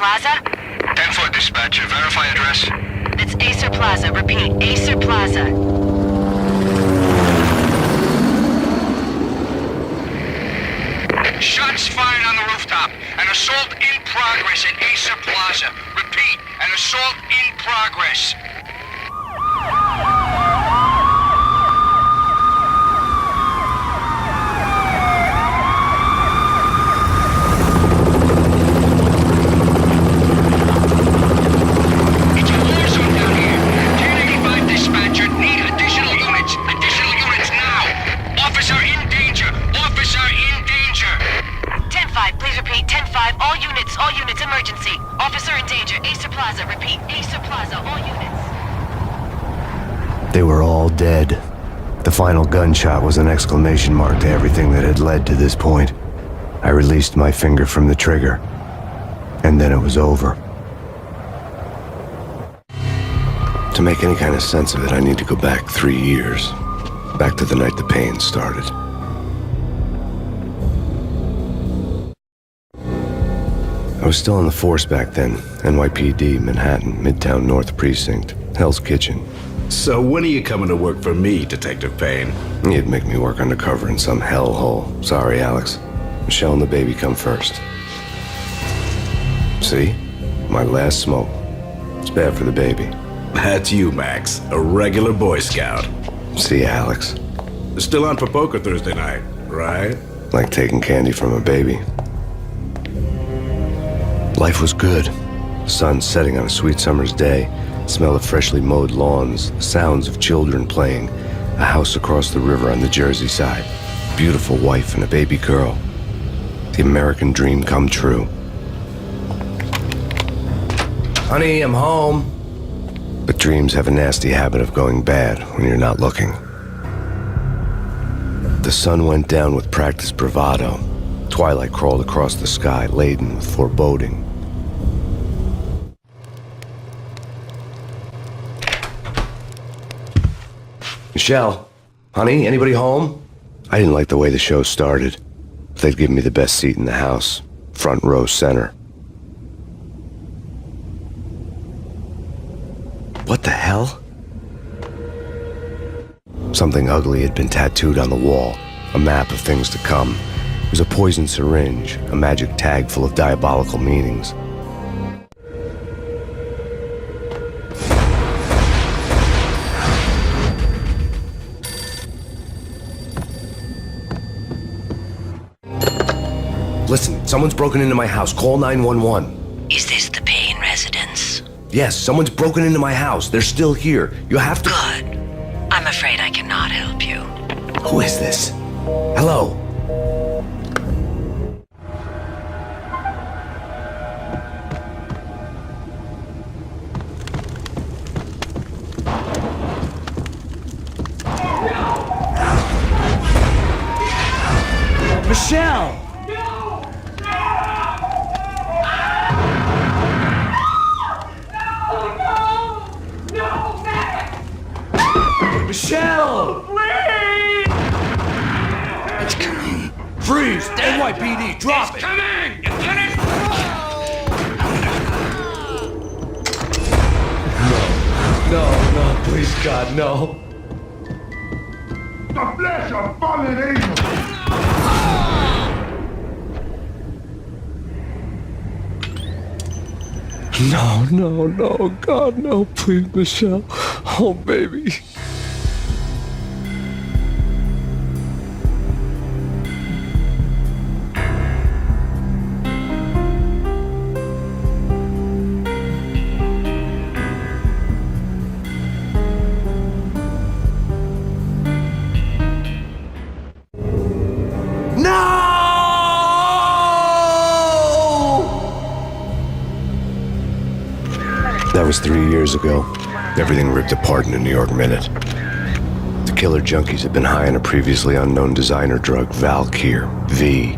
Plaza? 10-4 dispatcher. Verify address. It's Acer Plaza. Repeat, Acer Plaza. Shots fired on the rooftop. An assault in progress at Acer Plaza. Repeat, an assault in progress. It's a war zone down here. 1085 dispatcher. Need additional units. Additional units now. Officer in danger. Officer in danger. 10-5, please repeat. 10-5, all units, emergency. Officer in danger, Acer Plaza. Repeat, Acer Plaza, all units. They were all dead. The final gunshot was an exclamation mark to everything that had led to this point. I released my finger from the trigger, and then it was over. To make any kind of sense of it, I need to go back 3 years. Back to the night the Payne started. I was still on the force back then. NYPD, Manhattan, Midtown North Precinct, Hell's Kitchen. So when are you coming to work for me, Detective Payne? You'd make me work undercover in some hellhole. Sorry, Alex. Michelle and the baby come first. See? My last smoke. It's bad for the baby. That's you, Max. A regular Boy Scout. See, Alex. Still on for poker Thursday night, right? Like taking candy from a baby. Life was good. Sun setting on a sweet summer's day. Smell of freshly mowed lawns. Sounds of children playing. A house across the river on the Jersey side. Beautiful wife and a baby girl. The American dream come true. Honey, I'm home. But dreams have a nasty habit of going bad when you're not looking. The sun went down with practiced bravado. Twilight crawled across the sky, laden with foreboding. Michelle, honey, anybody home? I didn't like the way the show started. They'd given me the best seat in the house, front row center. What the hell? Something ugly had been tattooed on the wall, a map of things to come. It was a poison syringe, a magic tag full of diabolical meanings. Listen, someone's broken into my house. Call 911. Is this the Payne residence? Yes, someone's broken into my house. They're still here. You have to... Good. I'm afraid I cannot help you. Who is this? Hello? Michelle! Michelle! Please! It's coming. Freeze! NYPD, drop it! Coming! Get it! No, please, God, no. The flesh of fallen angels! No, God, no, please, Michelle. Oh, baby. That was 3 years ago. Everything ripped apart in a New York minute. The killer junkies had been high on a previously unknown designer drug, Valkyr, V.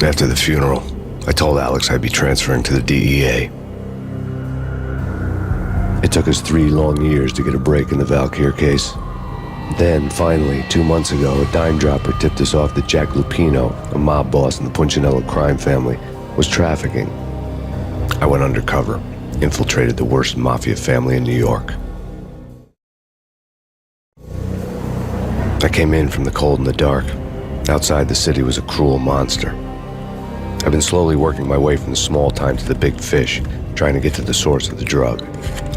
After the funeral, I told Alex I'd be transferring to the DEA. It took us 3 long years to get a break in the Valkyr case. Then, finally, 2 months ago, a dime dropper tipped us off that Jack Lupino, a mob boss in the Punchinello crime family, was trafficking. I went undercover, infiltrated the worst mafia family in New York. I came in from the cold and the dark. Outside the city was a cruel monster. I've been slowly working my way from the small time to the big fish, trying to get to the source of the drug.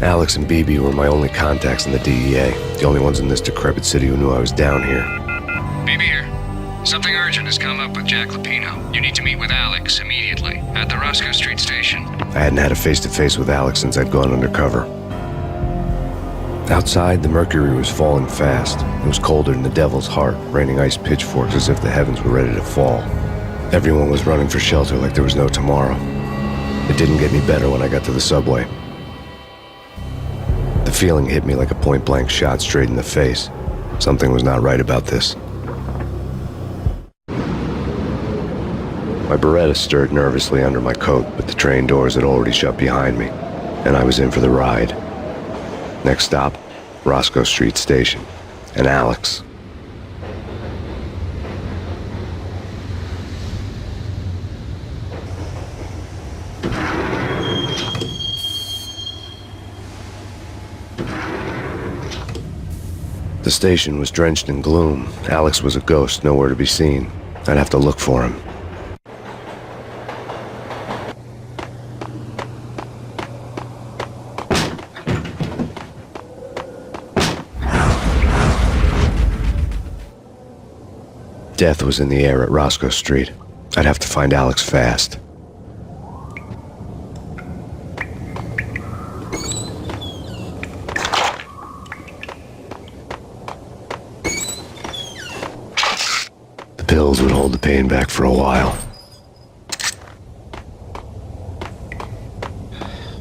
Alex and BB were my only contacts in the DEA, the only ones in this decrepit city who knew I was down here. BB here. Something urgent has come up with Jack Lupino. You need to meet with Alex immediately at the Roscoe Street station. I hadn't had a face-to-face with Alex since I'd gone undercover. Outside, the mercury was falling fast. It was colder than the devil's heart, raining ice pitchforks as if the heavens were ready to fall. Everyone was running for shelter like there was no tomorrow. It didn't get any better when I got to the subway. The feeling hit me like a point-blank shot straight in the face. Something was not right about this. My Beretta stirred nervously under my coat, but the train doors had already shut behind me, and I was in for the ride. Next stop, Roscoe Street Station, and Alex. The station was drenched in gloom. Alex was a ghost, nowhere to be seen. I'd have to look for him. Death was in the air at Roscoe Street. I'd have to find Alex fast. The pills would hold the pain back for a while.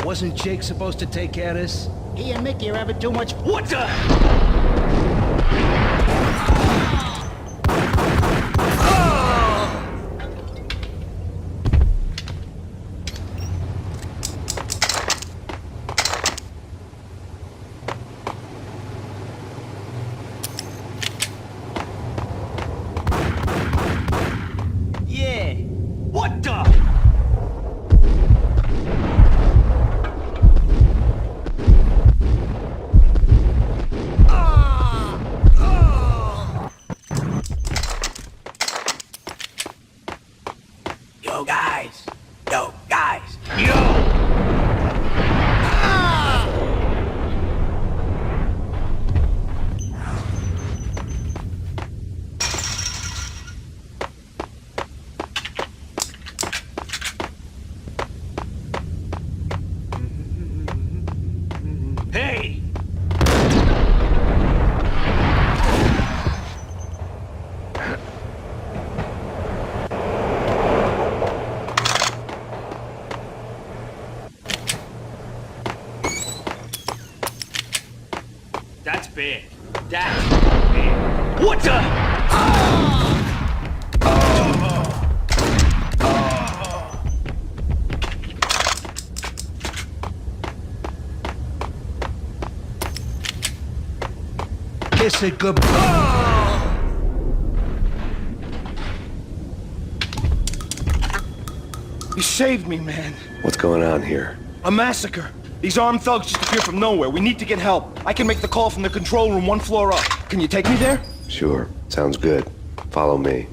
Wasn't Jake supposed to take care of this? He and Mickey are having too much. What the? Yeah. What the? Yo, guys! Yo, guys! Yo! Hey! That's big. That's big. What the? Kiss it goodbye. You saved me, man. What's going on here? A massacre. These armed thugs just appeared from nowhere. We need to get help. I can make the call from the control room 1 floor up. Can you take me there? Sure, sounds good. Follow me.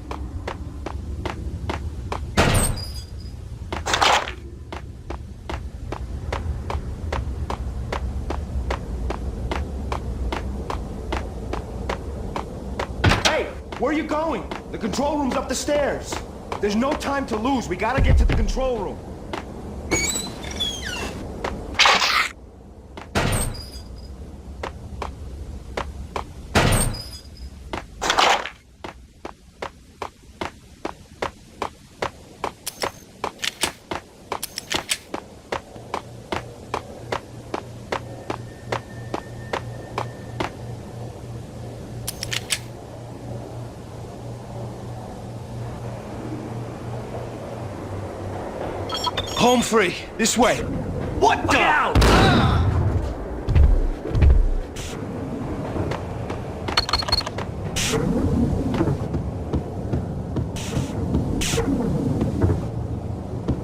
Hey, where are you going? The control room's up the stairs. There's no time to lose. We gotta get to the control room. Home free. This way. What the? Out!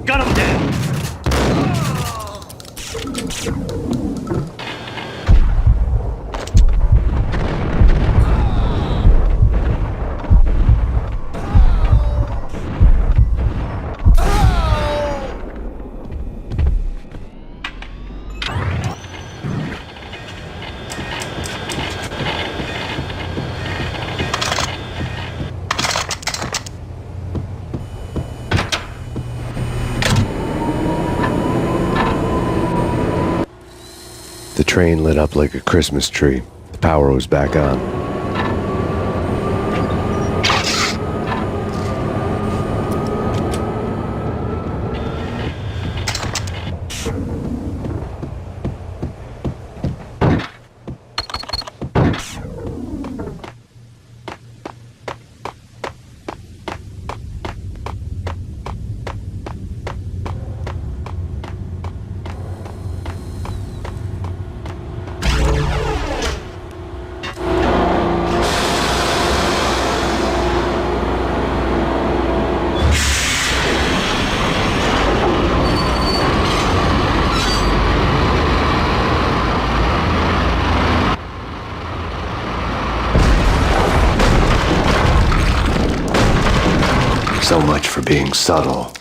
Got him down. The train lit up like a Christmas tree. The power was back on. So much for being subtle.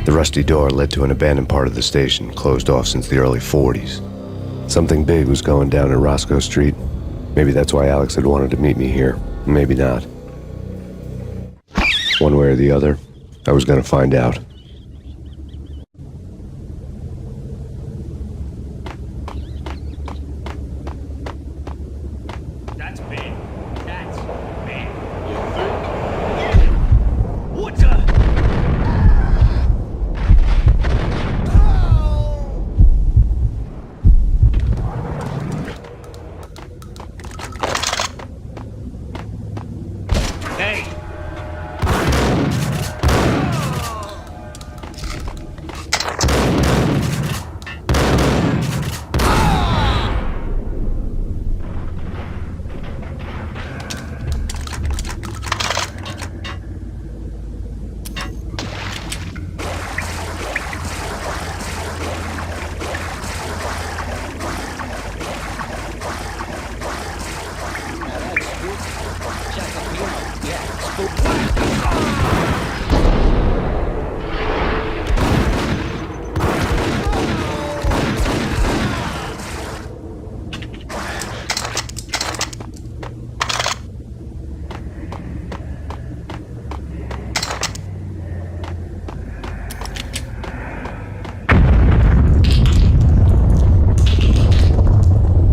The rusty door led to an abandoned part of the station, closed off since the early 40s. Something big was going down in Roscoe Street. Maybe that's why Alex had wanted to meet me here. Maybe not. One way or the other, I was going to find out. That's big. That's big. You think? What the? Hey!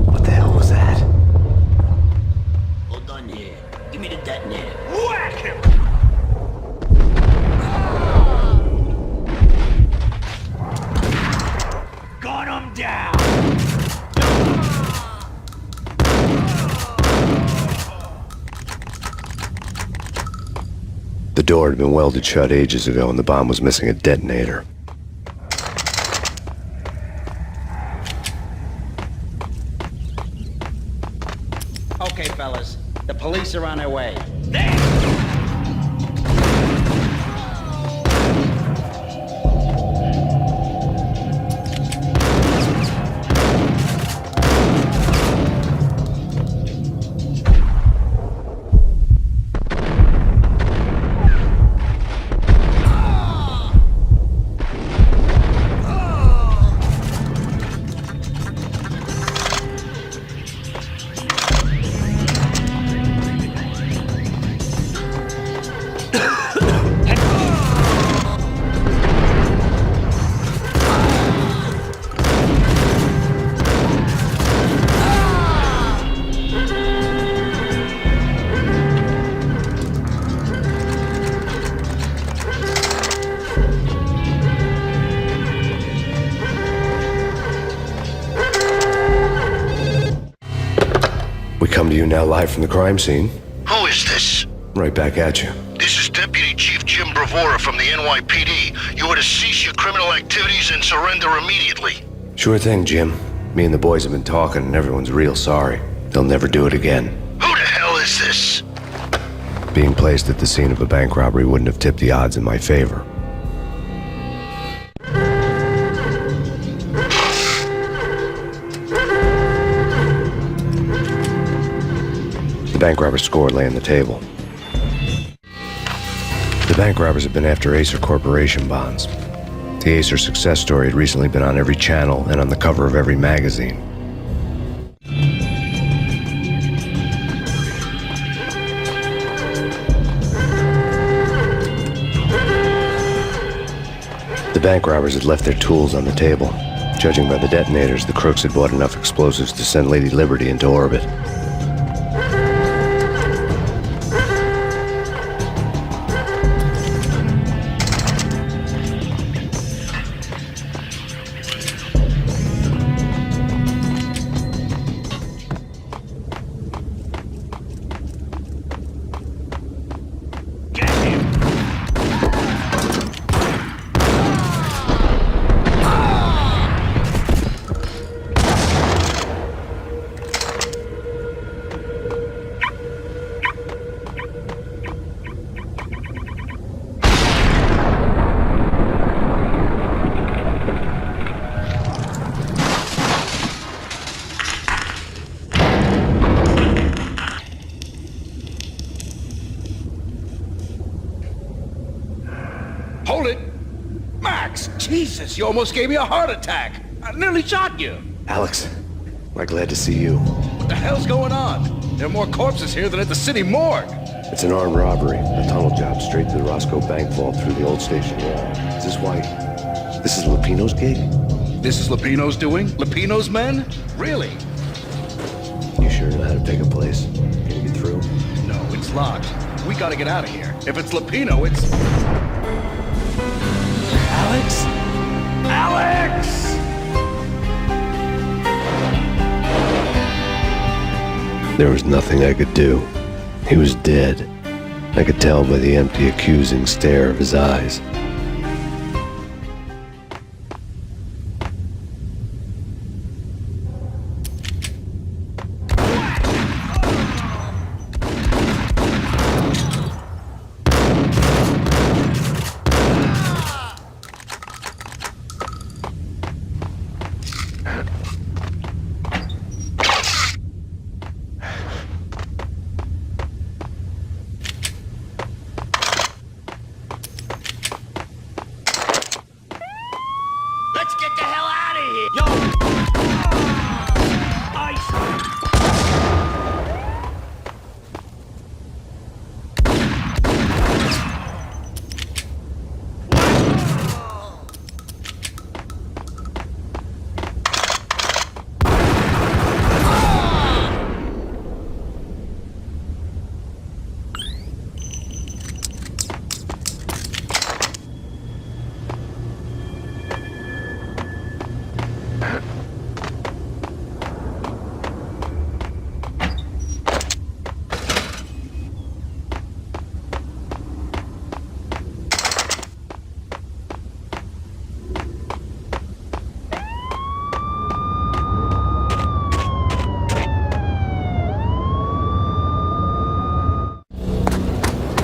What the hell was that? Hold on here. Give me the detonator. Whack him! Gun him down! The door had been welded shut ages ago and the bomb was missing a detonator. Okay, fellas. The police are on their way. come to you now live from the crime scene. Who is this? Right back at you. This is Deputy Chief Jim Bravura from the NYPD. You are to cease your criminal activities and surrender immediately. Sure thing, Jim. Me and the boys have been talking and everyone's real sorry. They'll never do it again. Who the hell is this? Being placed at the scene of a bank robbery wouldn't have tipped the odds in my favor. The bank robber's score lay on the table. The bank robbers had been after Acer Corporation bonds. The Acer success story had recently been on every channel and on the cover of every magazine. The bank robbers had left their tools on the table. Judging by the detonators, the crooks had bought enough explosives to send Lady Liberty into orbit. Hold it! Max! Jesus, you almost gave me a heart attack! I nearly shot you! Alex, we're glad to see you. What the hell's going on? There are more corpses here than at the city morgue! It's an armed robbery, a tunnel job straight to the Roscoe Bank vault through the old station wall. Is this why... this is Lupino's gig? This is Lupino's doing? Lupino's men? Really? You sure know how to pick a place? Can you get through? No, it's locked. We gotta get out of here. If it's Lupino, it's... Alex? Alex! There was nothing I could do. He was dead. I could tell by the empty, accusing stare of his eyes. Let's get the hell out of here! Yo! Ice!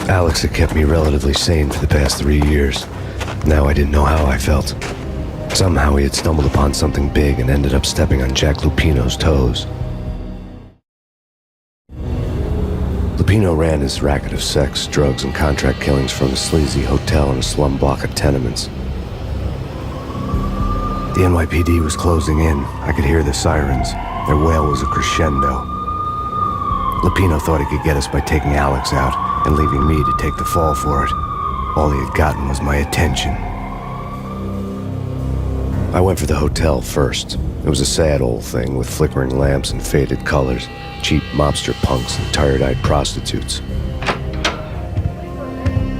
Alex had kept me relatively sane for the past 3 years. Now I didn't know how I felt. Somehow he had stumbled upon something big and ended up stepping on Jack Lupino's toes. Lupino ran his racket of sex, drugs, and contract killings from a sleazy hotel in a slum block of tenements. The NYPD was closing in. I could hear the sirens. Their wail was a crescendo. Lupino thought he could get us by taking Alex out and leaving me to take the fall for it. All he had gotten was my attention. I went for the hotel first. It was a sad old thing with flickering lamps and faded colors, cheap mobster punks and tired-eyed prostitutes.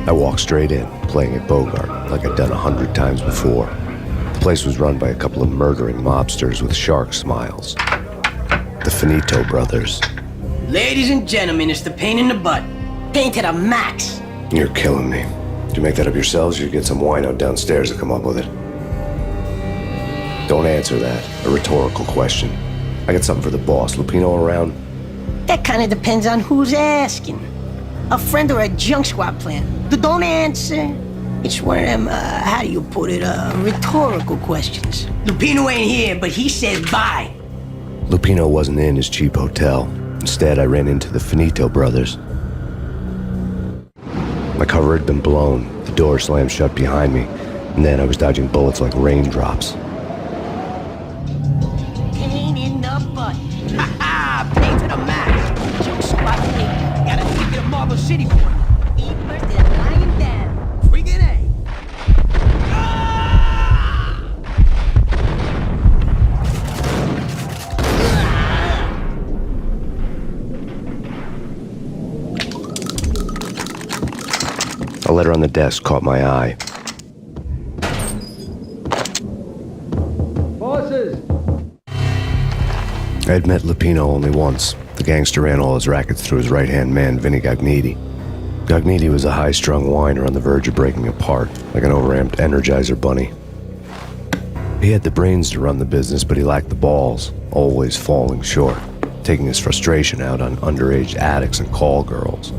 I walked straight in, playing at Bogart, like I'd done 100 times before. The place was run by a couple of murdering mobsters with shark smiles. The Finito brothers. Ladies and gentlemen, it's the pain in the butt. Pain to the max. You're killing me. Did you make that up yourselves, or you get some wine out downstairs to come up with it? Don't answer that. A rhetorical question. I got something for the boss. Lupino around? That kind of depends on who's asking. A friend or a junk squad plan. Don't answer. It's one of them, how do you put it, rhetorical questions. Lupino ain't here, but he said bye. Lupino wasn't in his cheap hotel. Instead, I ran into the Finito brothers. My cover had been blown. The door slammed shut behind me, and then I was dodging bullets like raindrops. Pain in the butt. Ha ha! Pain to the max. Junk squad pain. Got a ticket to Marble City for you. Immerse is lying down. Friggin' A. A letter on the desk caught my eye. Bosses! I had met Lupino only once. The gangster ran all his rackets through his right-hand man, Vinny Gagniti. Gagniti was a high-strung whiner on the verge of breaking apart, like an overamped Energizer bunny. He had the brains to run the business, but he lacked the balls, always falling short, taking his frustration out on underage addicts and call girls.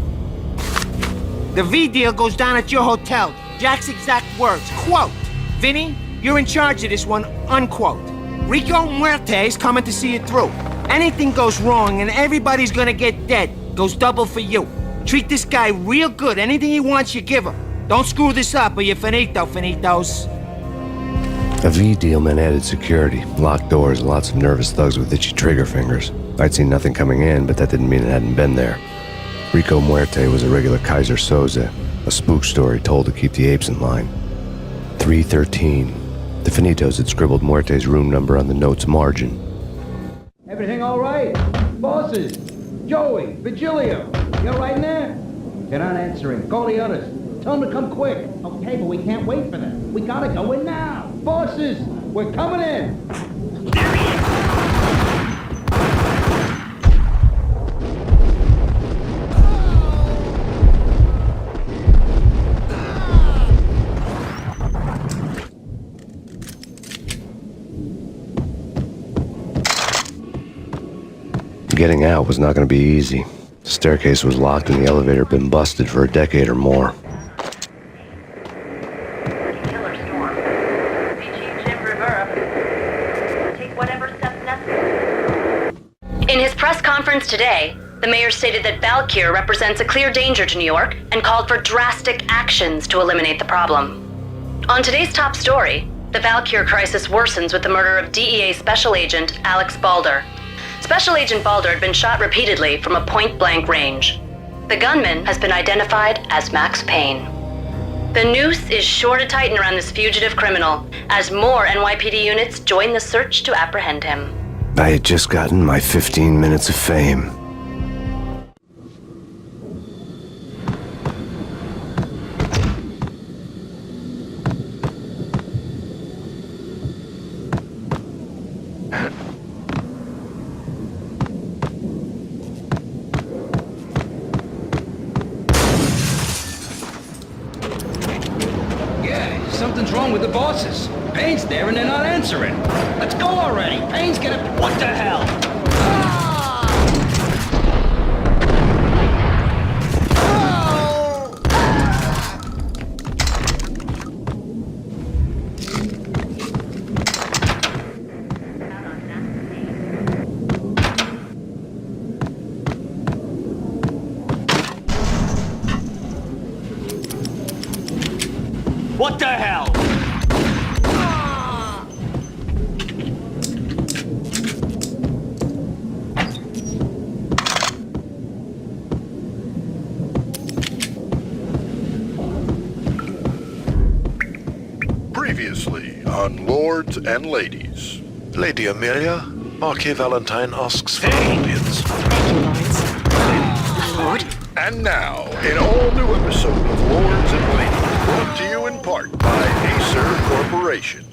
The V deal goes down at your hotel. Jack's exact words, quote, "Vinny, you're in charge of this one," unquote. Rico Muerte's coming to see it through. Anything goes wrong and everybody's gonna get dead. Goes double for you. Treat this guy real good. Anything he wants, you give him. Don't screw this up or you're finito, finitos. A V deal meant added security, locked doors, and lots of nervous thugs with itchy trigger fingers. I'd seen nothing coming in, but that didn't mean it hadn't been there. Rico Muerte was a regular Kaiser Soze, a spook story told to keep the apes in line. 313. The Finitos had scribbled Muerte's room number on the note's margin. Everything all right? Bosses? Joey? Vigilio? You all right in there? They're not answering. Call the others. Tell them to come quick. Okay, but we can't wait for them. We gotta go in now. Bosses, we're coming in. Getting out was not going to be easy. The staircase was locked and the elevator had been busted for a decade or more. Killer storm. VG Jim Rivera. Take whatever steps necessary. In his press conference today, the mayor stated that Valkyr represents a clear danger to New York and called for drastic actions to eliminate the problem. On today's top story, the Valkyr crisis worsens with the murder of DEA Special Agent Alex Balder. Special Agent Balder had been shot repeatedly from a point-blank range. The gunman has been identified as Max Payne. The noose is sure to tighten around this fugitive criminal as more NYPD units join the search to apprehend him. I had just gotten my 15 minutes of fame. Something's wrong with the bosses. Payne's there and they're not answering. Let's go already. Payne's gonna... What the hell? What the hell? Previously on Lords and Ladies. Lady Amelia, Marquis Valentine asks for an audience. Thank you, Lawrence. My lord. And now, an all-new episode of Lords and Ladies, brought to you in part by Acer Corporation.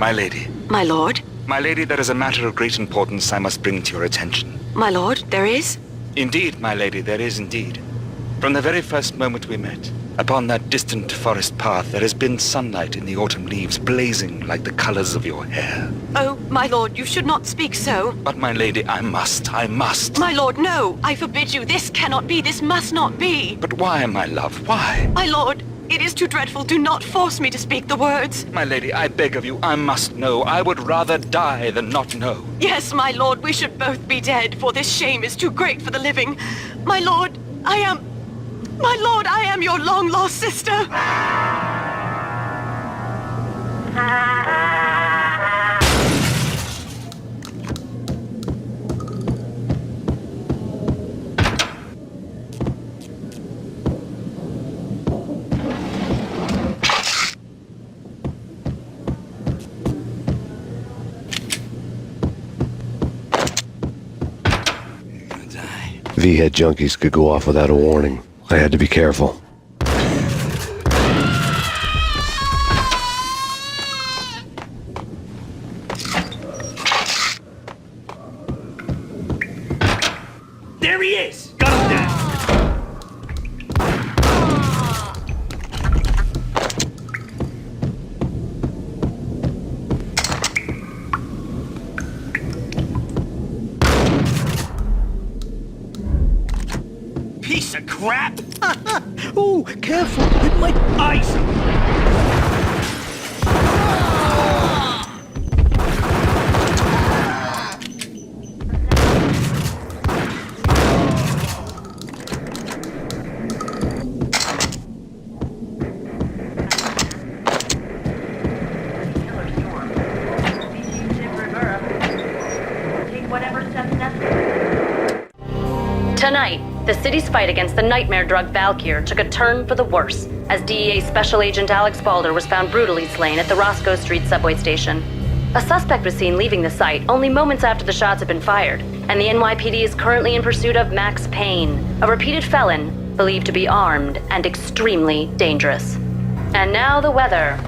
My lady. My lord? My lady, there is a matter of great importance I must bring to your attention. My lord, there is? Indeed, my lady, there is indeed. From the very first moment we met, upon that distant forest path, there has been sunlight in the autumn leaves blazing like the colors of your hair. Oh, my lord, you should not speak so. But my lady, I must. My lord, no! I forbid you. This cannot be. This must not be. But why, my love, why? My lord, it is too dreadful. Do not force me to speak the words. My lady, I beg of you, I must know. I would rather die than not know. Yes, my lord, we should both be dead, for this shame is too great for the living. My lord, I am your long-lost sister. V-head junkies could go off without a warning. I had to be careful. There he is! Got him down! Piece of crap! Ooh, careful, it might... Ice! Tonight, the city's fight against the nightmare drug Valkyr took a turn for the worse, as DEA Special Agent Alex Balder was found brutally slain at the Roscoe Street subway station. A suspect was seen leaving the site only moments after the shots had been fired, and the NYPD is currently in pursuit of Max Payne, a repeated felon believed to be armed and extremely dangerous. And now the weather.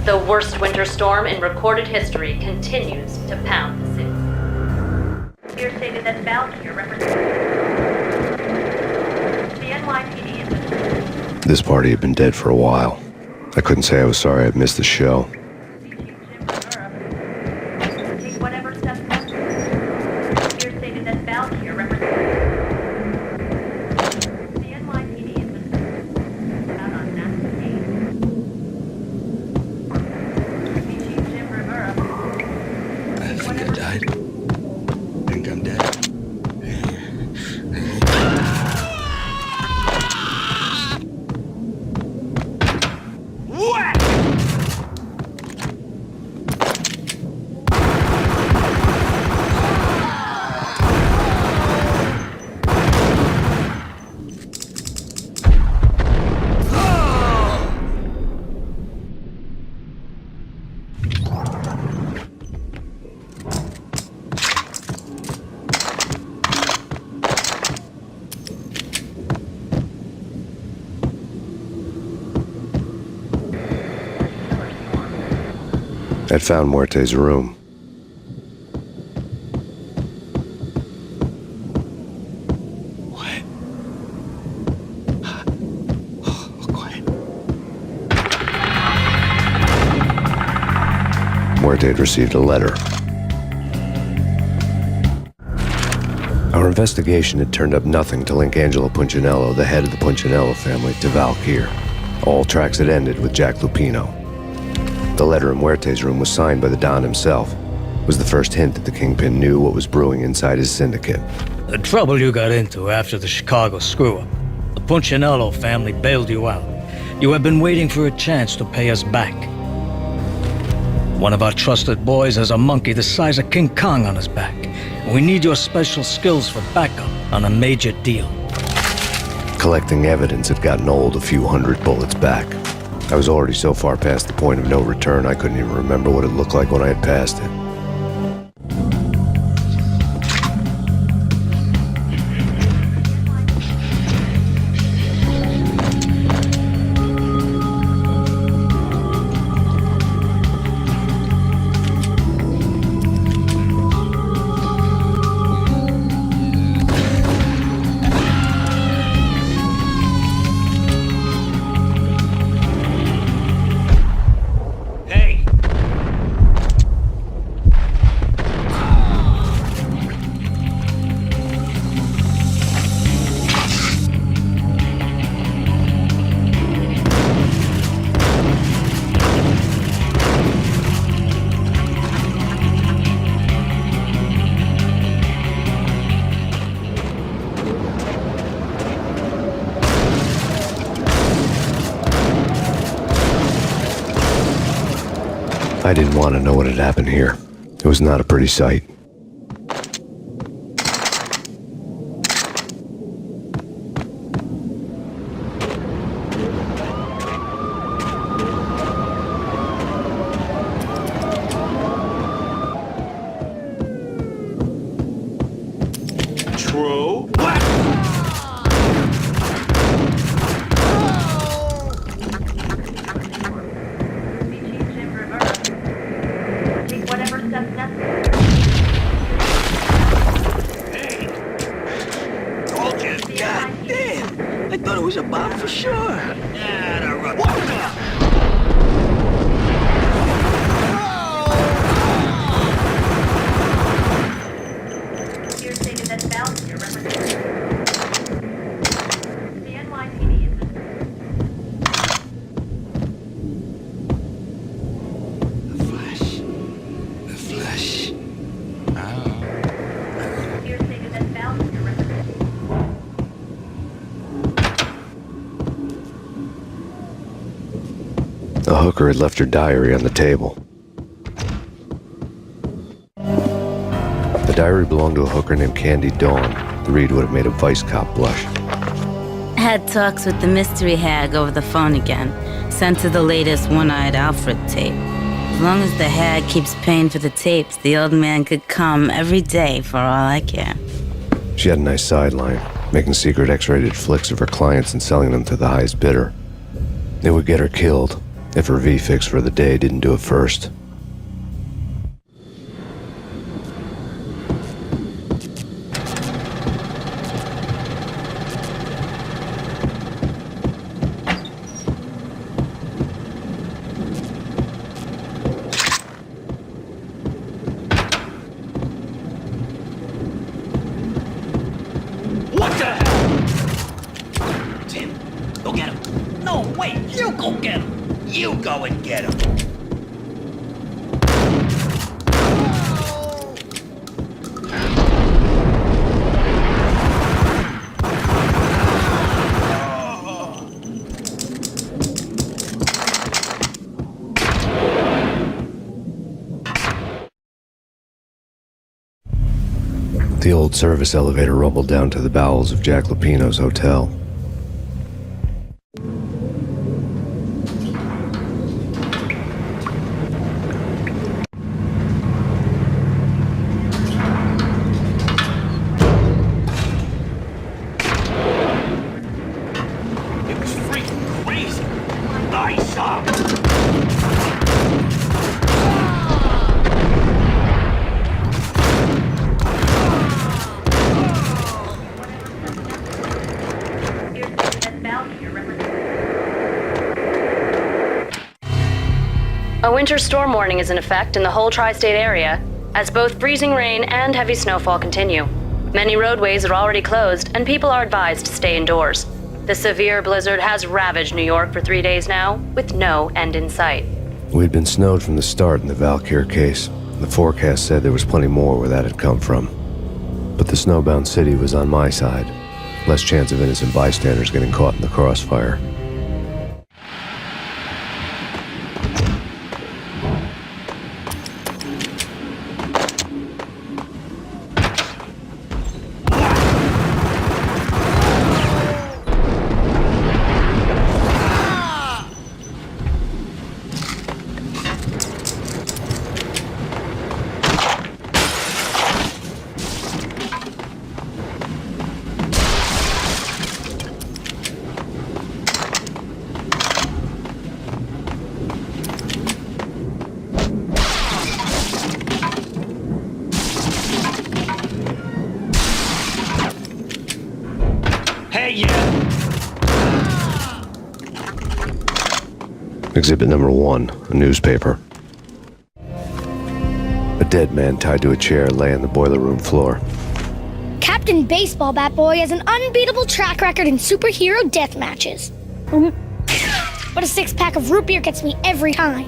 The worst winter storm in recorded history continues to pound the city. Here stated that Valkyr represents the NYPD is... This party had been dead for a while. I couldn't say I was sorry I'd missed the show. Take whatever steps necessary. Here stated that Valkyr represents the NYPD is out on Max Payne. Chief Jim Rivera. I think I died. I think I'm dead. I'd found Muerte's room. What? Oh, quiet. Muerte had received a letter. Our investigation had turned up nothing to link Angelo Punchinello, the head of the Punchinello family, to Valkyr. All tracks had ended with Jack Lupino. The letter in Muerte's room was signed by the Don himself. It was the first hint that the Kingpin knew what was brewing inside his syndicate. The trouble you got into after the Chicago screw-up. The Punchinello family bailed you out. You have been waiting for a chance to pay us back. One of our trusted boys has a monkey the size of King Kong on his back. We need your special skills for backup on a major deal. Collecting evidence had gotten old a few hundred bullets back. I was already so far past the point of no return I couldn't even remember what it looked like when I had passed it. I didn't want to know what had happened here. It was not a pretty sight. True. Take whatever steps necessary. Told you. God damn. I thought it was a bomb for sure. Here stated that Valkyr represents the NYPD is The flesh. here stated that Valkyr represents The hooker had left her diary on the table. The diary belonged to a hooker named Candy Dawn. The read would have made a vice cop blush. Had talks with the mystery hag over the phone again. Sent her the latest one-eyed Alfred tape. As long as the hag keeps paying for the tapes, the old man could come every day for all I care. She had a nice sideline, making secret X-rated flicks of her clients and selling them to the highest bidder. It would get her killed if her V-fix for the day didn't do it first. What the hell? Tim, go get him. No, wait, you go get him. You go and get him. The old service elevator rumbled down to the bowels of Jack Lupino's hotel. It was freaking crazy. Nice up. here stated that Valkyr represents. A winter storm warning is in effect in the whole tri-state area, as both freezing rain and heavy snowfall continue. Many roadways are already closed, and people are advised to stay indoors. The severe blizzard has ravaged New York for 3 days now, with no end in sight. We'd been snowed from the start in the Valkyr case. The forecast said there was plenty more where that had come from. But the snowbound city was on my side. Less chance of innocent bystanders getting caught in the crossfire. Hey, yeah. Exhibit number 1, a newspaper. A dead man tied to a chair lay on the boiler room floor. Captain Baseball Bat Boy has an unbeatable track record in superhero death matches. But a 6-pack of root beer gets me every time.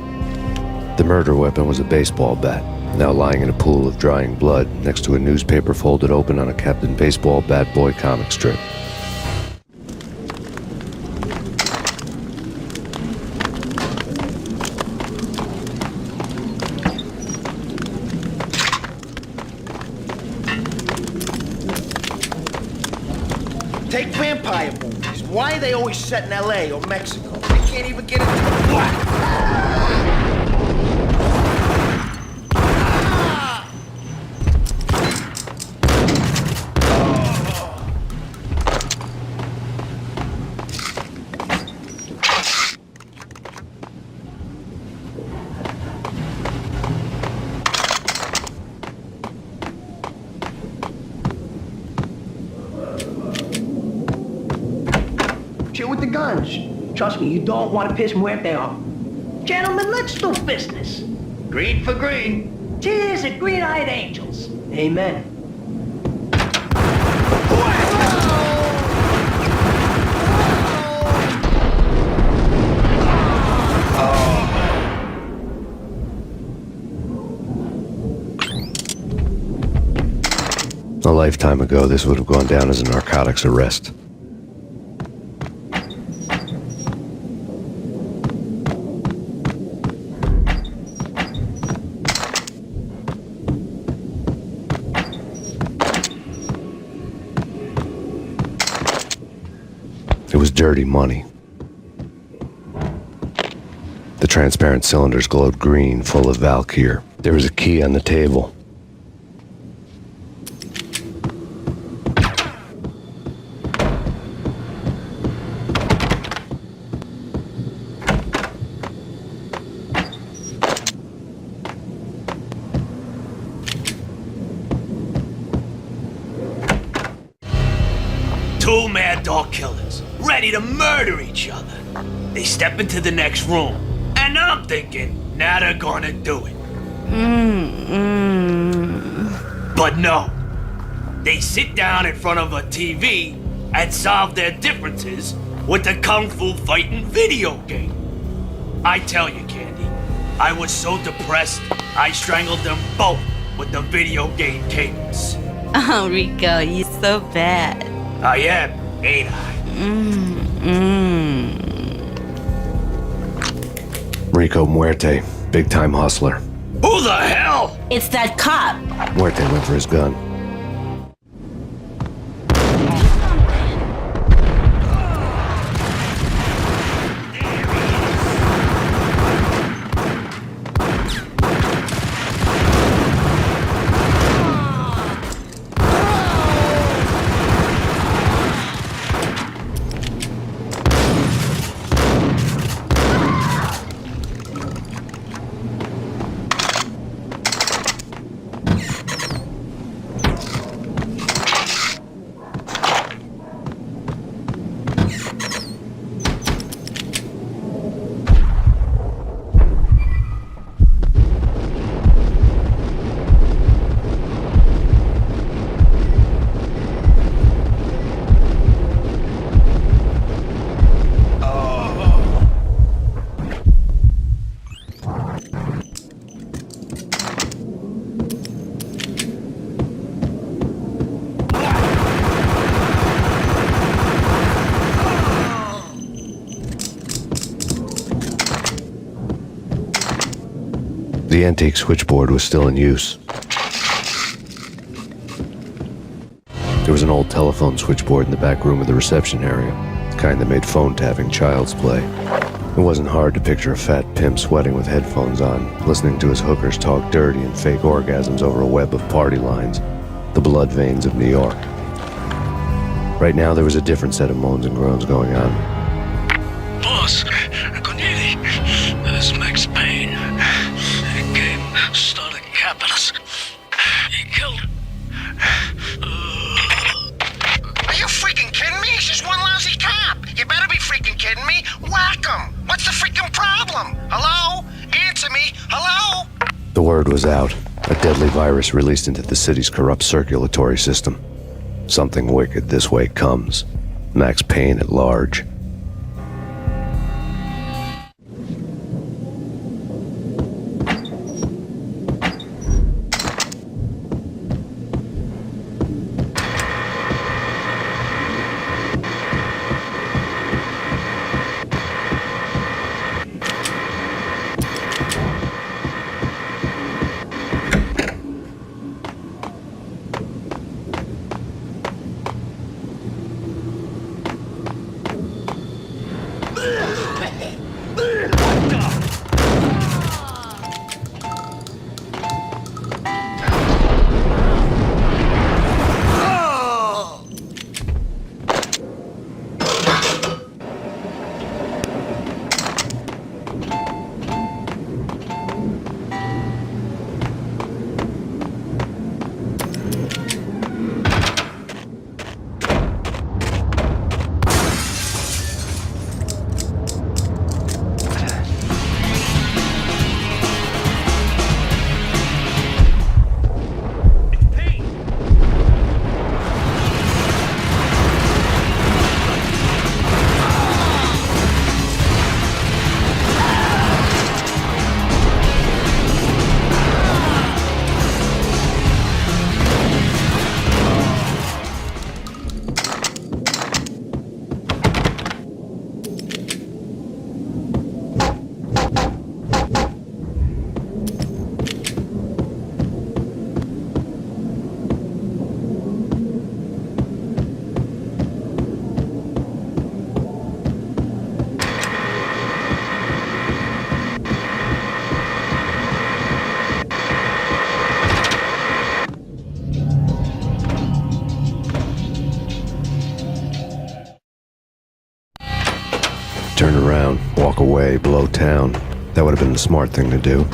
The murder weapon was a baseball bat, now lying in a pool of drying blood next to a newspaper folded open on a Captain Baseball Bat Boy comic strip. Take vampire movies. Why are they always set in L.A. or Mexico? They can't even get into the plot. Chill with the guns. Trust me, you don't want to piss Muerte off. Gentlemen, let's do business. Green for green. Cheers at green-eyed angels. Amen. A lifetime ago, this would have gone down as a narcotics arrest. It was dirty money. The transparent cylinders glowed green, full of Valkyr. There was a key on the table. Two mad dog killers, ready to murder each other. They step into the next room, and I'm thinking, now they're gonna do it. But no. They sit down in front of a TV and solve their differences with the Kung Fu fighting video game. I tell you, Candy, I was so depressed, I strangled them both with the video game cables. Oh, Rico, you're so bad. I am, ain't I? Rico Muerte, big-time hustler. Who the hell? It's that cop. Muerte went for his gun. The antique switchboard was still in use. There was an old telephone switchboard in the back room of the reception area, the kind that made phone tapping child's play. It wasn't hard to picture a fat pimp sweating with headphones on, listening to his hookers talk dirty and fake orgasms over a web of party lines, the blood veins of New York. Right now, there was a different set of moans and groans going on. Boss, Corneli, this is Max Payne. He came, started capping us. He killed. Are you freaking kidding me? He's just one lousy cop. You better be freaking kidding me. Whack him. What's the freaking problem? Hello? Answer me. Hello? The word was out. A deadly virus released into the city's corrupt circulatory system. Something wicked this way comes. Max Payne at large. down, walk away, blow town. That would have been the smart thing to do.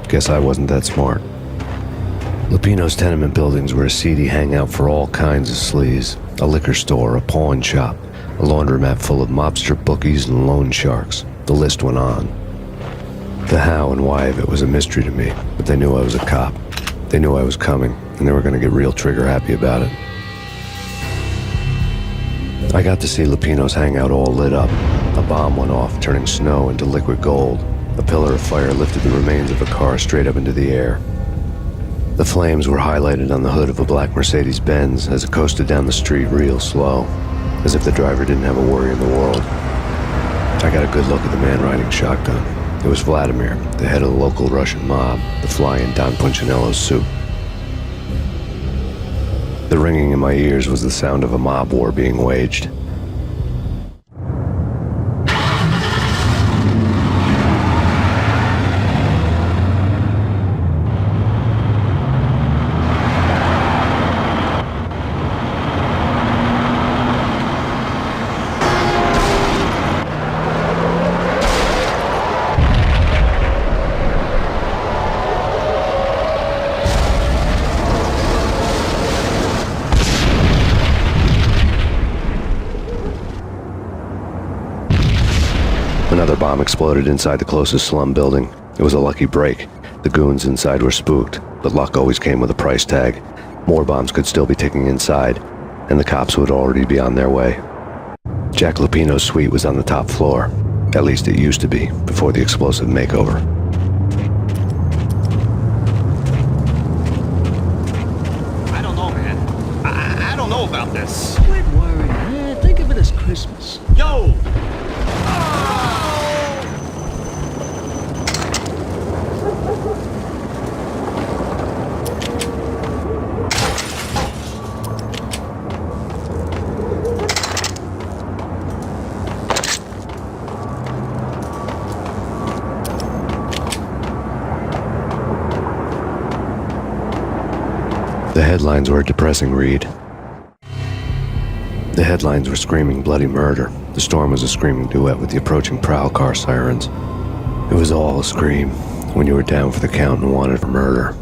Guess I wasn't that smart. Lupino's tenement buildings were a seedy hangout for all kinds of sleaze. A liquor store, a pawn shop, a laundromat full of mobster bookies and loan sharks. The list went on. The how and why of it was a mystery to me, but they knew I was a cop. They knew I was coming, and they were going to get real trigger-happy about it. I got to see Lupino's hangout all lit up. A bomb went off, turning snow into liquid gold. A pillar of fire lifted the remains of a car straight up into the air. The flames were highlighted on the hood of a black Mercedes-Benz as it coasted down the street real slow, as if the driver didn't have a worry in the world. I got a good look at the man riding shotgun. It was Vladimir, the head of the local Russian mob, the fly in Don Punchinello's suit. The ringing in my ears was the sound of a mob war being waged. Another bomb exploded inside the closest slum building. It was a lucky break. The goons inside were spooked, but luck always came with a price tag. More bombs could still be ticking inside, and the cops would already be on their way. Jack Lupino's suite was on the top floor. At least it used to be, before the explosive makeover. I don't know, man. I don't know about this. Quit worrying, man. Think of it as Christmas. Yo! The headlines were a depressing read. The headlines were screaming bloody murder. The storm was a screaming duet with the approaching prowl car sirens. It was all a scream when you were down for the count and wanted for murder.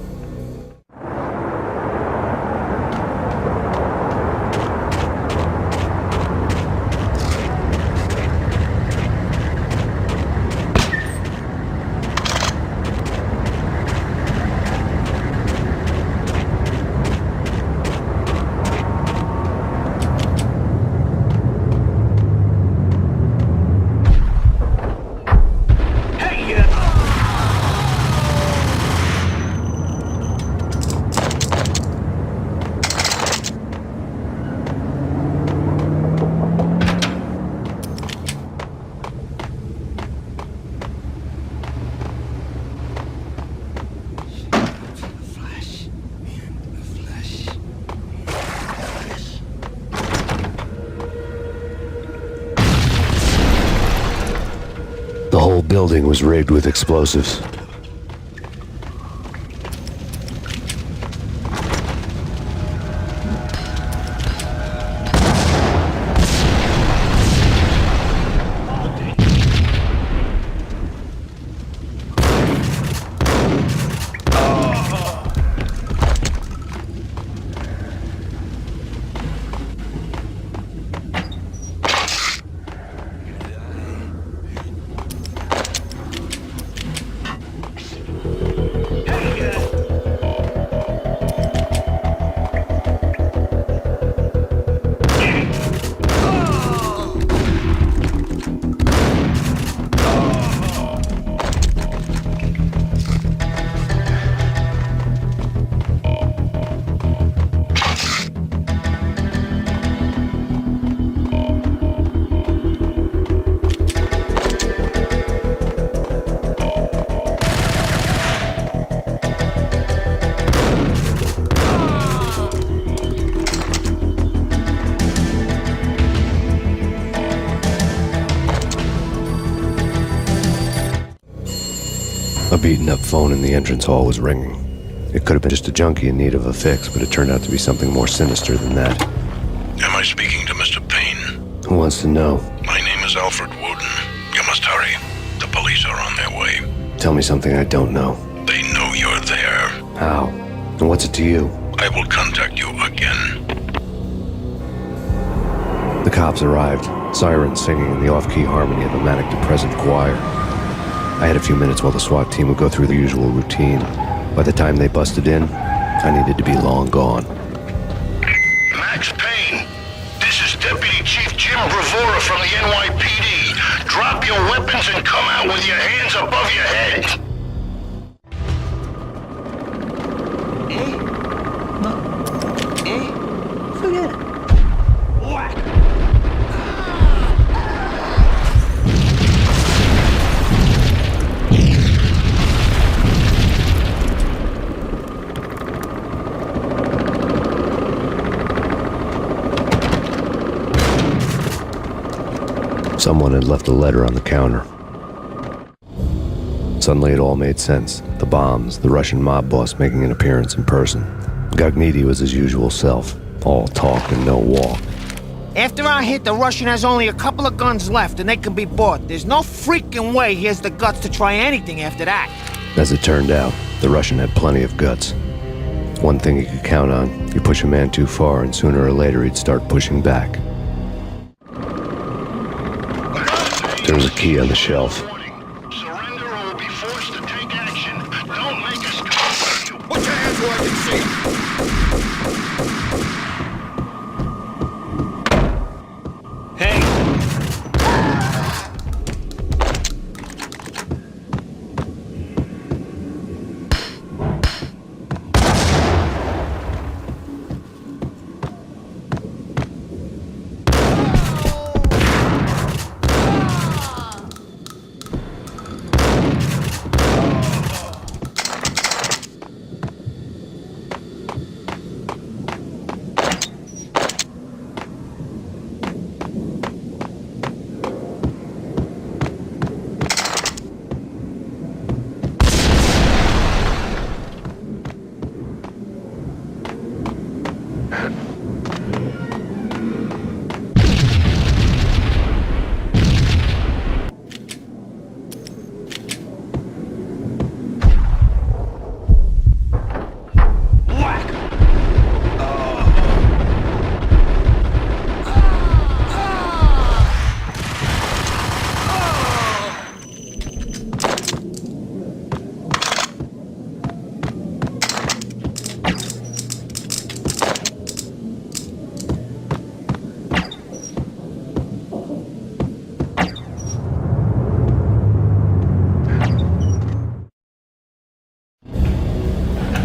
The whole building was rigged with explosives. A beaten-up phone in the entrance hall was ringing. It could have been just a junkie in need of a fix, but it turned out to be something more sinister than that. Am I speaking to Mr. Payne? Who wants to know? My name is Alfred Woden. You must help police are on their way. Tell me something I don't know. They know you're there. How? And what's it to you? I will contact you again. The cops arrived, sirens singing in the off-key harmony of a manic-depressive choir. I had a few minutes while the SWAT team would go through the usual routine. By the time they busted in, I needed to be long gone. Max Payne, this is Deputy Chief Jim Bravura from the NYPD. Drop your weapons and come out with your hands above your head. Forget it. Someone had left a letter on the counter. Suddenly it all made sense. The bombs, the Russian mob boss making an appearance in person. Gagniti was his usual self, all talk and no walk. After our hit, the Russian has only a couple of guns left, and they can be bought. There's no freaking way he has the guts to try anything after that. As it turned out, the Russian had plenty of guts. One thing you could count on, you push a man too far and sooner or later he'd start pushing back. There was a key on the shelf. Surrender or we'll be forced to take action. Don't make us go. Put your hands where I can see. Hey!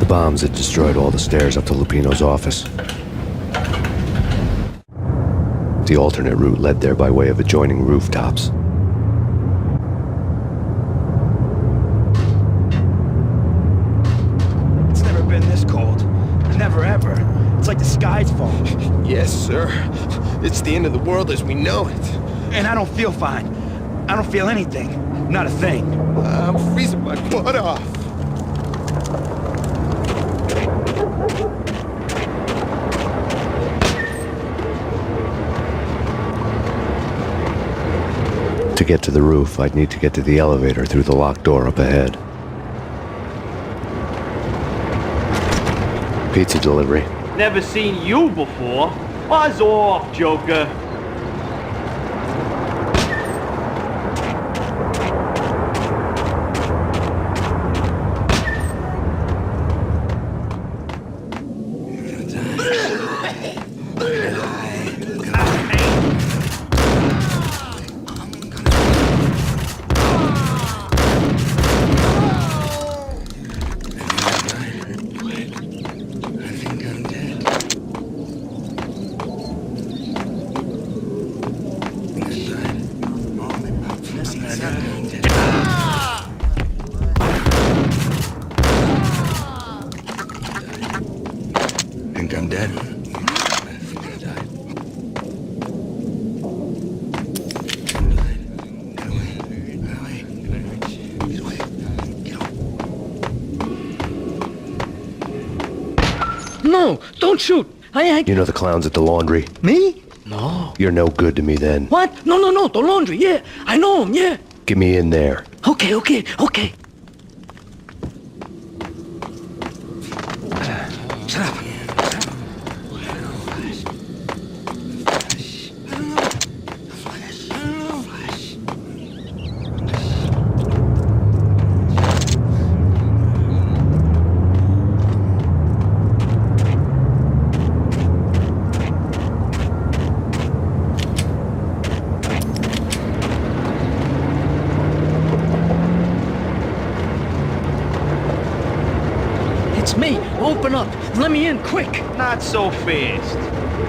Bombs had destroyed all the stairs up to Lupino's office. The alternate route led there by way of adjoining rooftops. It's never been this cold. Never ever. It's like the sky's falling. Yes, sir. It's the end of the world as we know it. And I don't feel fine. I don't feel anything. Not a thing. I'm freezing my butt off. To get to the roof, I'd need to get to the elevator through the locked door up ahead. Pizza delivery. Never seen you before. Buzz off, Joker. Think I'm dead. No, don't shoot. You know the clowns at the laundry? Me? No. You're no good to me then. What? No, the laundry, yeah. I know him, yeah. Get me in there. Okay. Shut up. It's me. Open up. Let me in, quick. Not so fast.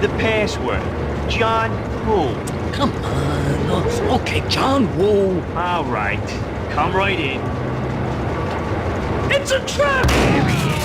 The password. John Woo. Come on. Okay, John Woo. All right. Come right in. It's a trap! There he is.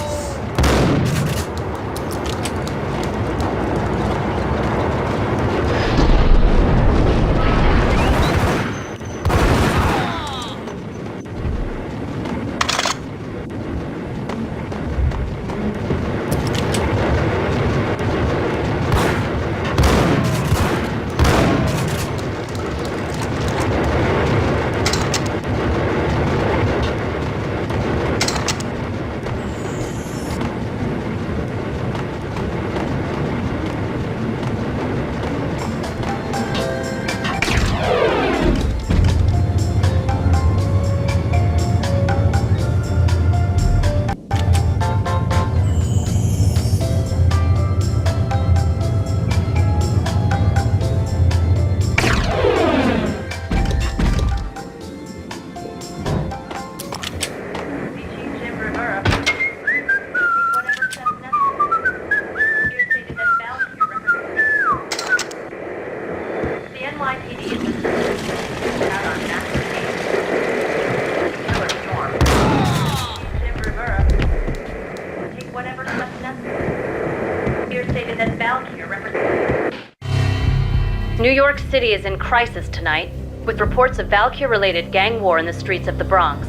New York City is in crisis tonight, with reports of Valkyr-related gang war in the streets of the Bronx.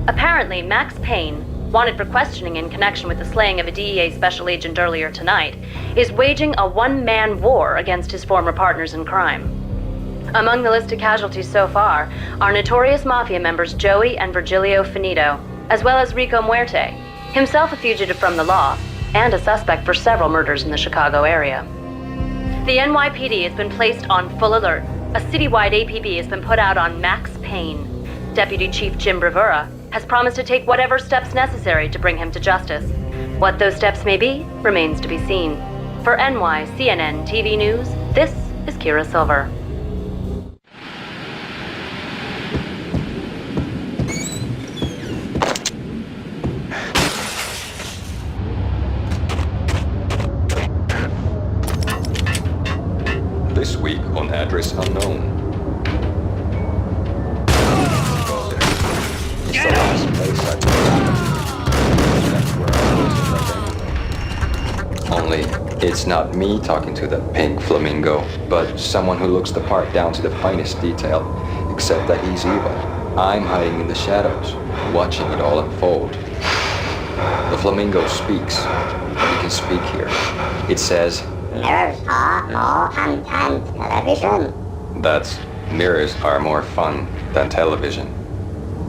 Apparently, Max Payne, wanted for questioning in connection with the slaying of a DEA special agent earlier tonight, is waging a one-man war against his former partners in crime. Among the list of casualties so far are notorious mafia members Joey and Virgilio Finito, as well as Rico Muerte, himself a fugitive from the law, and a suspect for several murders in the Chicago area. The NYPD has been placed on full alert. A citywide APB has been put out on Max Payne. Deputy Chief Jim Bravura has promised to take whatever steps necessary to bring him to justice. What those steps may be remains to be seen. For NYCNN TV News, this is Kira Silver. This week on Address Unknown. It's the last place I've been. That's where I was anyway. Only, it's not me talking to the pink flamingo, but someone who looks the part down to the finest detail, except that he's evil. I'm hiding in the shadows, watching it all unfold. The flamingo speaks. You can speak here. It says, "Mirrors are more fun than television." That's, mirrors are more fun than television.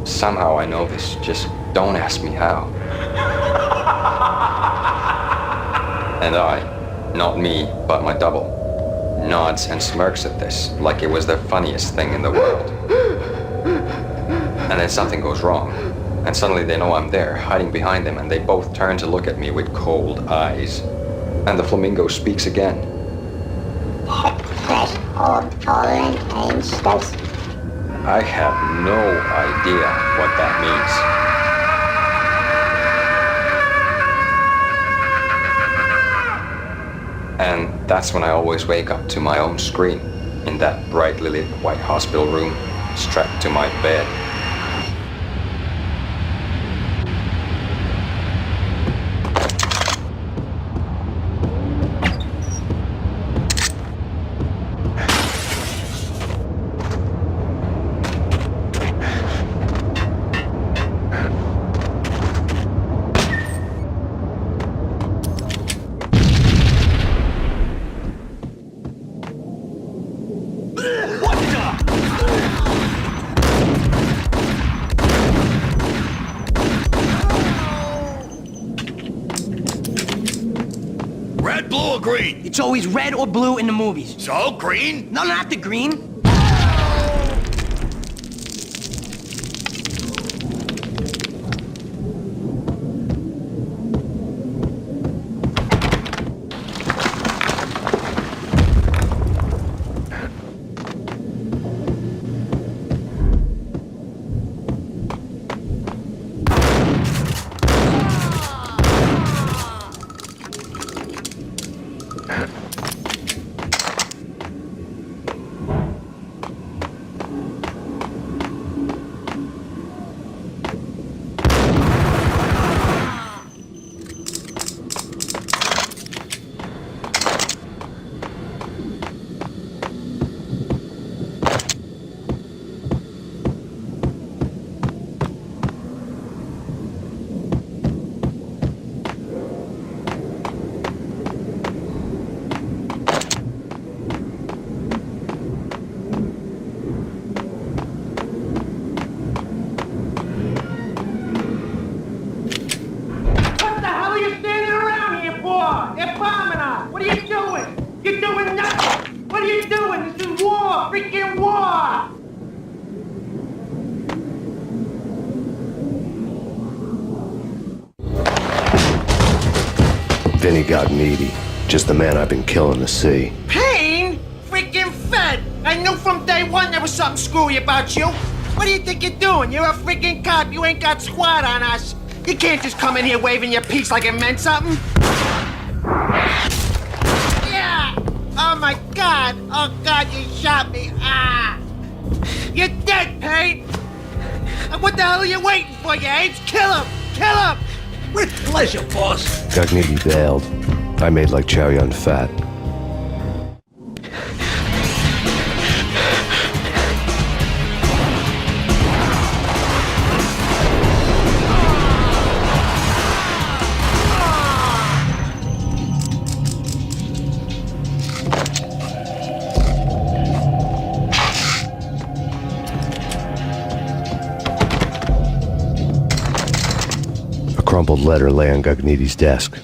Somehow I know this, just don't ask me how. And I, not me, but my double, nods and smirks at this like it was the funniest thing in the world. And then something goes wrong, and suddenly they know I'm there, hiding behind them, and they both turn to look at me with cold eyes. And the flamingo speaks again. I have no idea what that means. And that's when I always wake up to my own scream, in that brightly lit white hospital room, strapped to my bed. green? It's always red or blue in the movies. So, green? No, not the green. What are you doing? You're doing nothing! What are you doing? This is war! Freaking war! Vinny got needy. Just the man I've been killing to see. Payne? Freaking fed! I knew from day one there was something screwy about you. What do you think you're doing? You're a freaking cop. You ain't got squad on us. You can't just come in here waving your piece like it meant something. Yeah! Oh my God! Oh God, you shot me! Ah! You're dead, Payne! What the hell are you waiting for, you apes? Kill him! Kill him! With pleasure, boss. Gognitti bailed. I made like Chow Yun Fat. A crumpled letter lay on Gognitti's desk.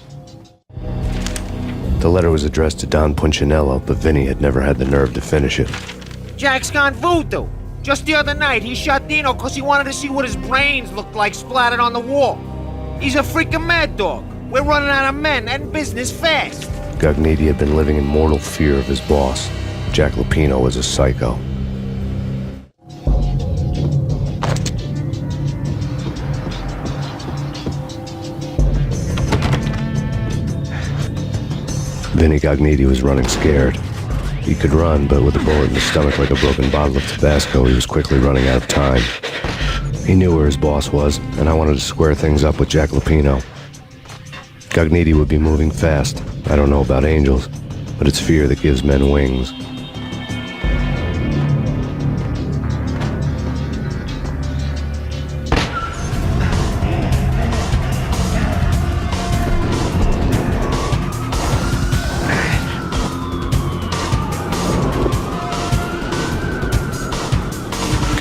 The letter was addressed to Don Punchinello, but Vinny had never had the nerve to finish it. Jack's gone voodoo. Just the other night, he shot Dino because he wanted to see what his brains looked like splattered on the wall. He's a freaking mad dog. We're running out of men and business fast. Gognitti had been living in mortal fear of his boss. Jack Lupino was a psycho. Vinny Gognitti was running scared. He could run, but with a bullet in his stomach like a broken bottle of Tabasco, he was quickly running out of time. He knew where his boss was, and I wanted to square things up with Jack Lupino. Gognitti would be moving fast. I don't know about angels, but it's fear that gives men wings.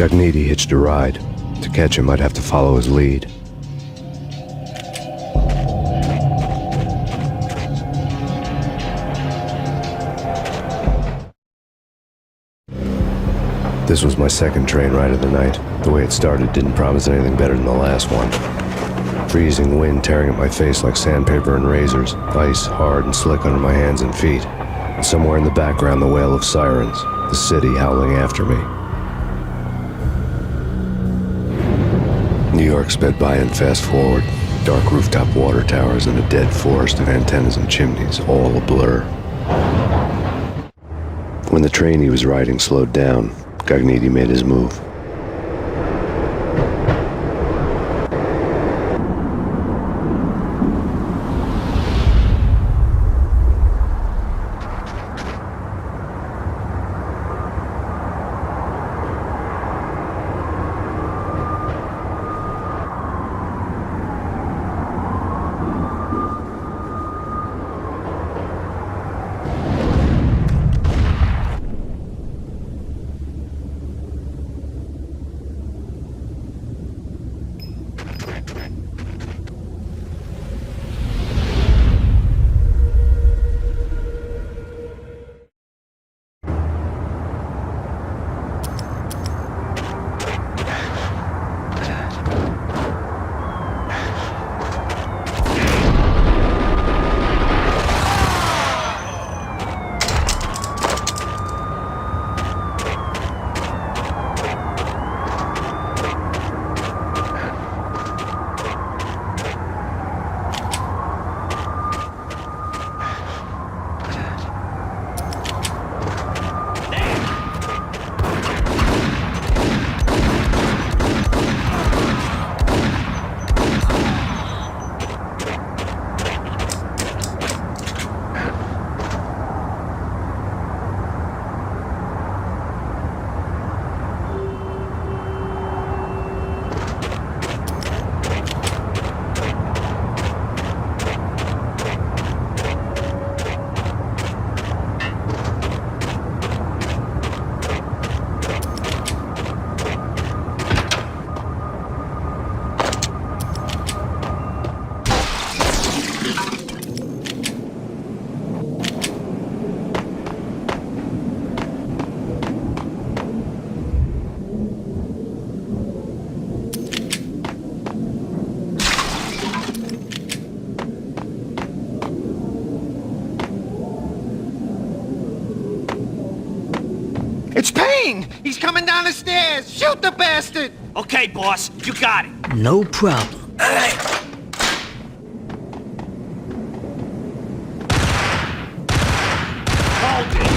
Gognitti hitched a ride. To catch him, I'd have to follow his lead. This was my second train ride of the night. The way it started didn't promise anything better than the last one. Freezing wind tearing at my face like sandpaper and razors, ice hard and slick under my hands and feet. And somewhere in the background, the wail of sirens, the city howling after me. New York sped by and fast forward. Dark rooftop water towers and a dead forest of antennas and chimneys, all a blur. When the train he was riding slowed down, Gognitti made his move. Payne! He's coming down the stairs! Shoot the bastard! Okay, boss, you got it. No problem. Hold it.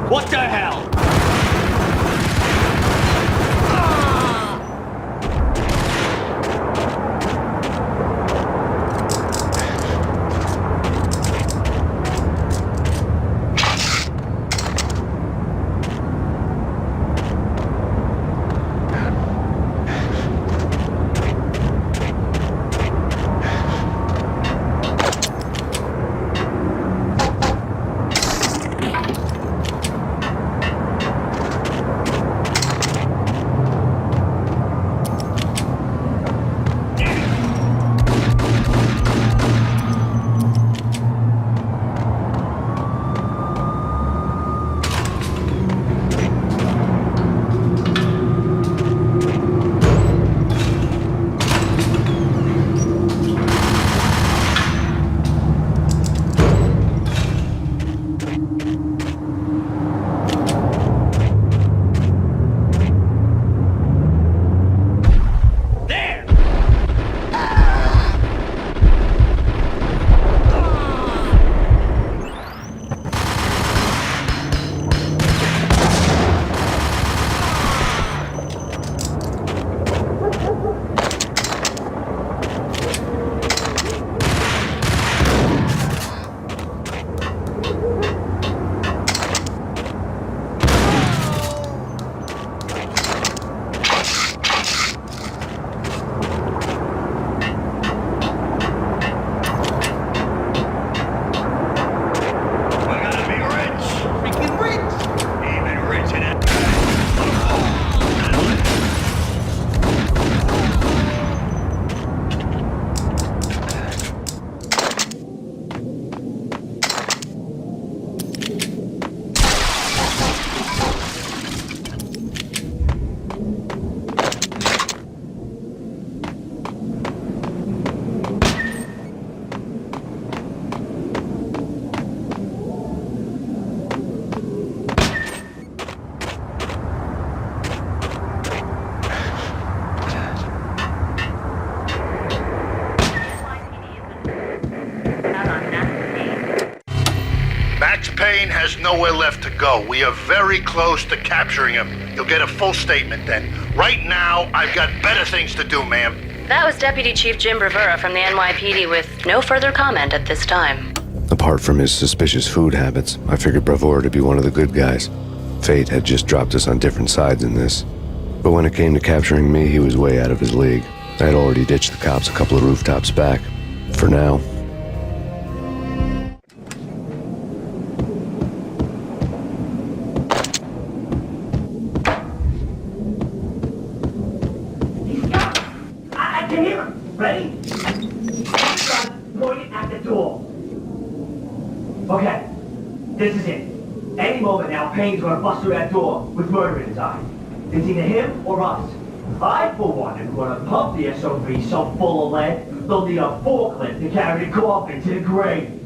What the hell? Payne has nowhere left to go. We are very close to capturing him. You'll get a full statement then. Right now, I've got better things to do, ma'am. That was Deputy Chief Jim Rivera from the NYPD with no further comment at this time. Apart from his suspicious food habits, I figured Bravura to be one of the good guys. Fate had just dropped us on different sides in this. But when it came to capturing me, he was way out of his league. I had already ditched the cops a couple of rooftops back. For now. I can hear him. Ready? Gun pointed at the door. Okay, this is it. Any moment now, Payne's gonna bust through that door with murder in his eye. It's either him or us. I, for one, am gonna pump the SOV so full of lead, they'll need a forklift to carry the coffin to the grave.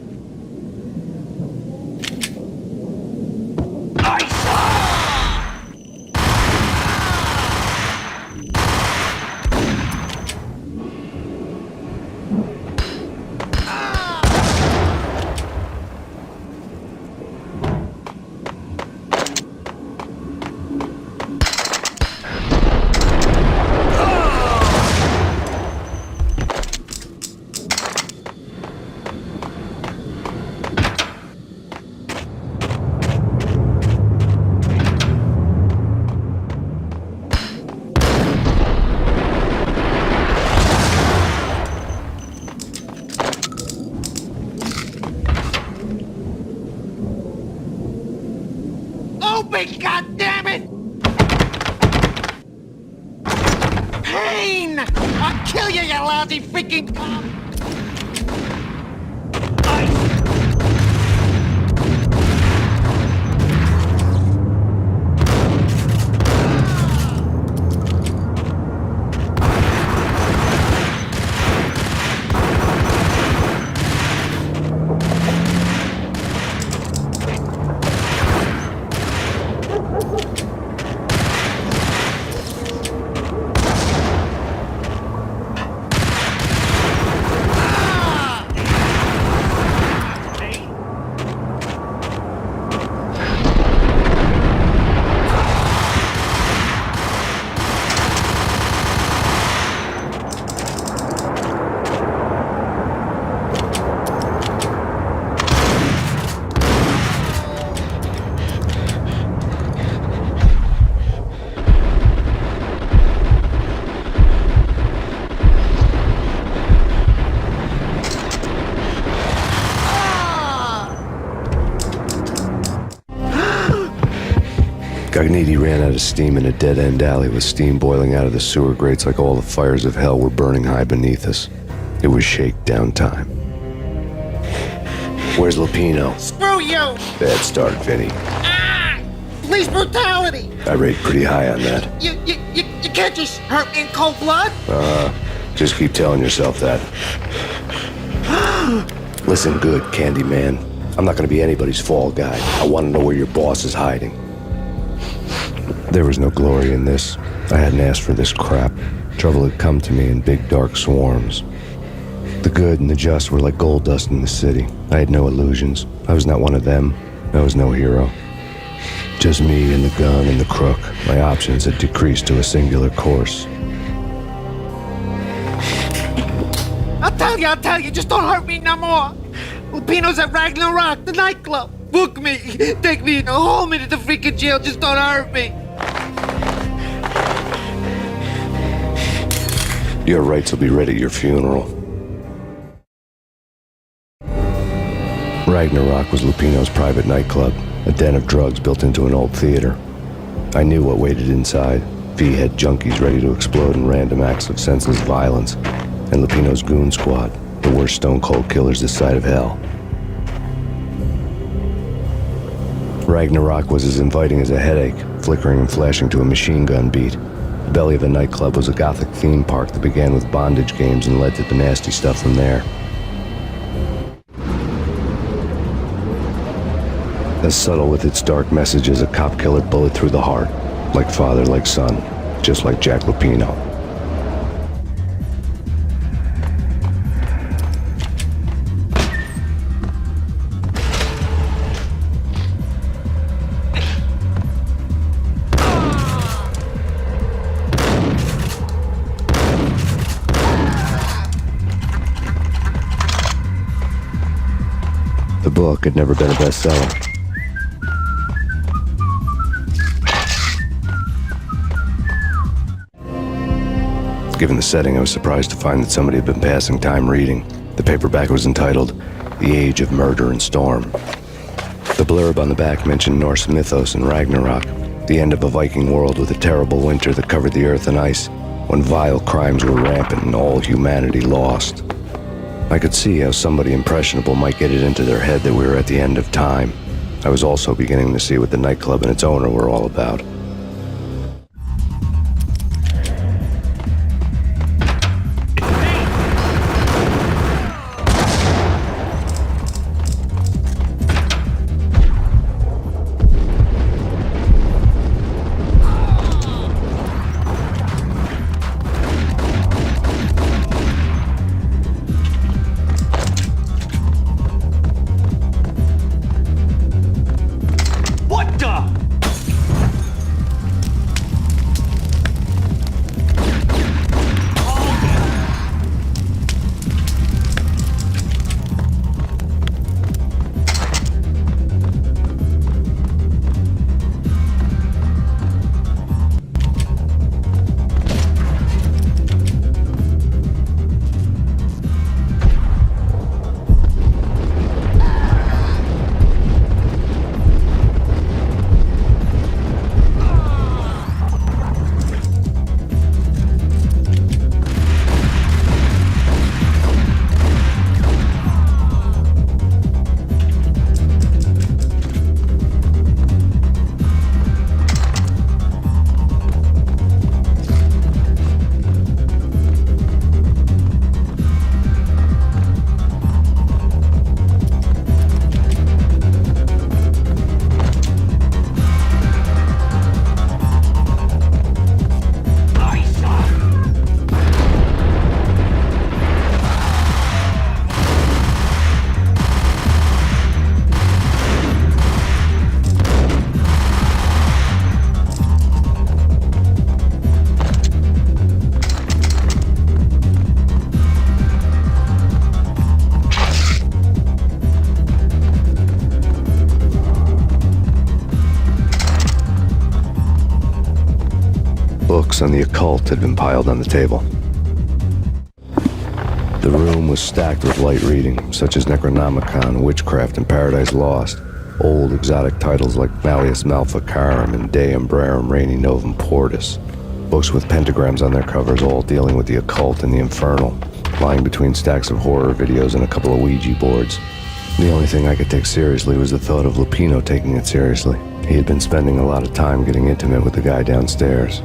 I'll kill you, you lousy freaking... Gagniti ran out of steam in a dead-end alley with steam boiling out of the sewer grates like all the fires of hell were burning high beneath us. It was shakedown time. Where's Lupino? Screw you! Bad start, Vinny. Police brutality! I rate pretty high on that. You can't just hurt me in cold blood? Just keep telling yourself that. Listen good, Candyman. I'm not gonna be anybody's fall guy. I want to know where your boss is hiding. There was no glory in this. I hadn't asked for this crap. Trouble had come to me in big dark swarms. The good and the just were like gold dust in the city. I had no illusions. I was not one of them. I was no hero. Just me and the gun and the crook. My options had decreased to a singular course. I'll tell you, just don't hurt me no more. Lupino's at Ragnarok, the nightclub. Book me, take me in a home into the freaking jail, just don't hurt me. Your rights will be read at your funeral. Ragnarok was Lupino's private nightclub, a den of drugs built into an old theater. I knew what waited inside. V had junkies ready to explode in random acts of senseless violence, and Lupino's goon squad, the worst stone-cold killers this side of hell. Ragnarok was as inviting as a headache, flickering and flashing to a machine gun beat. The belly of the nightclub was a gothic theme park that began with bondage games and led to the nasty stuff from there. As subtle with its dark message as a cop killer bullet through the heart, like father, like son, just like Jack Lupino. The book had never been a bestseller. Given the setting, I was surprised to find that somebody had been passing time reading. The paperback was entitled The Age of Murder and Storm. The blurb on the back mentioned Norse mythos and Ragnarok, the end of a Viking world with a terrible winter that covered the earth in ice, when vile crimes were rampant and all humanity lost. I could see how somebody impressionable might get it into their head that we were at the end of time. I was also beginning to see what the nightclub and its owner were all about. books on the occult had been piled on the table. The room was stacked with light reading, such as Necronomicon, Witchcraft, and Paradise Lost. Old exotic titles like Malleus Maleficarum and De Umbrarum Reini Novum Portus. Books with pentagrams on their covers, all dealing with the occult and the infernal, lying between stacks of horror videos and a couple of Ouija boards. The only thing I could take seriously was the thought of Lupino taking it seriously. He had been spending a lot of time getting intimate with the guy downstairs.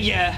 yeah.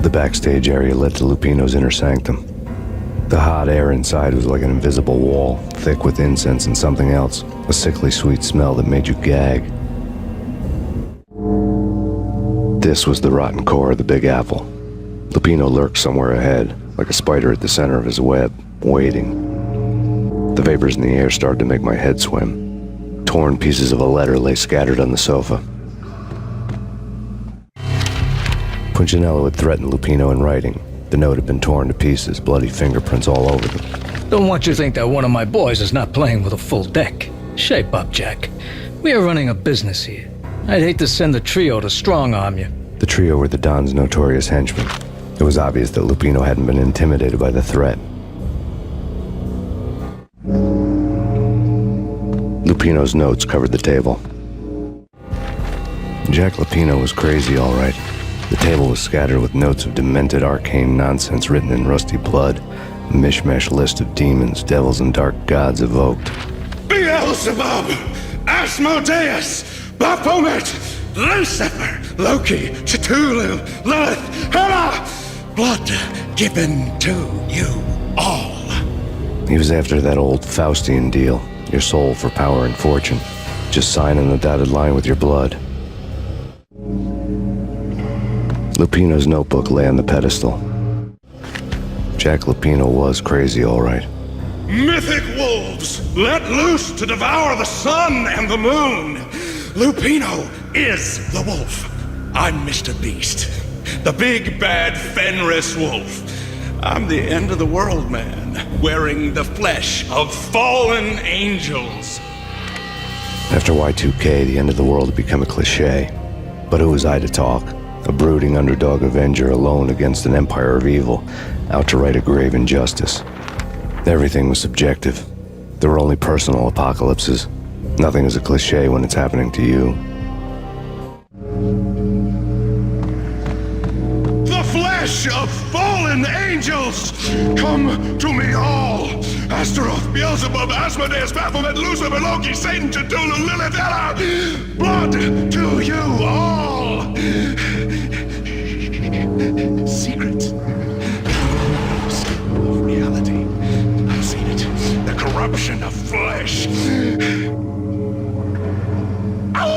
The backstage area led to Lupino's inner sanctum. The hot air inside was like an invisible wall, thick with incense and something else, a sickly sweet smell that made you gag. This was the rotten core of the Big Apple. Lupino lurked somewhere ahead, like a spider at the center of his web, waiting. The vapors in the air started to make my head swim. Torn pieces of a letter lay scattered on the sofa. Punchinello had threatened Lupino in writing. The note had been torn to pieces, bloody fingerprints all over them. Don't want you to think that one of my boys is not playing with a full deck. Shape up, Jack. We are running a business here. I'd hate to send the trio to strong-arm you. The trio were the Don's notorious henchmen. It was obvious that Lupino hadn't been intimidated by the threat. Lupino's notes covered the table. Jack Lupino was crazy, all right. The table was scattered with notes of demented arcane nonsense written in rusty blood, a mishmash list of demons, devils, and dark gods evoked. Beelzebub, Asmodeus, Baphomet, Lucifer, Loki, Cthulhu, Lilith, Hela, blood given to you all. He was after that old Faustian deal, your soul for power and fortune. Just sign on the dotted line with your blood. Lupino's notebook lay on the pedestal. Jack Lupino was crazy, all right. Mythic wolves, let loose to devour the sun and the moon. Lupino is the wolf. I'm Mr. Beast, the big bad Fenris wolf. I'm the end of the world man, wearing the flesh of fallen angels. After Y2K, the end of the world had become a cliche. But who was I to talk? A brooding underdog avenger alone against an empire of evil, out to right a grave injustice. Everything was subjective. There were only personal apocalypses. Nothing is a cliche when it's happening to you. The flesh of fallen angels! Come to me all! Astaroth, Beelzebub, Asmodeus, Baphomet, Lucifer, Loki, Satan, Cthulhu, Lilith, Hela! Blood to you all! Secret. Of reality. I've seen it. The corruption of flesh. Ow!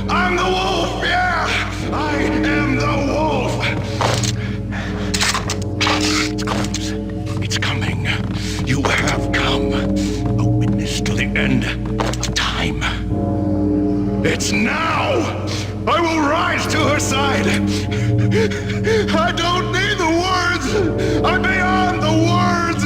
I'm the wolf, yeah! I am the wolf! It's close. It's coming. You have come. A witness to the end of time. It's now! I will rise to her side! I don't need the words! I'm beyond the words!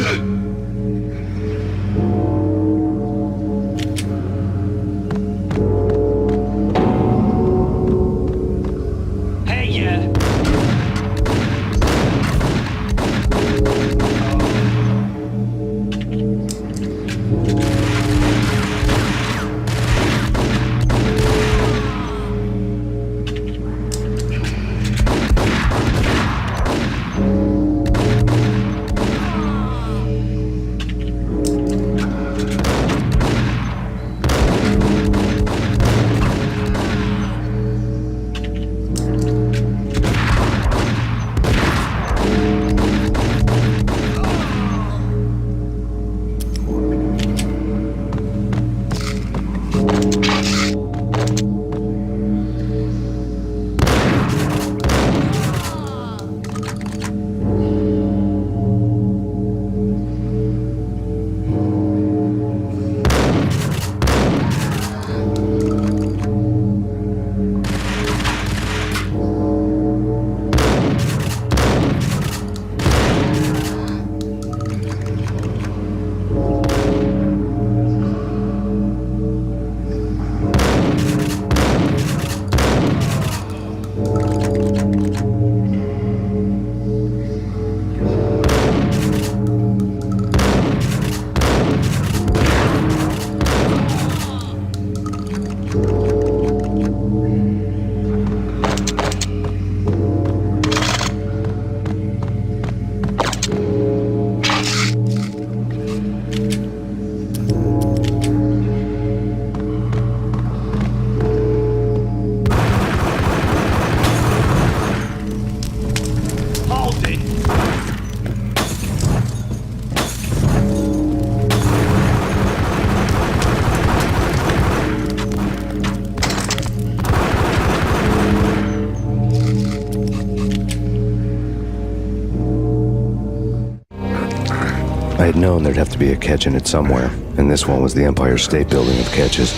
I had known there'd have to be a catch in it somewhere, and this one was the Empire State Building of catches.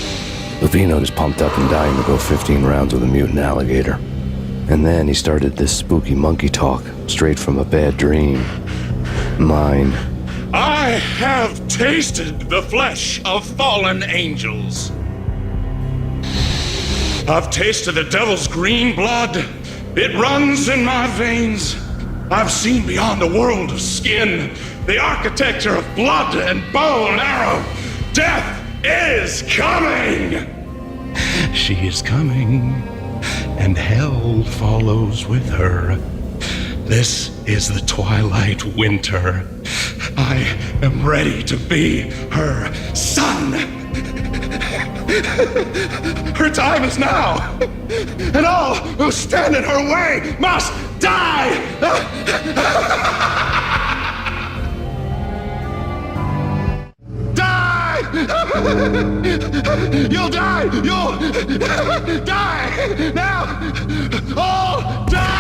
Lupino just pumped up and dying to go 15 rounds with a mutant alligator. And then he started this spooky monkey talk, straight from a bad dream. Mine. I have tasted the flesh of fallen angels. I've tasted the devil's green blood. It runs in my veins. I've seen beyond the world of skin, the architecture of blood and bow and arrow. Death is coming! She is coming, and hell follows with her. This is the twilight winter. I am ready to be her son. Her time is now, and all who stand in her way must die! You'll die! You'll die! Now! All die!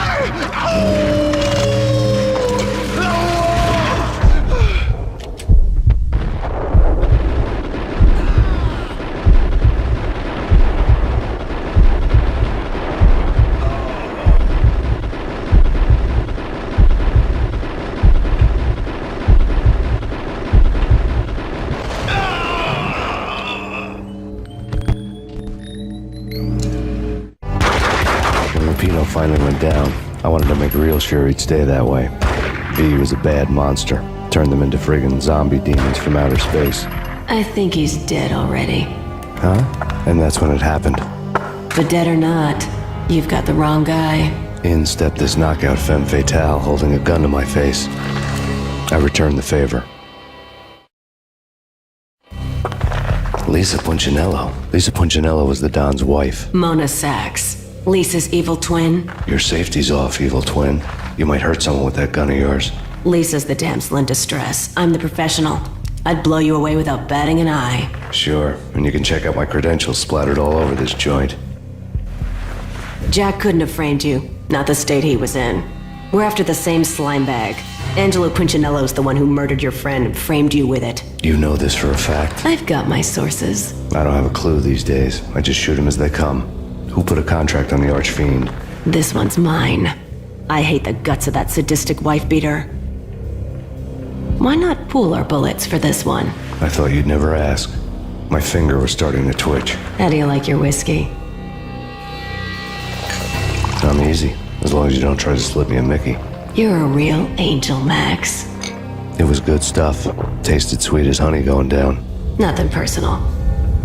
Finally went down. I wanted to make real sure he'd stay that way. V was a bad monster. Turned them into friggin' zombie demons from outer space. I think he's dead already. Huh? And that's when it happened. But dead or not, you've got the wrong guy. In stepped this knockout femme fatale holding a gun to my face. I returned the favor. Lisa Punchinello. Lisa Punchinello was the Don's wife. Mona Sachs. Lisa's evil twin. Your safety's off, evil twin. You might hurt someone with that gun of yours. Lisa's the damsel in distress. I'm the professional. I'd blow you away without batting an eye. Sure, and you can check out my credentials splattered all over this joint. Jack couldn't have framed you. Not the state he was in. We're after the same slime bag. Angelo Punchinello's the one who murdered your friend and framed you with it. You know this for a fact? I've got my sources. I don't have a clue these days. I just shoot them as they come. Who put a contract on the Archfiend? This one's mine. I hate the guts of that sadistic wife-beater. Why not pool our bullets for this one? I thought you'd never ask. My finger was starting to twitch. How do you like your whiskey? I'm easy, as long as you don't try to slip me a Mickey. You're a real angel, Max. It was good stuff. Tasted sweet as honey going down. Nothing personal.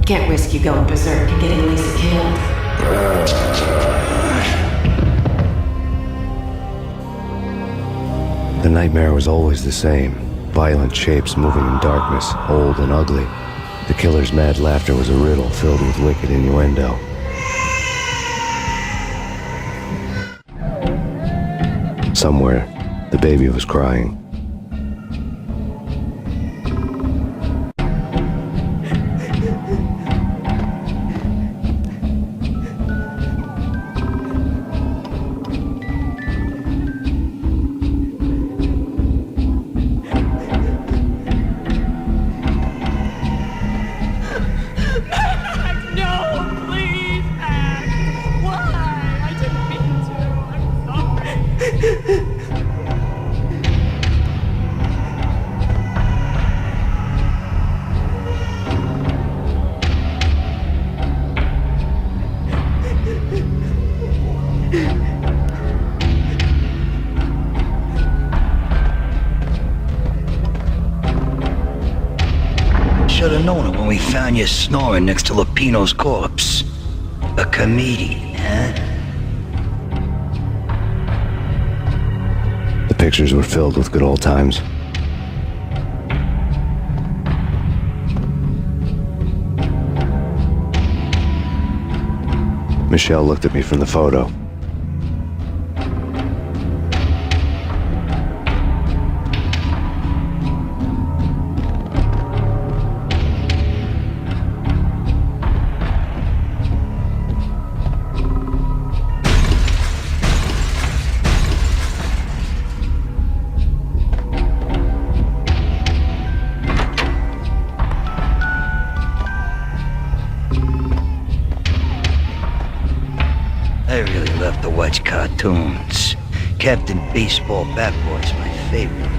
Can't risk you going berserk and getting Lisa killed. The nightmare was always the same. Violent shapes moving in darkness, old and ugly. The killer's mad laughter was a riddle filled with wicked innuendo. Somewhere, the baby was crying. we found you snoring next to Lupino's corpse. A comedian, huh? The pictures were filled with good old times. Michelle looked at me from the photo. I really love to watch cartoons. Captain Baseball Bat Boy's my favorite.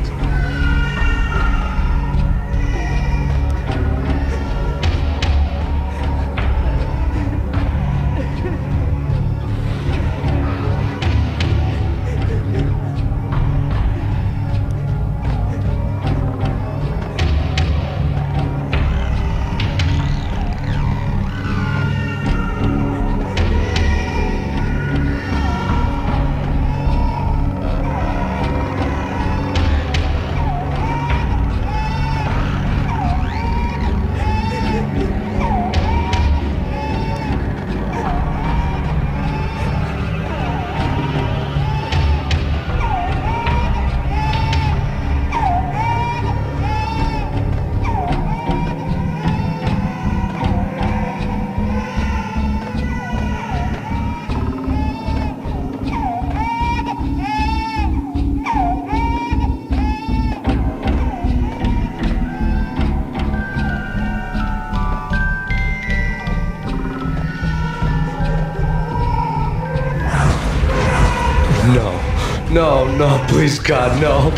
No, please, God, no.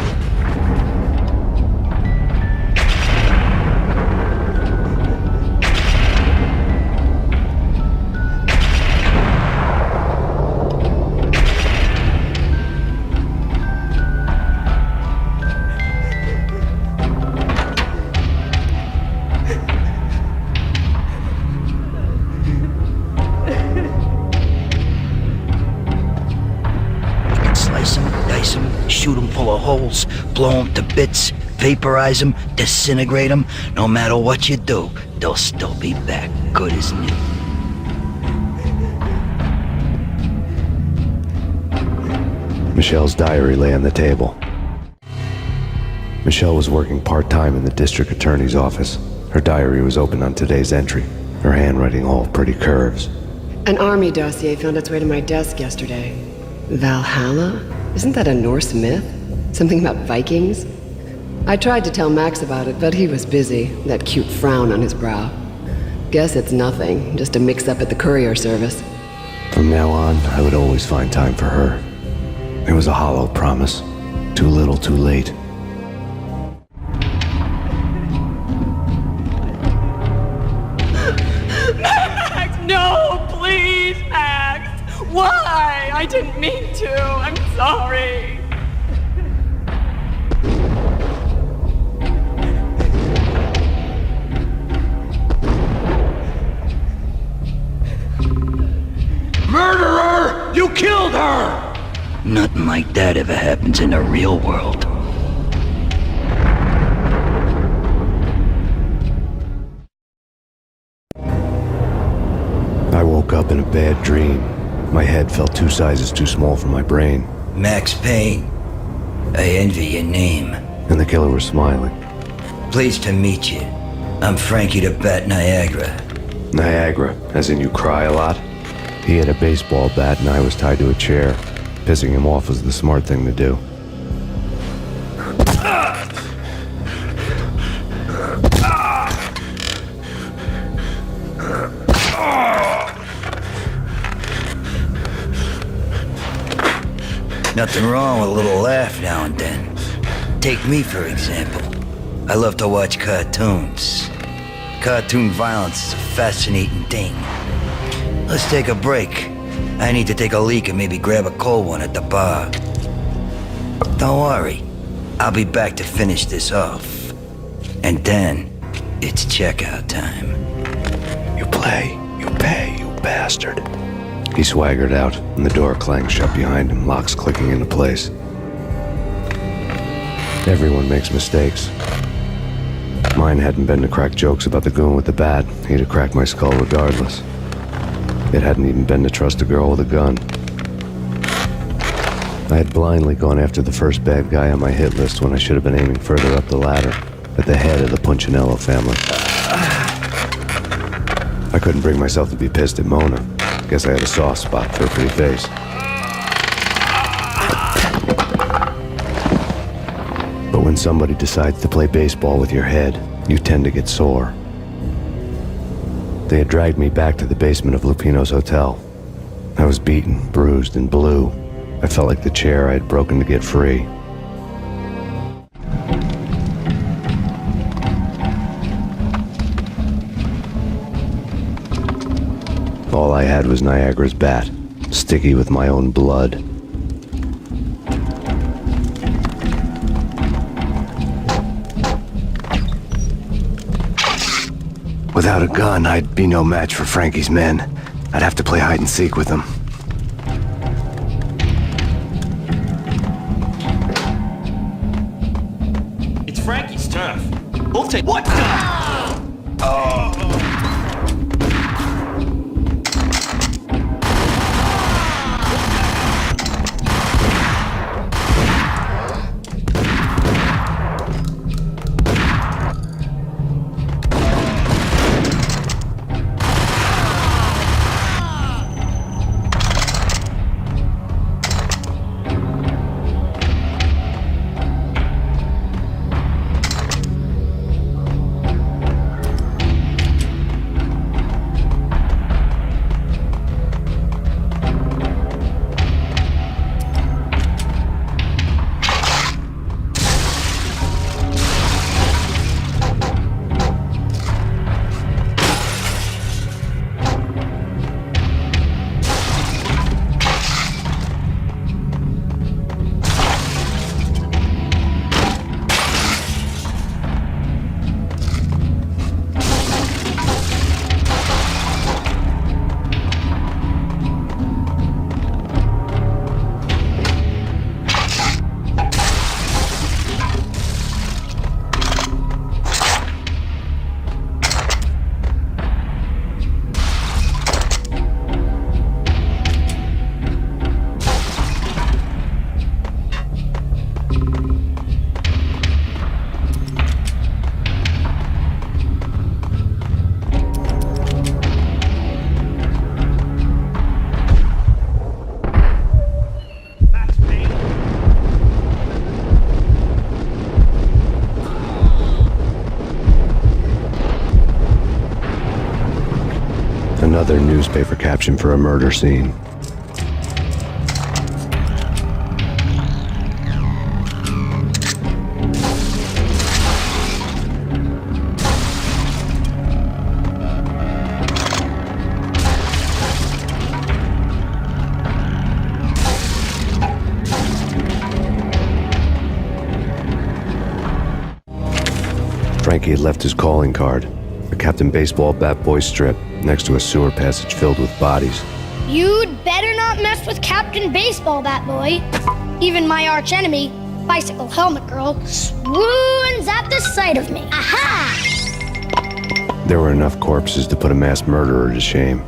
Shoot them full of holes, blow them to bits, vaporize them, disintegrate them. No matter what you do, they'll still be back good as new. Michelle's diary lay on the table. Michelle was working part-time in the district attorney's office. Her diary was open on today's entry, her handwriting all pretty curves. An army dossier found its way to my desk yesterday. Valhalla? Isn't that a Norse myth? Something about Vikings? I tried to tell Max about it, but he was busy, that cute frown on his brow. Guess it's nothing, just a mix-up at the courier service. From now on, I would always find time for her. It was a hollow promise. Too little, too late. Max, no, please, Max. Why? I didn't mean to. I'm sorry. Murderer! You killed her! Nothing like that ever happens in the real world. I woke up in a bad dream. My head felt 2 sizes too small for my brain. Max Payne. I envy your name. And the killer was smiling. Pleased to meet you. I'm Frankie the Bat Niagara. Niagara, as in you cry a lot? He had a baseball bat and I was tied to a chair. Pissing him off was the smart thing to do. Nothing wrong with a little laugh now and then. Take me, for example. I love to watch cartoons. Cartoon violence is a fascinating thing. Let's take a break. I need to take a leak and maybe grab a cold one at the bar. Don't worry. I'll be back to finish this off. And then, It's checkout time. You play, you pay, you bastard. He swaggered out, and the door clanged shut behind him, locks clicking into place. Everyone makes mistakes. Mine hadn't been to crack jokes about the goon with the bat. He'd have cracked my skull regardless. It hadn't even been to trust a girl with a gun. I had blindly gone after the first bad guy on my hit list when I should have been aiming further up the ladder, at the head of the Punchinello family. I couldn't bring myself to be pissed at Mona. Guess I had a soft spot for her pretty face. But when somebody decides to play baseball with your head, you tend to get sore. They had dragged me back to the basement of Lupino's hotel. I was beaten, bruised, and blue. I felt like the chair I had broken to get free. All I had was Niagara's bat, sticky with my own blood. Without a gun, I'd be no match for Frankie's men. I'd have to play hide and seek with them. It's Frankie's turf. We'll take... What the... Another newspaper caption for a murder scene. Frankie had left his calling card, a Captain Baseball Bat Boy strip, next to a sewer passage filled with bodies. You'd better not mess with Captain Baseball Bat Boy. Even my arch enemy, Bicycle Helmet Girl, swoons at the sight of me. Aha! There were enough corpses to put a mass murderer to shame.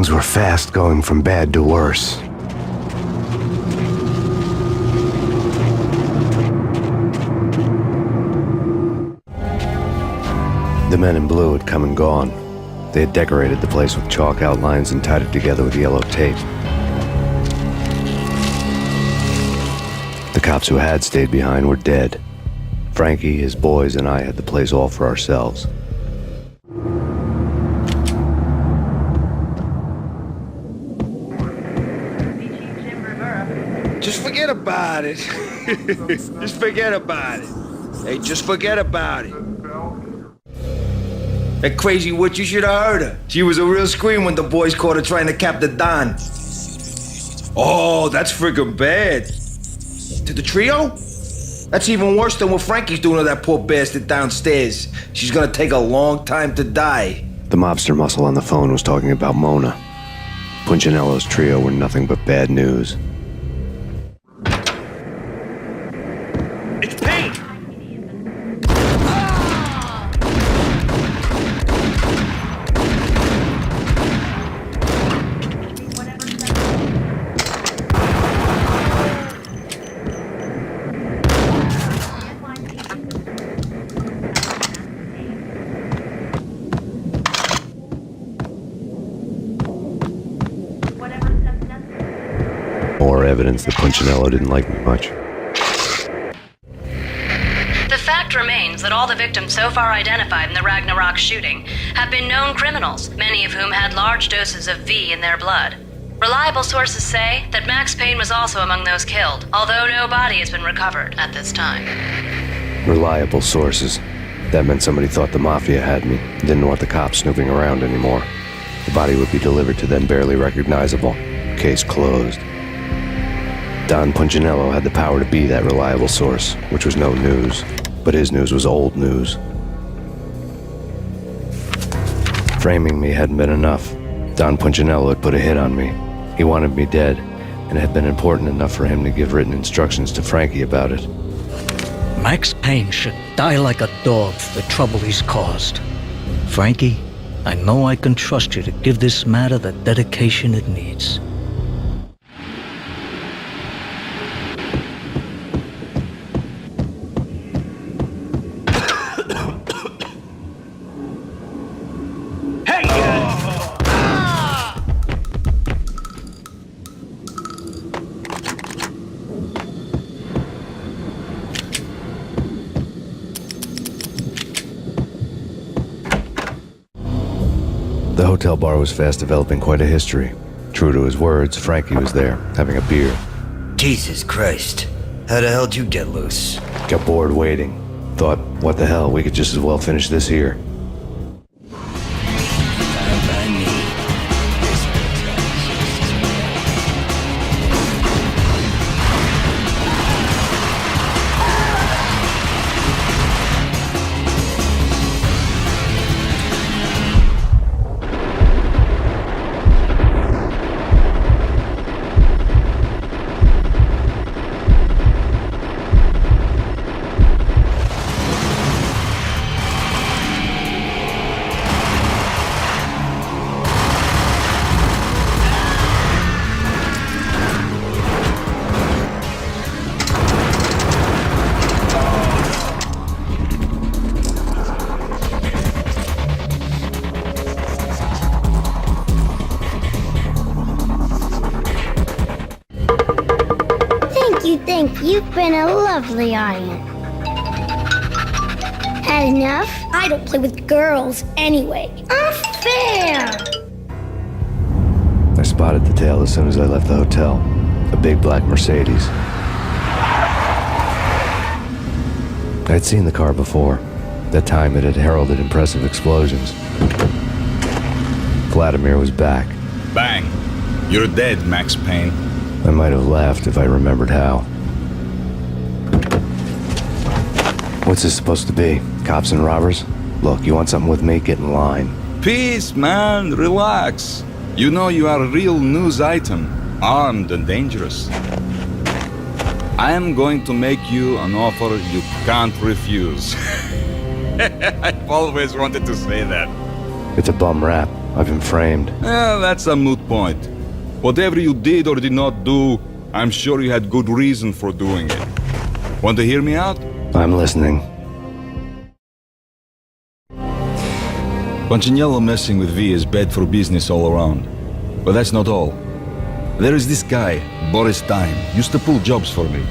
Things were fast going from bad to worse. The men in blue had come and gone. They had decorated the place with chalk outlines and tied it together with yellow tape. The cops who had stayed behind were dead. Frankie, his boys, and I had the place all for ourselves. Just forget about it. Just forget about it. Hey, just forget about it. That crazy witch, you should have heard her. She was a real scream when the boys caught her trying to cap the Don. Oh, that's friggin' bad. To the trio? That's even worse than what Frankie's doing to that poor bastard downstairs. She's gonna take a long time to die. The mobster muscle on the phone was talking about Mona. Punchinello's trio were nothing but bad news. It's Payne! More evidence that Punchinello didn't like me much. The fact remains that all the victims so far identified in the Ragnarok shooting have been known criminals, many of whom had large doses of V in their blood. Reliable sources say that Max Payne was also among those killed, although no body has been recovered at this time. Reliable sources. That meant somebody thought the Mafia had me, didn't want the cops snooping around anymore. The body would be delivered to them barely recognizable. Case closed. Don Punchinello had the power to be that reliable source, which was no news. But his news was old news. Framing me hadn't been enough. Don Punchinello had put a hit on me. He wanted me dead, and it had been important enough for him to give written instructions to Frankie about it. Max Payne should die like a dog for the trouble he's caused. Frankie, I know I can trust you to give this matter the dedication it needs. The hotel bar was fast developing quite a history. True to his words, Frankie was there, having a beer. Jesus Christ. How the hell did you get loose? Got bored waiting. Thought, what the hell, we could just as well finish this here. You've been a lovely audience. Had enough? I don't play with girls anyway. Unfair! I spotted the tail as soon as I left the hotel. A big black Mercedes. I'd seen the car before. That time it had heralded impressive explosions. Vladimir was back. Bang! You're dead, Max Payne. I might have laughed if I remembered how. What's this supposed to be? Cops and robbers? Look, you want something with me? Get in line. Peace, man. Relax. You know you are a real news item. Armed and dangerous. I am going to make you an offer you can't refuse. I've always wanted to say that. It's a bum rap. I've been framed. That's a moot point. Whatever you did or did not do, I'm sure you had good reason for doing it. Want to hear me out? I'm listening. Punchinello messing with V is bad for business all around. But that's not all. There is this guy, Boris Time, used to pull jobs for me.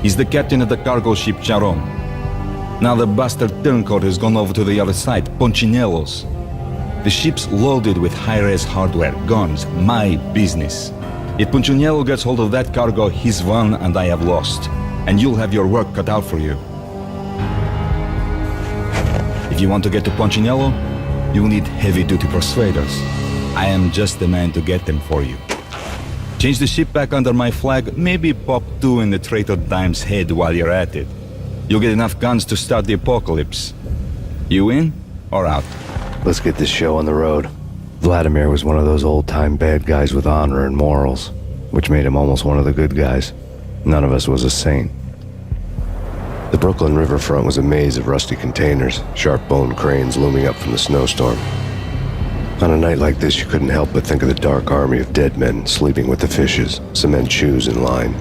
He's the captain of the cargo ship Charon. Now the bastard turncoat has gone over to the other side, Punchinello's. The ship's loaded with high-res hardware, guns, my business. If Punchinello gets hold of that cargo, he's won and I have lost. And you'll have your work cut out for you. If you want to get to Punchinello, you'll need heavy-duty persuaders. I am just the man to get them for you. Change the ship back under my flag, maybe pop 2 in the traitor Dime's head while you're at it. You'll get enough guns to start the apocalypse. You in or out? Let's get this show on the road. Vladimir was one of those old-time bad guys with honor and morals, which made him almost one of the good guys. None of us was a saint. The Brooklyn riverfront was a maze of rusty containers, sharp-boned cranes looming up from the snowstorm. On a night like this, you couldn't help but think of the dark army of dead men sleeping with the fishes, cement shoes in line.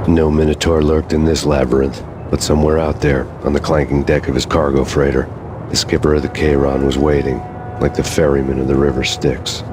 No Minotaur lurked in this labyrinth, but somewhere out there, on the clanking deck of his cargo freighter, the skipper of the Chiron was waiting, like the ferryman of the river Styx.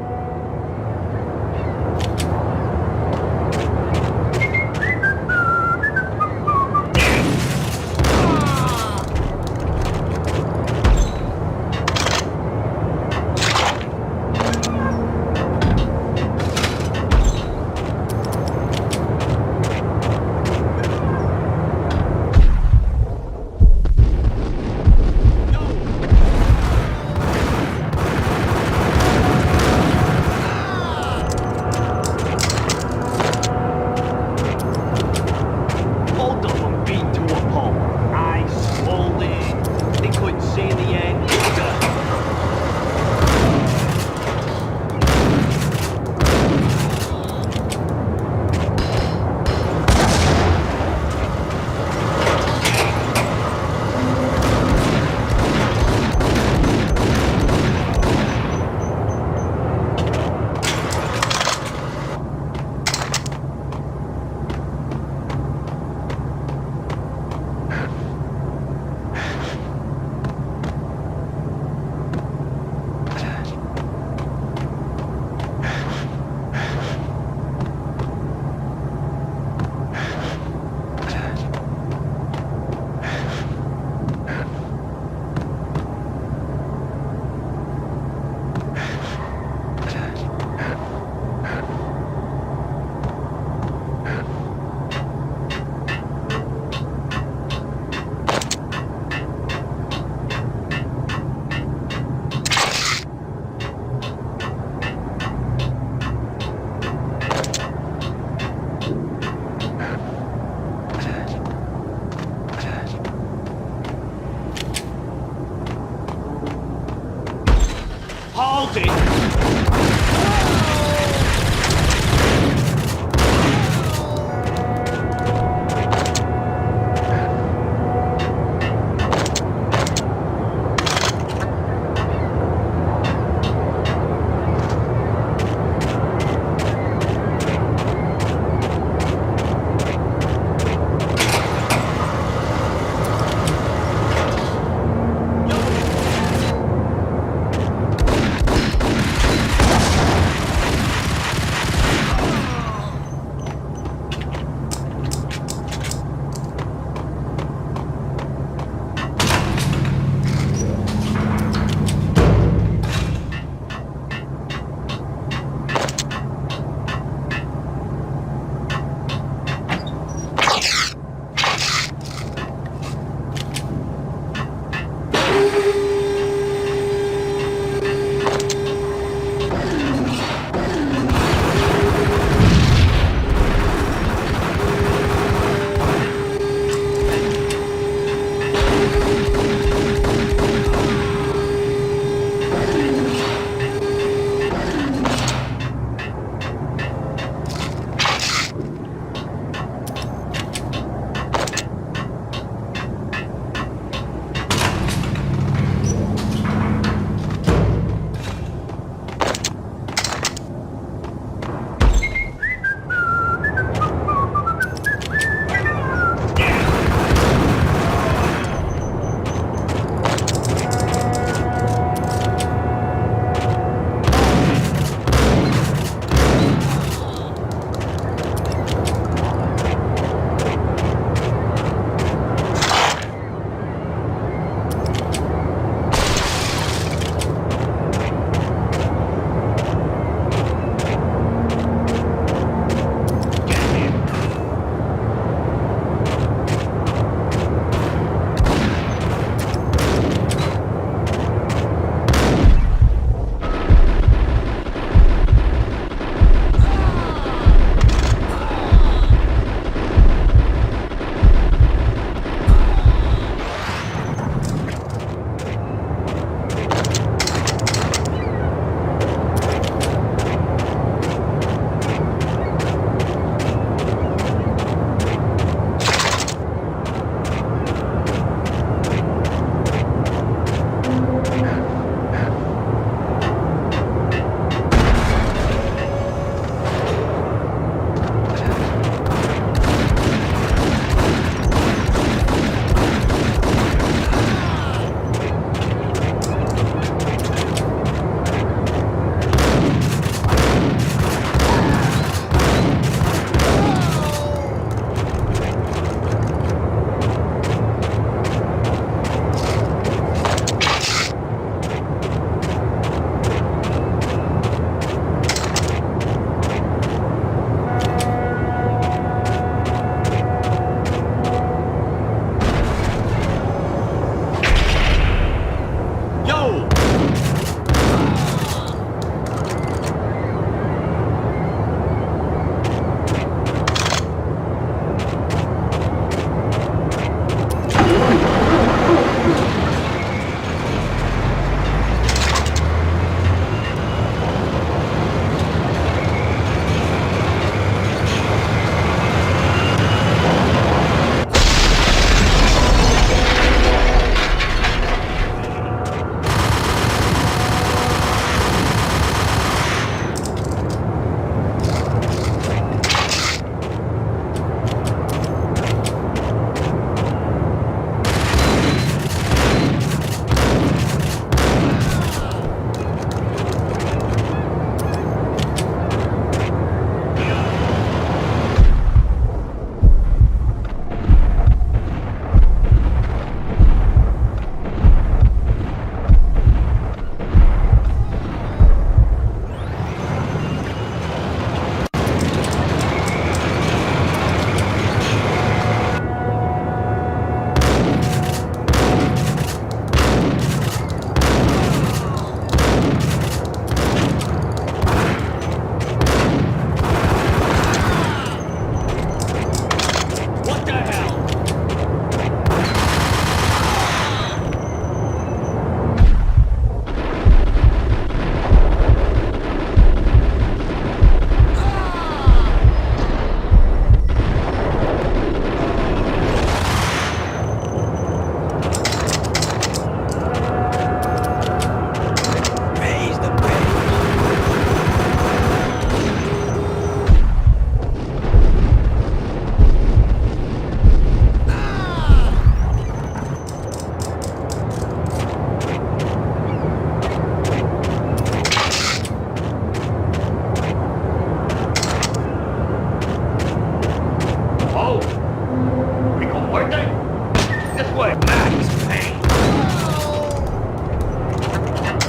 boy Max Payne.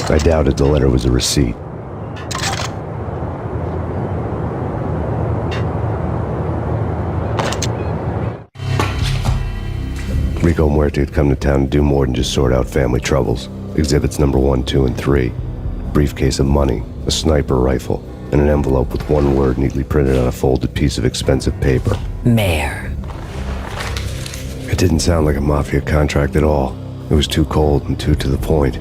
I doubted the letter was a receipt. Rico Muerte had come to town to do more than just sort out family troubles. Exhibits number 1, 2, and 3. A briefcase of money, a sniper rifle, and an envelope with one word neatly printed on a folded piece of expensive paper. Mayor. It didn't sound like a mafia contract at all. It was too cold and too to the point.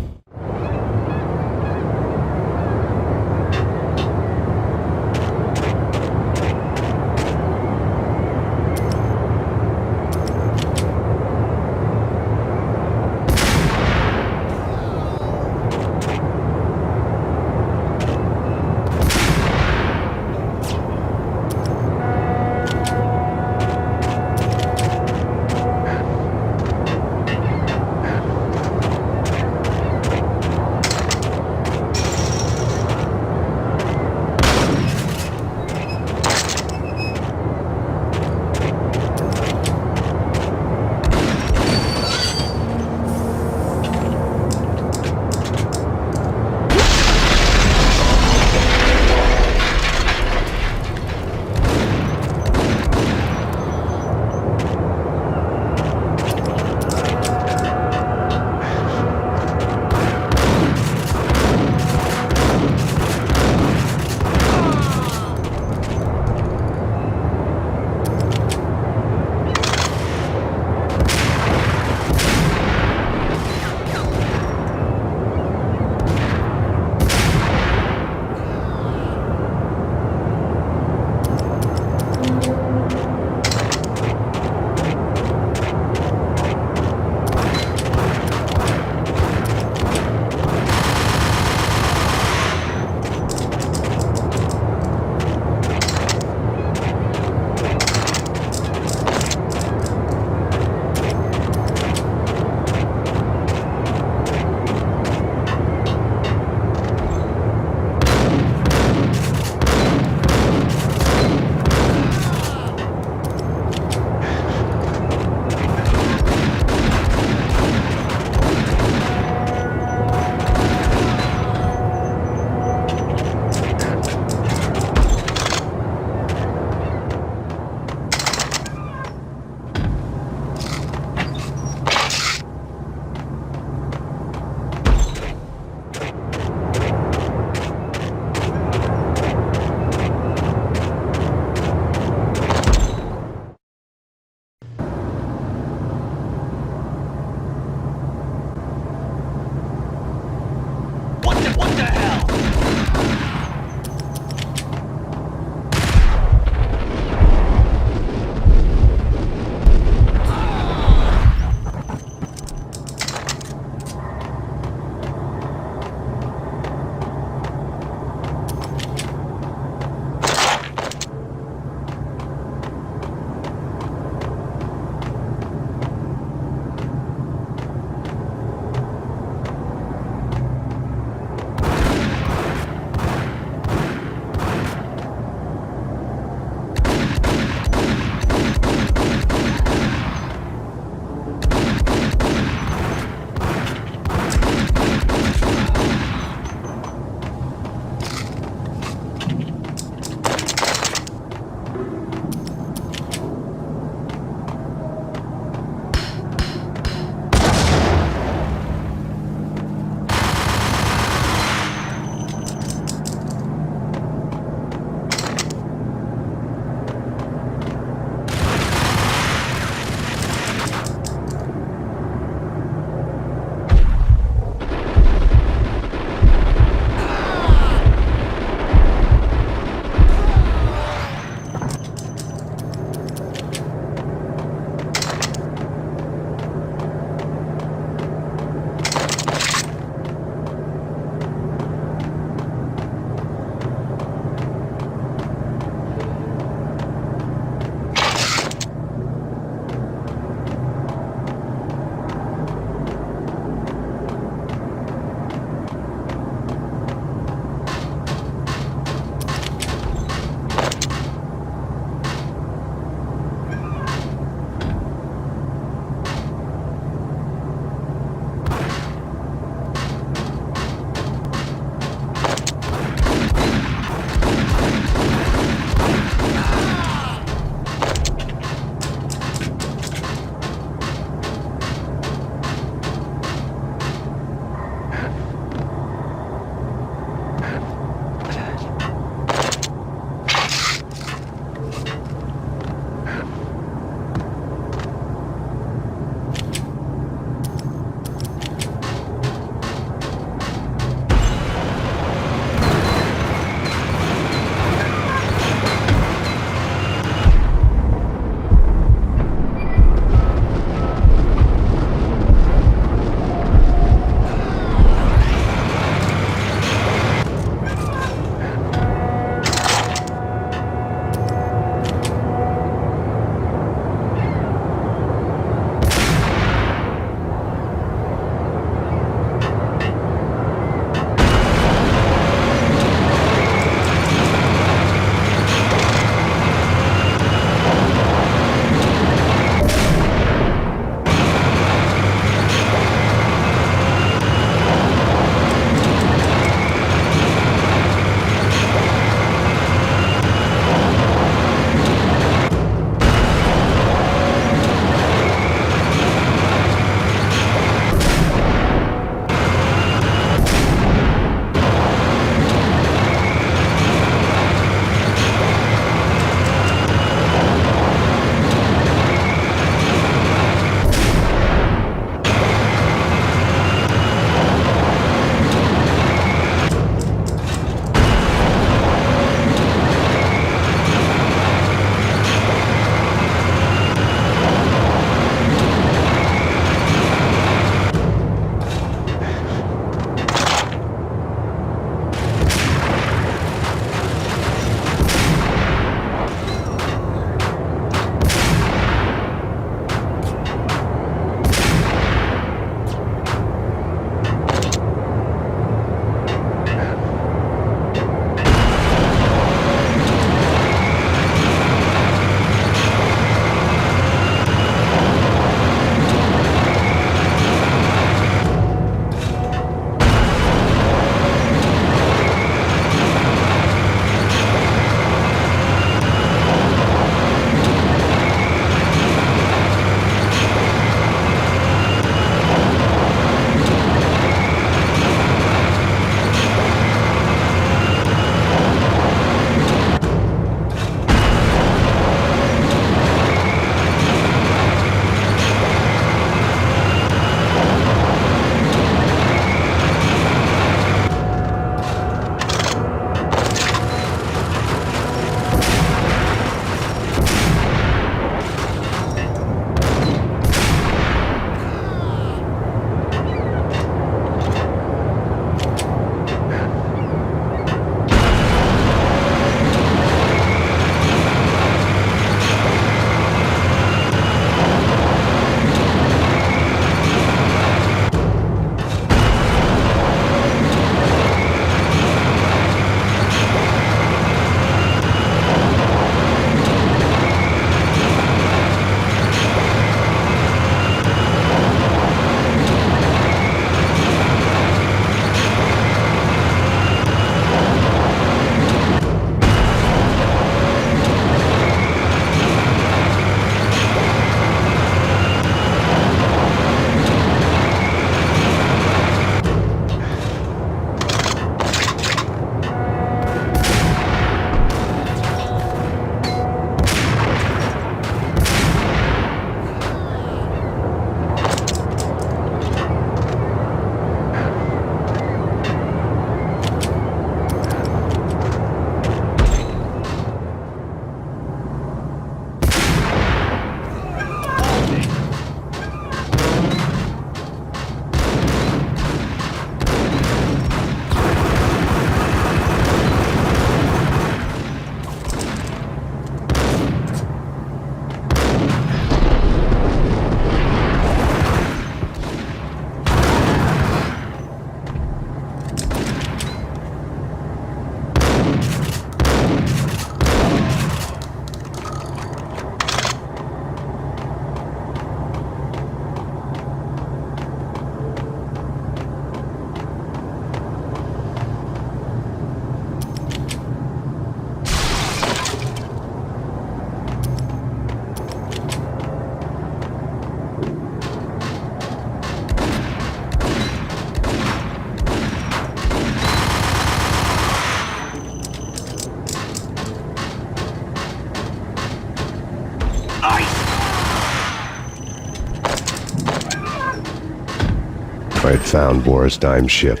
I had found Boris Dime's ship.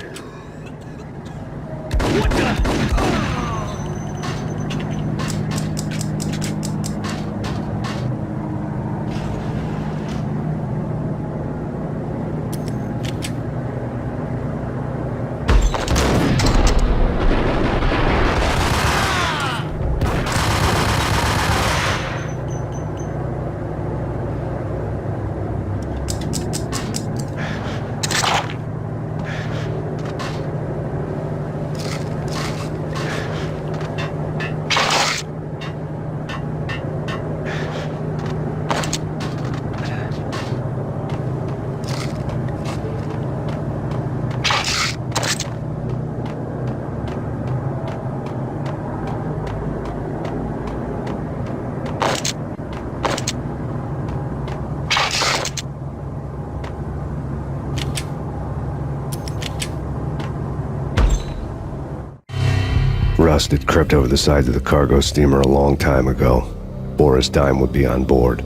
Rust had crept over the sides of the cargo steamer a long time ago. Boris Dime would be on board.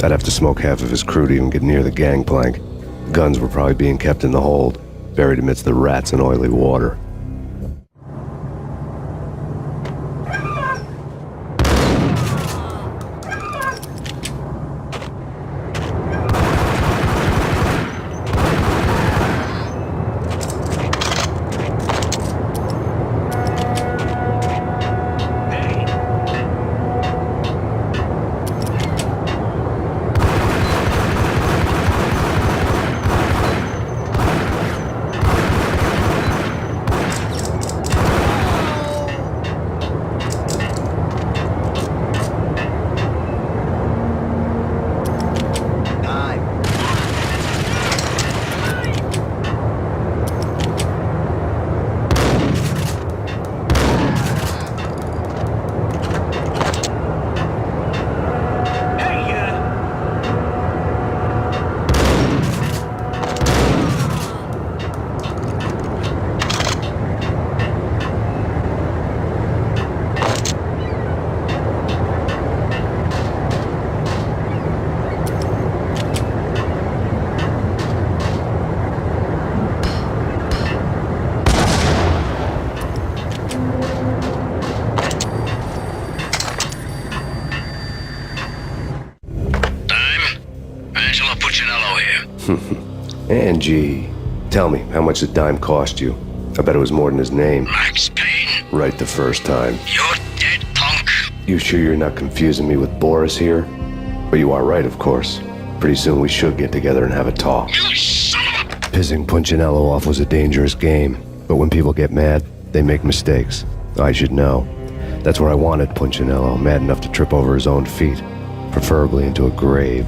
I'd have to smoke half of his crew to even get near the gangplank. The guns were probably being kept in the hold, buried amidst the rats and oily water. Angie, tell me, how much did Dime cost you? I bet it was more than his name. Max Payne. Right the first time. You're dead, punk. You sure you're not confusing me with Boris here? But you are right, of course. Pretty soon we should get together and have a talk. You son of a... Pissing Punchinello off was a dangerous game, but when people get mad, they make mistakes. I should know. That's where I wanted Punchinello, mad enough to trip over his own feet, preferably into a grave.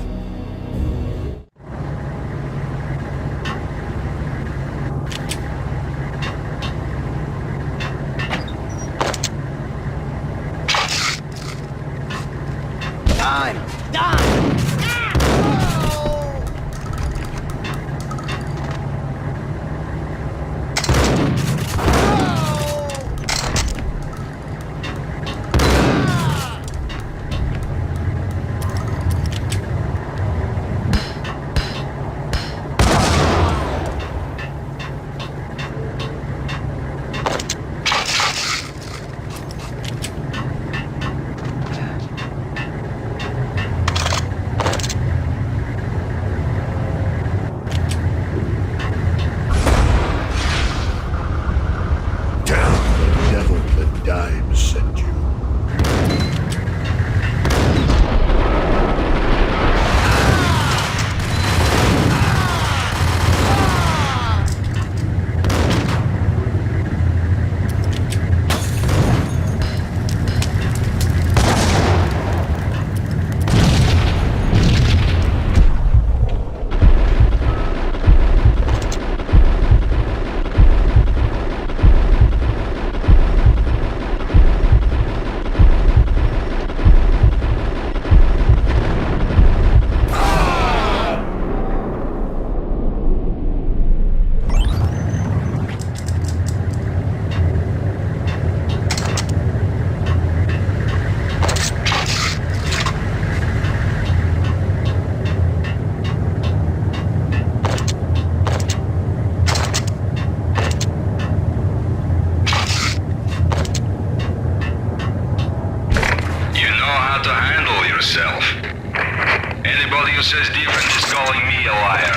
says different is calling me a liar.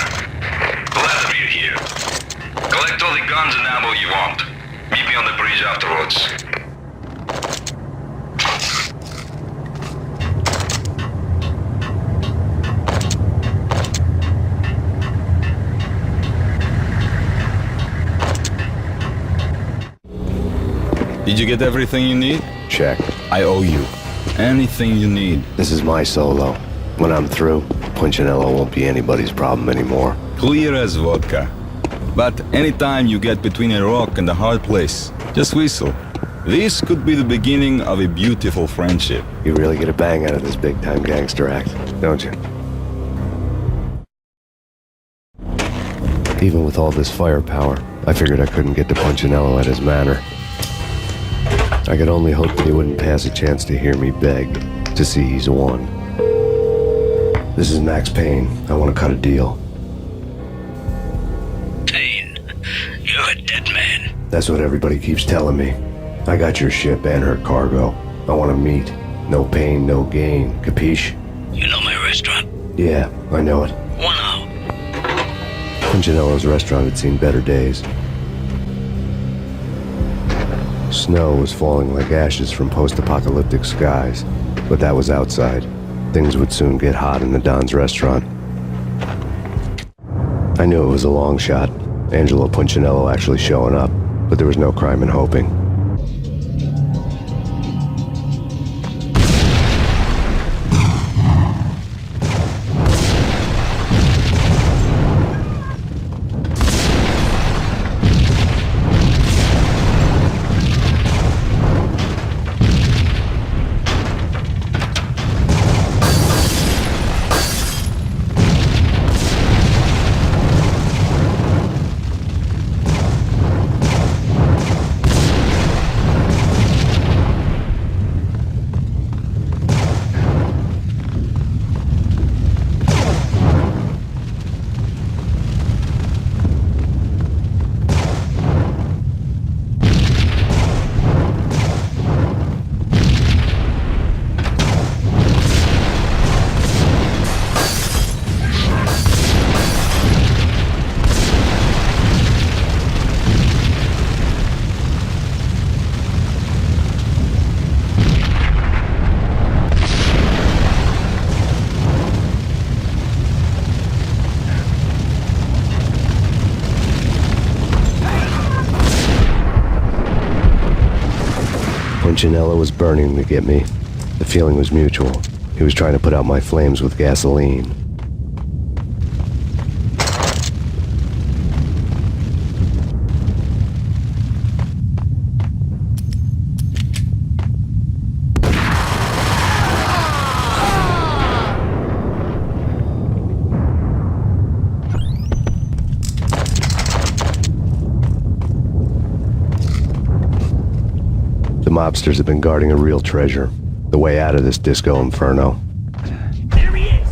Glad of you here. Collect all the guns and ammo you want. Meet me on the bridge afterwards. Did you get everything you need? Check. I owe you. Anything you need. This is my solo. When I'm through, Punchinello won't be anybody's problem anymore. Clear as vodka. But anytime you get between a rock and a hard place, just whistle. This could be the beginning of a beautiful friendship. You really get a bang out of this big-time gangster act, don't you? Even with all this firepower, I figured I couldn't get to Punchinello at his manor. I could only hope that he wouldn't pass a chance to hear me beg, to see he's won. This is Max Payne. I want to cut a deal. Payne, you're a dead man. That's what everybody keeps telling me. I got your ship and her cargo. I want to meet. No pain, no gain. Capiche? You know my restaurant? Yeah, I know it. 1 hour. Punchinello's restaurant had seen better days. Snow was falling like ashes from post-apocalyptic skies, but that was outside. Things would soon get hot in the Don's restaurant. I knew it was a long shot, Angelo Punchinello actually showing up, but there was no crime in hoping. Punchinello was burning to get me. The feeling was mutual. He was trying to put out my flames with gasoline. The mobsters have been guarding a real treasure, the way out of this disco inferno. There he is!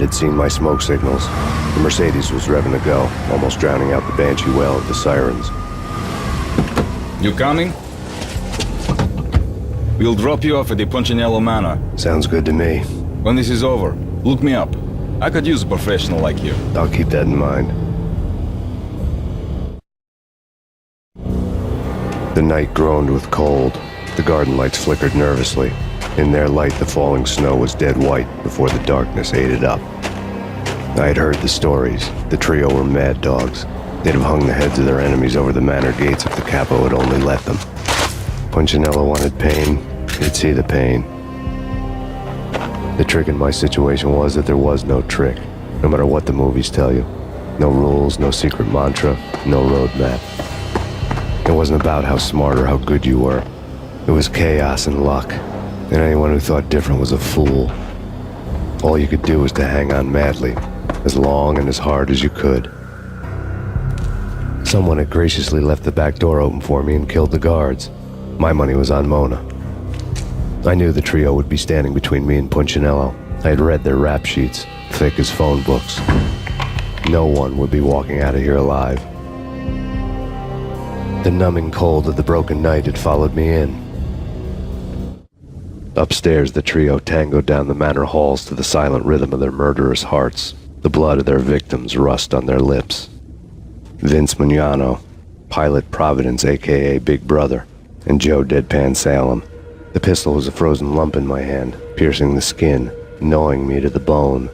had seen my smoke signals. The Mercedes was revving to go, almost drowning out the banshee wail of the sirens. You coming? We'll drop you off at the Punchinello Manor. Sounds good to me. When this is over, look me up. I could use a professional like you. I'll keep that in mind. The night groaned with cold. The garden lights flickered nervously. In their light, the falling snow was dead white before the darkness ate it up. I had heard the stories. The trio were mad dogs. They'd have hung the heads of their enemies over the manor gates if the capo had only let them. Punchinello wanted Payne. He'd see the pain. The trick in my situation was that there was no trick, no matter what the movies tell you. No rules, no secret mantra, no roadmap. It wasn't about how smart or how good you were. It was chaos and luck, and anyone who thought different was a fool. All you could do was to hang on madly, as long and as hard as you could. Someone had graciously left the back door open for me and killed the guards. My money was on Mona. I knew the trio would be standing between me and Punchinello. I had read their rap sheets, thick as phone books. No one would be walking out of here alive. The numbing cold of the broken night had followed me in. Upstairs, the trio tangoed down the manor halls to the silent rhythm of their murderous hearts, the blood of their victims rust on their lips. Vince Mugnano, Pilot Providence, a.k.a. Big Brother, and Joe Deadpan Salem. The pistol was a frozen lump in my hand, piercing the skin, gnawing me to the bone.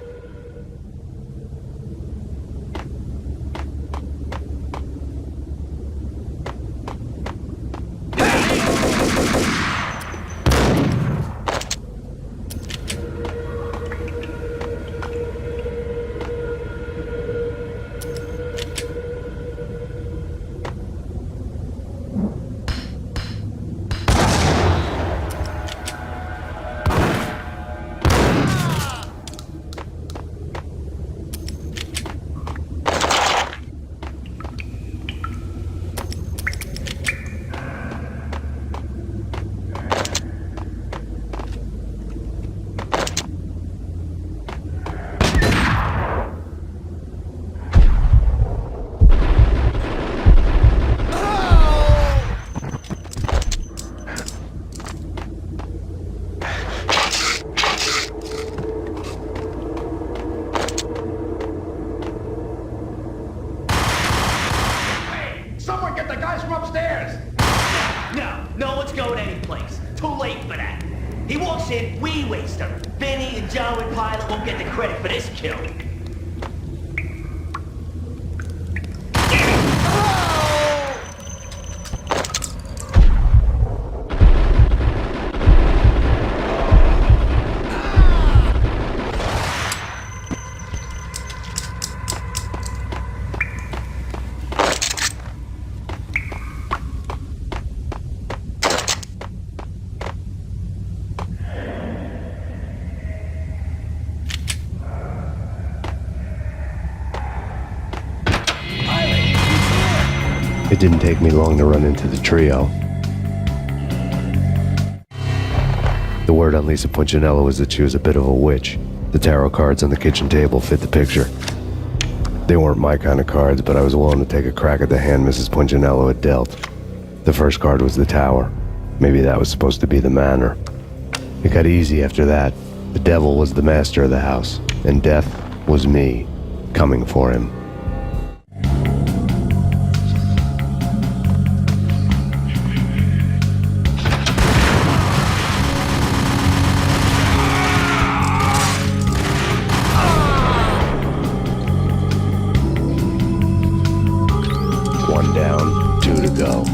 No one's going anyplace. Too late for that. He walks in, we waste him. Vinny and Joe and Pilot won't get the credit for this kill. It didn't take me long to run into the trio. The word on Lisa Punchinello was that she was a bit of a witch. The tarot cards on the kitchen table fit the picture. They weren't my kind of cards, but I was willing to take a crack at the hand Mrs. Punchinello had dealt. The first card was the tower. Maybe that was supposed to be the manor. It got easy after that. The devil was the master of the house, and death was me, coming for him. One down, two to go.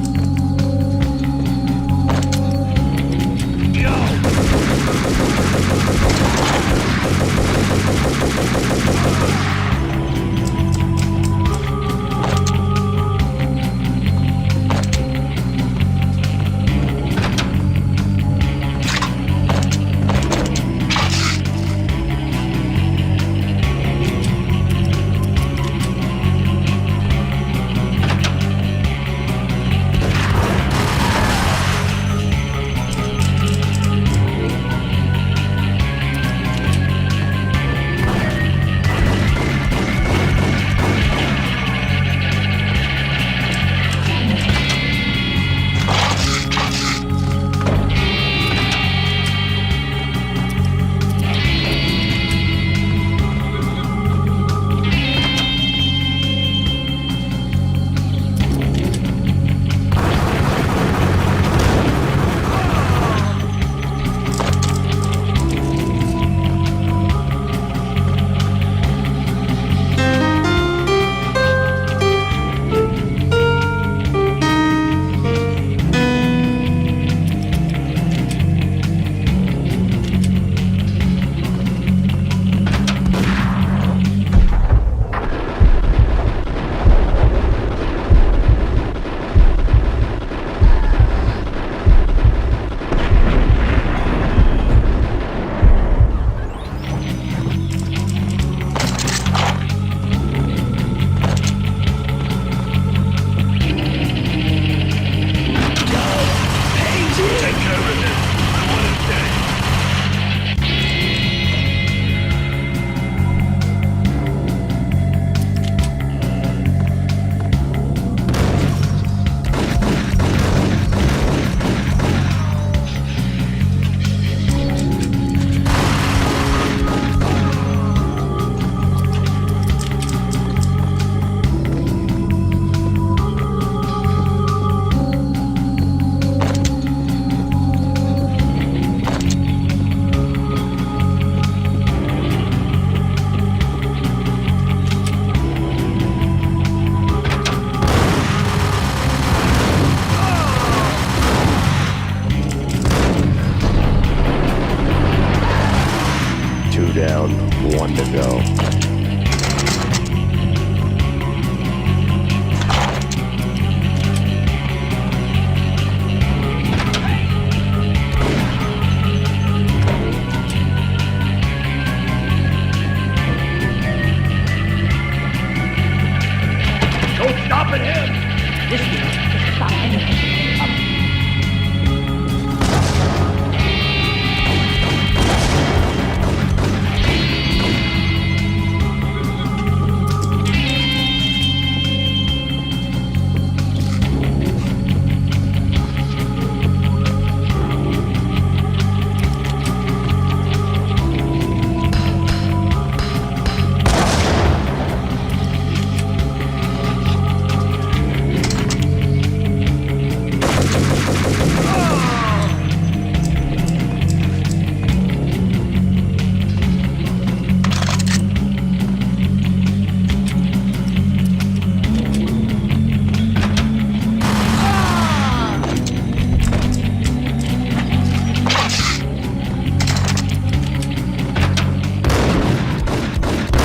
one to go.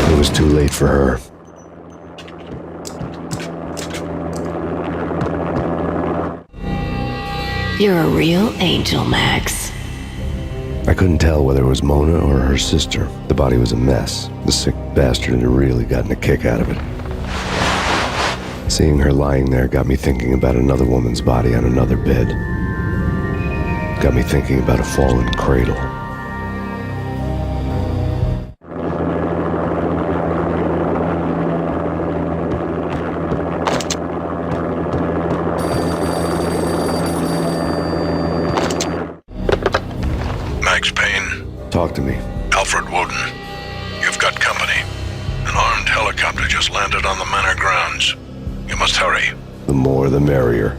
It was too late for her. You're a real angel, Max. I couldn't tell whether it was Mona or her sister. The body was a mess. The sick bastard had really gotten a kick out of it. Seeing her lying there got me thinking about another woman's body on another bed. Got me thinking about a fallen cradle. Max Payne. Talk to me. Alfred Woden. You've got company. An armed helicopter just landed on the manor grounds. You must hurry. The more the merrier.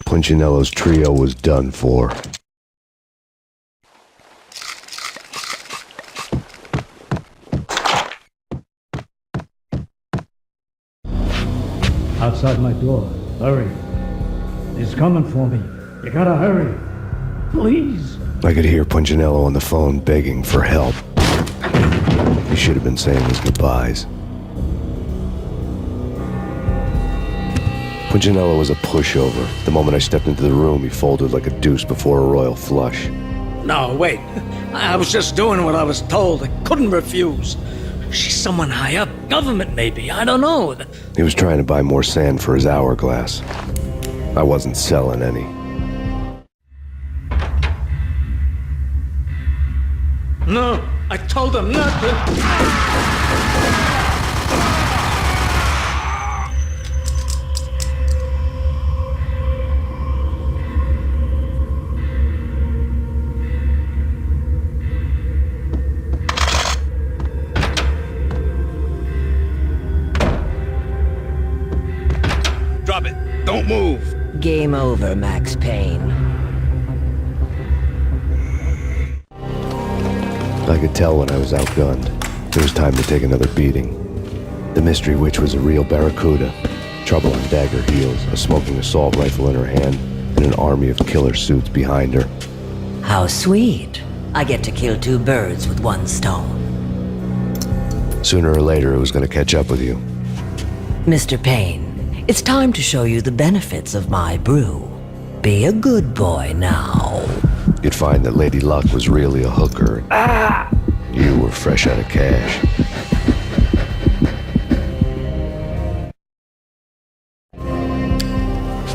Punchinello's trio was done for. Outside my door. Hurry. He's coming for me. You gotta hurry. Please. I could hear Punchinello on the phone begging for help. He should have been saying his goodbyes. Punchinello was a pushover. The moment I stepped into the room, he folded like a deuce before a royal flush. No, wait. I was just doing what I was told. I couldn't refuse. She's someone high up. Government, maybe. I don't know. He was trying to buy more sand for his hourglass. I wasn't selling any. No, I told him not to. Drop it. Don't move. Game over, Max Payne. I could tell when I was outgunned. It was time to take another beating. The mystery witch was a real barracuda. Trouble on dagger heels, a smoking assault rifle in her hand, and an army of killer suits behind her. How sweet. I get to kill two birds with one stone. Sooner or later, it was going to catch up with you. Mr. Payne, it's time to show you the benefits of my brew. Be a good boy now. You'd find that Lady Luck was really a hooker. You were fresh out of cash.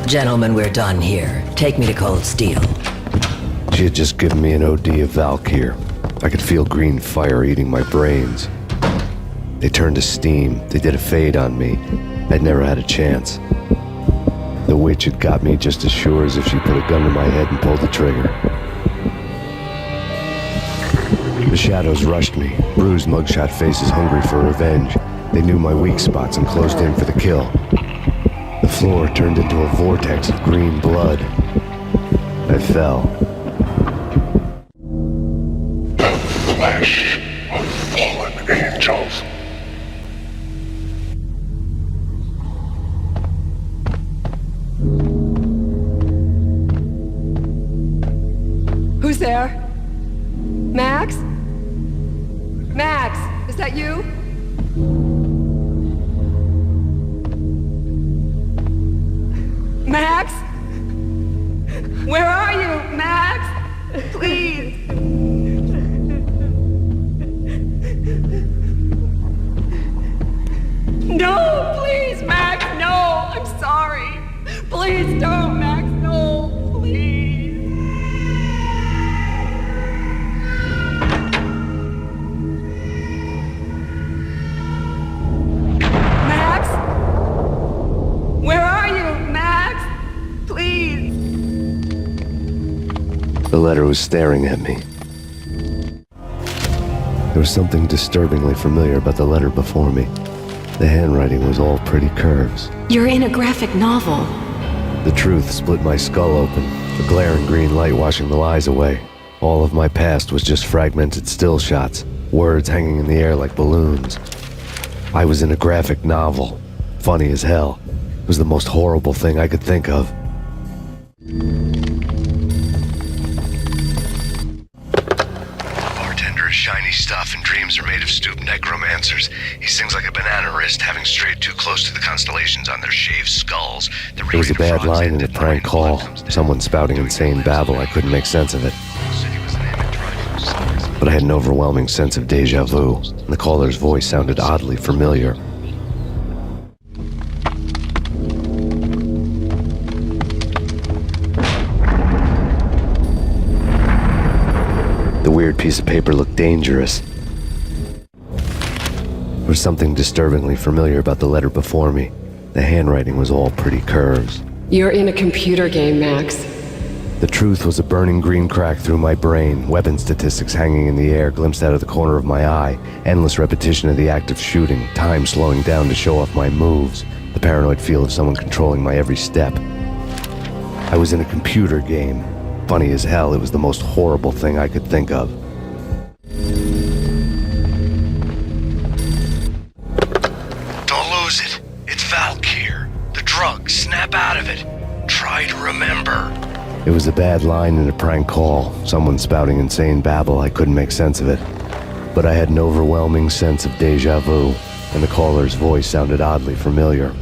Gentlemen, we're done here. Take me to Cold Steel. She had just given me an OD of Valkyr. I could feel green fire eating my brains. They turned to steam. They did a fade on me. I'd never had a chance. The witch had got me just as sure as if she put a gun to my head and pulled the trigger. The shadows rushed me, bruised mugshot faces hungry for revenge. They knew my weak spots and closed in for the kill. The floor turned into a vortex of green blood. I fell. The flesh of fallen angels. Who's there? Max? Max, is that you? Max? Where are you, Max? Please. No, please, Max, no. I'm sorry. Please don't, Max, no, please. Max? Where are you, Max? Please. The letter was staring at me. There was something disturbingly familiar about the letter before me. The handwriting was all pretty curves. You're in a graphic novel. The truth split my skull open, the glaring green light washing the lies away. All of my past was just fragmented still shots, words hanging in the air like balloons. I was in a graphic novel. Funny as hell. It was the most horrible thing I could think of. Bartender is shiny stuff and dreams are made of stooped necromancers. He sings like a banana wrist, having strayed too close to the constellations on their shaved skulls. There was a bad line in a prank call. Someone spouting insane babble. I couldn't make sense of it. But I had an overwhelming sense of deja vu, and the caller's voice sounded oddly familiar. The weird piece of paper looked dangerous. There was something disturbingly familiar about the letter before me. The handwriting was all pretty curves. You're in a computer game, Max. The truth was a burning green crack through my brain, weapon statistics hanging in the air, glimpsed out of the corner of my eye, endless repetition of the act of shooting, time slowing down to show off my moves, the paranoid feel of someone controlling my every step. I was in a computer game. Funny as hell, it was the most horrible thing I could think of. Don't lose it. It's Valkyr. The drug. Snap out of it. Try to remember. It was a bad line in a prank call, someone spouting insane babble. I couldn't make sense of it. But I had an overwhelming sense of deja vu, and the caller's voice sounded oddly familiar.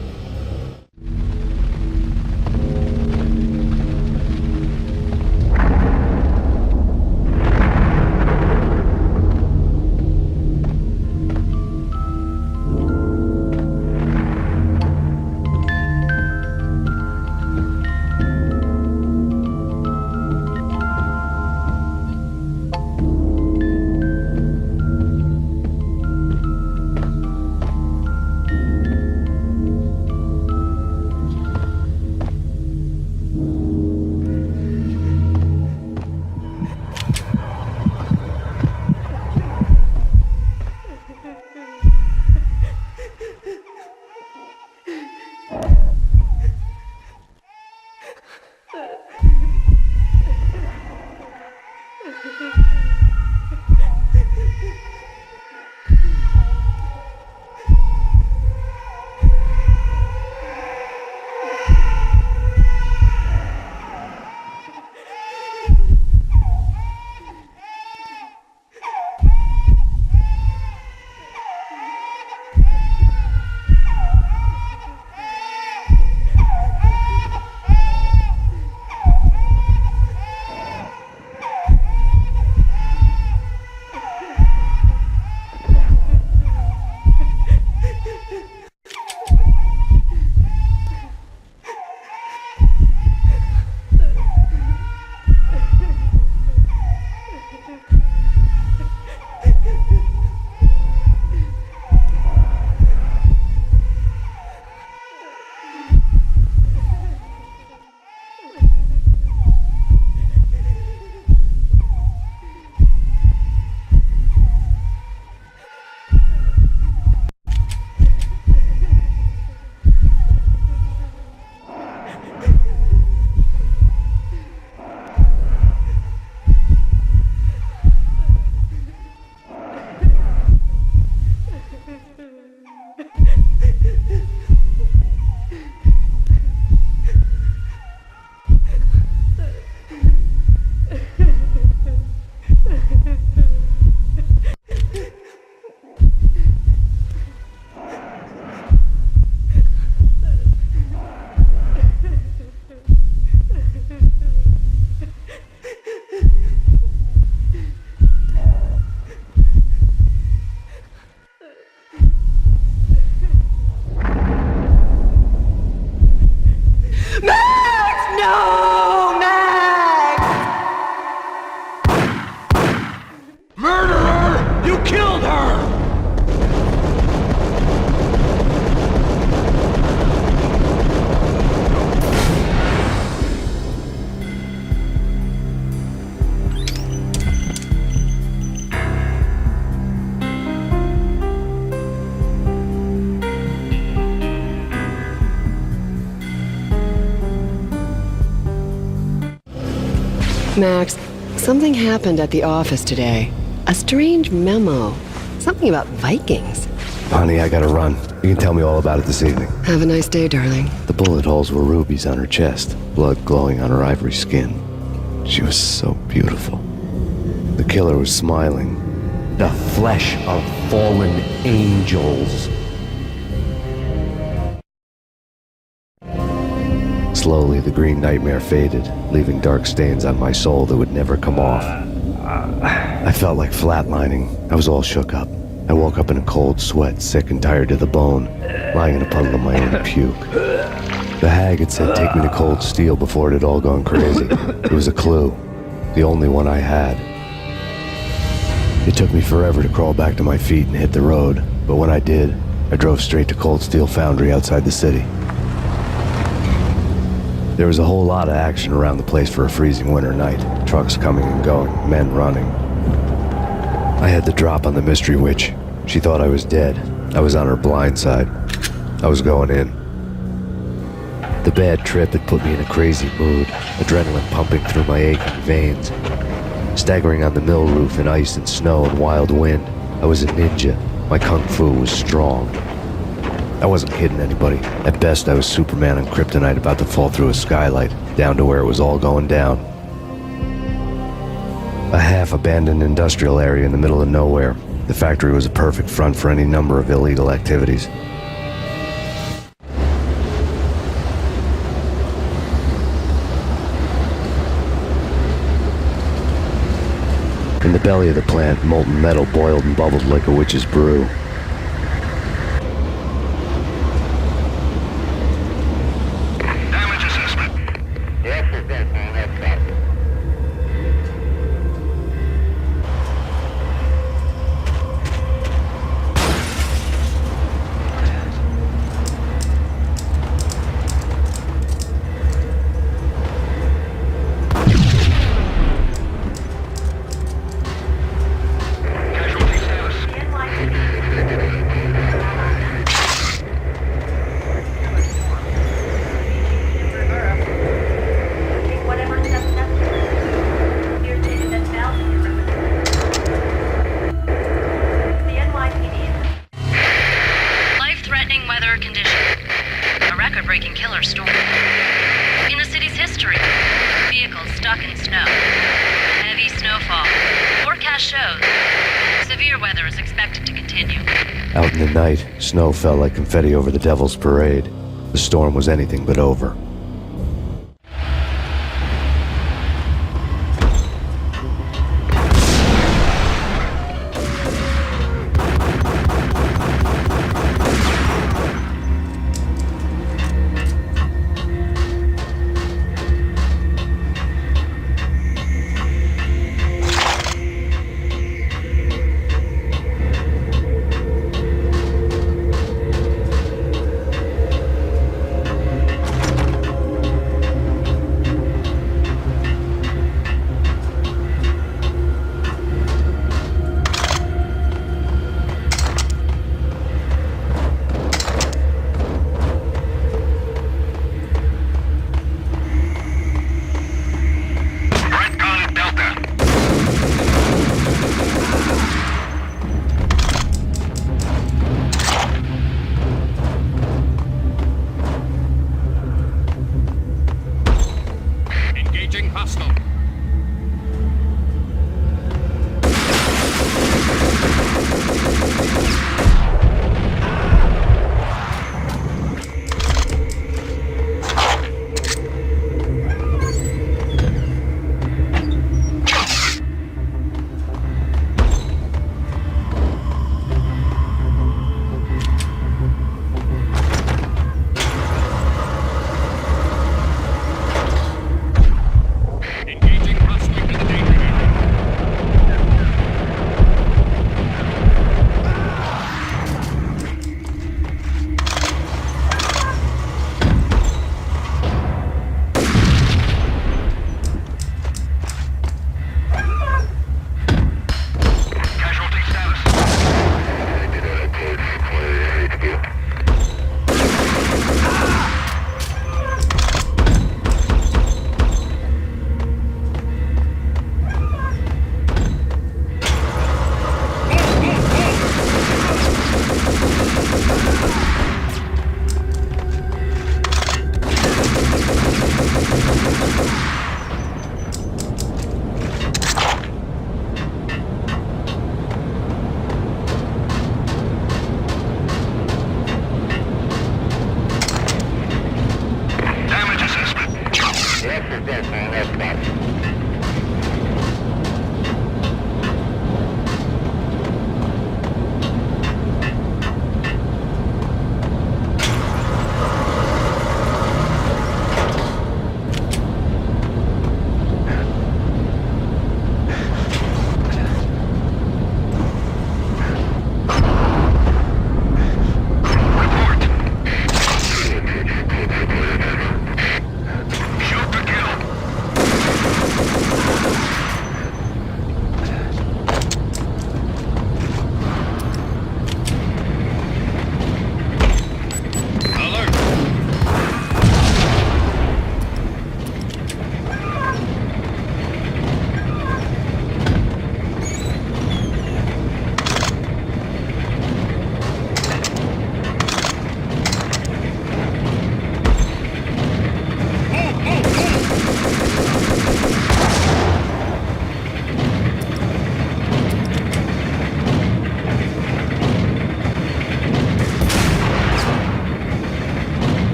Max, something happened at the office today. A strange memo. Something about Vikings. Honey, I gotta run. You can tell me all about it this evening. Have a nice day, darling. The bullet holes were rubies on her chest, blood glowing on her ivory skin. She was so beautiful. The killer was smiling. The flesh of fallen angels. Slowly, the green nightmare faded, leaving dark stains on my soul that would never come off. I felt like flatlining. I was all shook up. I woke up in a cold sweat, sick and tired to the bone, lying in a puddle of my own puke. The hag had said take me to Cold Steel before it had all gone crazy. It was a clue, the only one I had. It took me forever to crawl back to my feet and hit the road, but when I did, I drove straight to Cold Steel Foundry outside the city. There was a whole lot of action around the place for a freezing winter night. Trucks coming and going, men running. I had the drop on the mystery witch. She thought I was dead. I was on her blind side. I was going in. The bad trip had put me in a crazy mood, adrenaline pumping through my aching veins. Staggering on the mill roof in ice and snow and wild wind, I was a ninja. My kung fu was strong. I wasn't kidding anybody. At best, I was Superman on Kryptonite about to fall through a skylight, down to where it was all going down. A half-abandoned industrial area in the middle of nowhere. The factory was a perfect front for any number of illegal activities. In the belly of the plant, molten metal boiled and bubbled like a witch's brew. Out in the night, snow fell like confetti over the Devil's Parade. The storm was anything but over.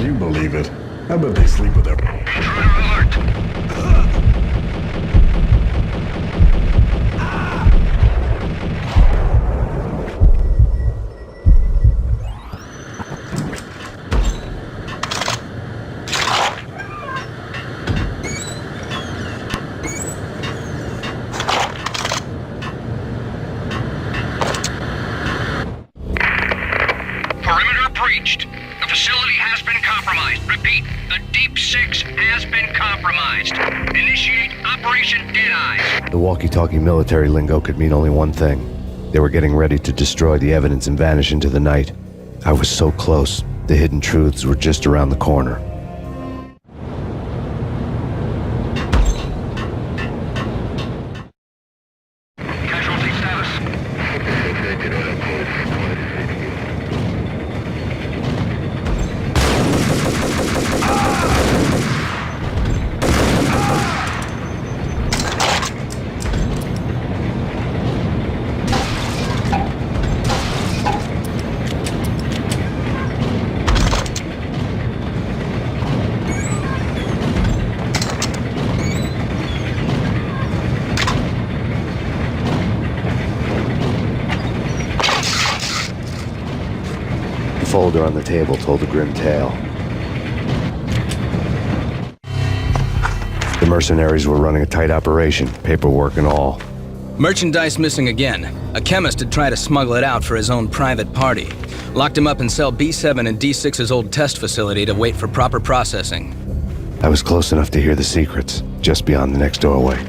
you believe it. I bet they sleep with their... Perimeter breached. The facility has been compromised. Repeat, the Deep Six has been compromised. Initiate Operation Deadeye. The walkie-talkie military lingo could mean only one thing. They were getting ready to destroy the evidence and vanish into the night. I was so close. The hidden truths were just around the corner. Casualty status. The folder on the table told a grim tale. The mercenaries were running a tight operation, paperwork and all. Merchandise missing again. A chemist had tried to smuggle it out for his own private party. Locked him up in cell B7 in D6's old test facility to wait for proper processing. I was close enough to hear the secrets, just beyond the next doorway.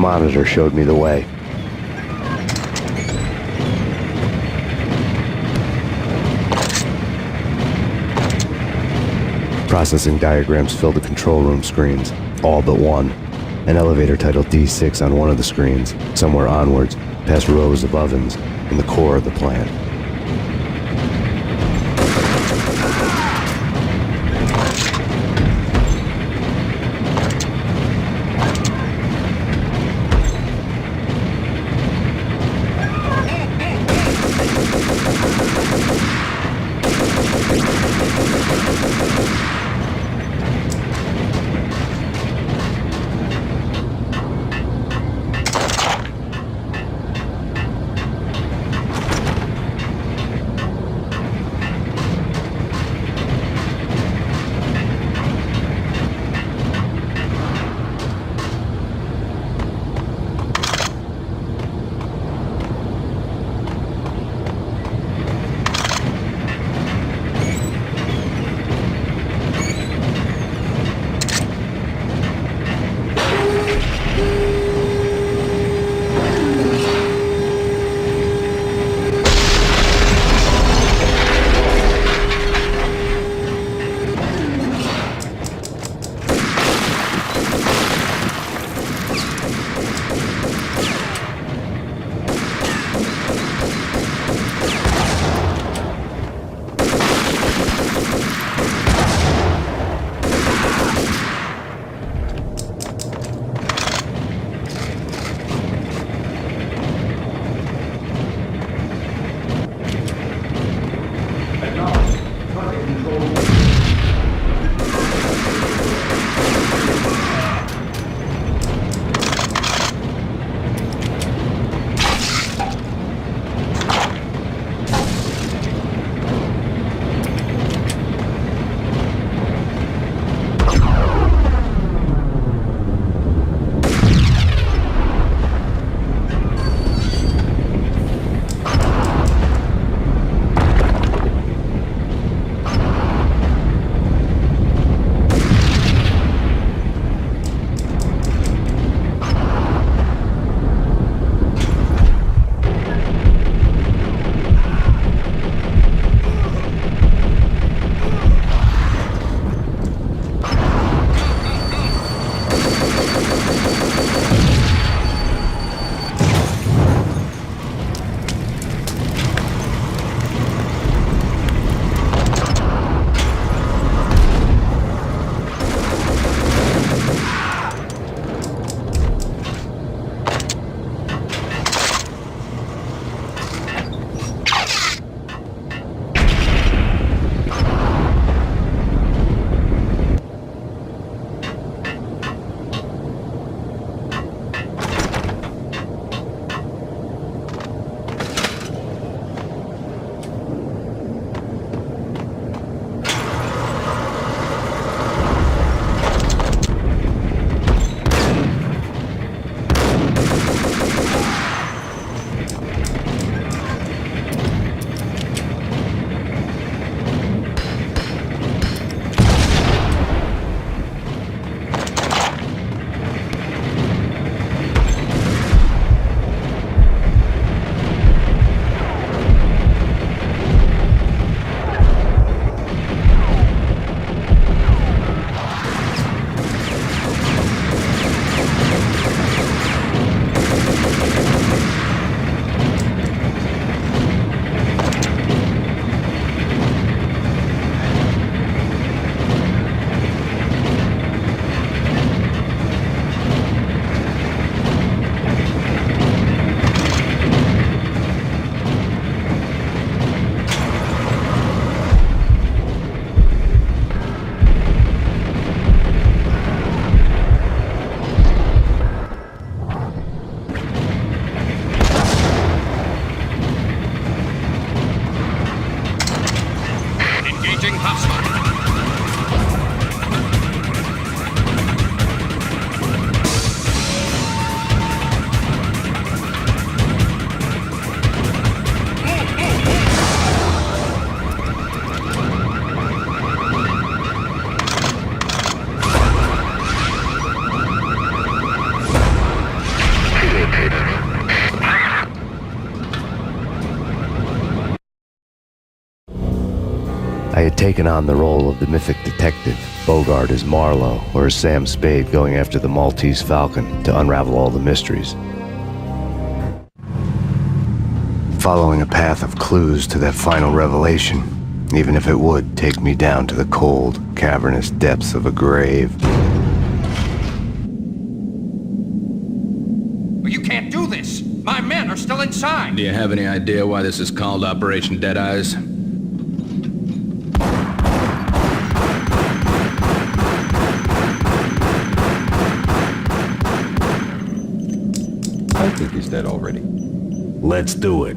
monitor showed me the way. Processing diagrams filled the control room screens, all but one. An elevator titled D6 on one of the screens, somewhere onwards, past rows of ovens, in the core of the plant. I had taken on the role of the mythic detective, Bogart as Marlowe, or as Sam Spade going after the Maltese Falcon to unravel all the mysteries. Following a path of clues to that final revelation, even if it would take me down to the cold, cavernous depths of a grave. You can't do this! My men are still inside! Do you have any idea why this is called Operation Deadeyes? I think he's dead already. Let's do it.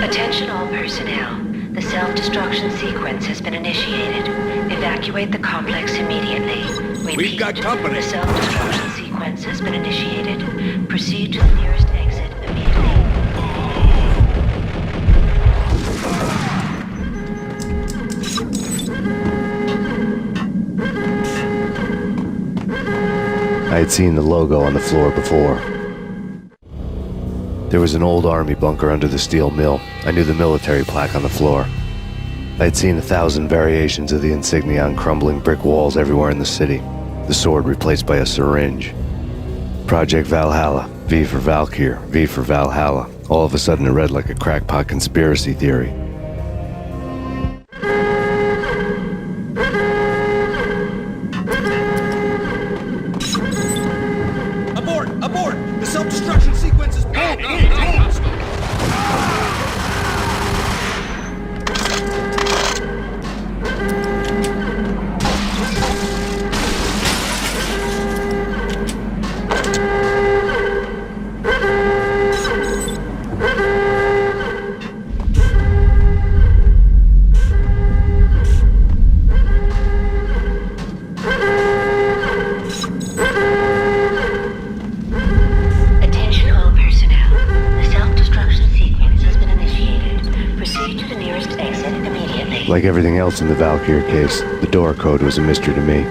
Attention all personnel. The self-destruction sequence has been initiated. Evacuate the complex immediately. Repeat, We've got company. The self-destruction sequence has been initiated. Proceed to the nearest exit immediately. I had seen the logo on the floor before. There was an old army bunker under the steel mill. I knew the military plaque on the floor. I had seen 1,000 variations of the insignia on crumbling brick walls everywhere in the city. The sword replaced by a syringe. Project Valhalla, V for Valkyr, V for Valhalla. All of a sudden it read like a crackpot conspiracy theory. Abort! Abort! The self-destruction sequence is pulled! Attention all personnel. The self-destruction sequence has been initiated. Proceed to the nearest exit immediately. Like everything else in the Valkyr case, the door code was a mystery to me.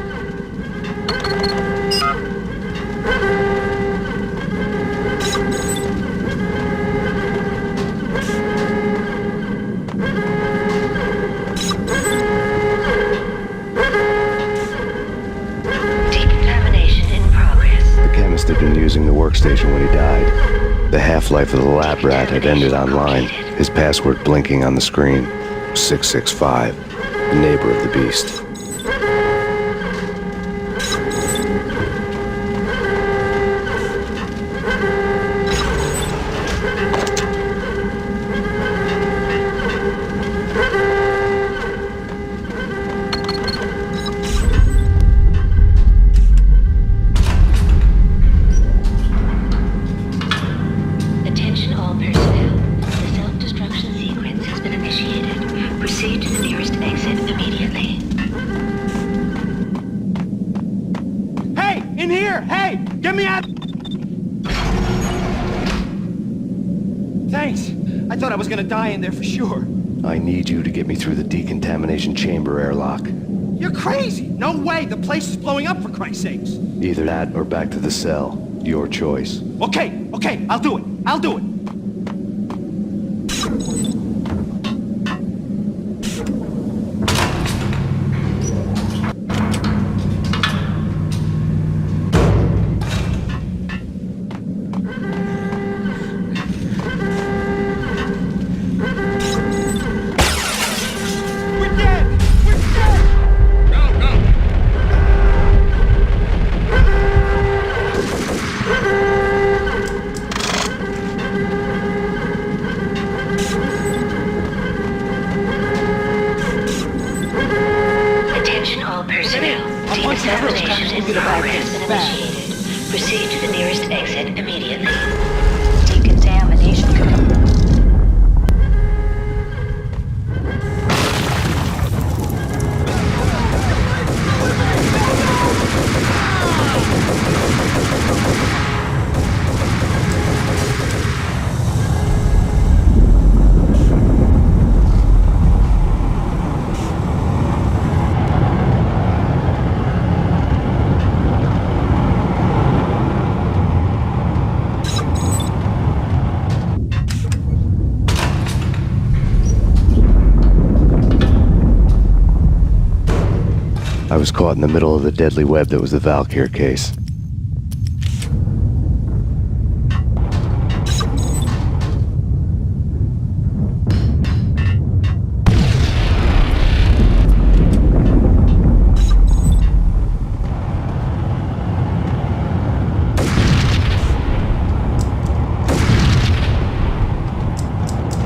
Decontamination in progress. The chemist had been using the workstation when he died. The half-life of the lab rat had ended online, his password blinking on the screen. 665, the neighbor of the beast. Attention all personnel. The self-destruction sequence has been initiated. Proceed to the nearest exit immediately. Hey! In here! Hey! Get me out! Thanks. I thought I was gonna die in there for sure. I need you to get me through the decontamination chamber airlock. You're crazy! No way! The place is blowing up, for Christ's sakes! Either that or back to the cell. Your choice. Okay, I'll do it. I'll do it. We're dead! We're dead! Go, go! Attention all personnel. Decontamination in progress has been initiated. Proceed to the nearest exit immediately. Decontamination complete. was caught in the middle of the deadly web that was the Valkyr case.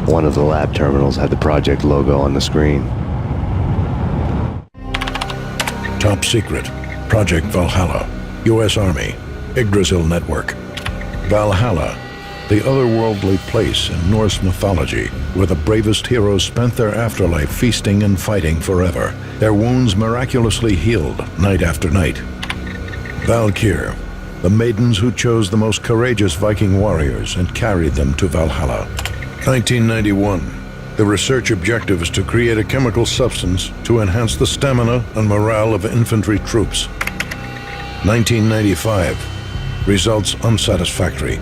One of the lab terminals had the project logo on the screen. Top secret. Project Valhalla. U.S. Army. Yggdrasil Network. Valhalla, the otherworldly place in Norse mythology where the bravest heroes spent their afterlife feasting and fighting forever, their wounds miraculously healed night after night. Valkyr, the maidens who chose the most courageous Viking warriors and carried them to Valhalla. 1991. The research objective is to create a chemical substance to enhance the stamina and morale of infantry troops. 1995. Results unsatisfactory.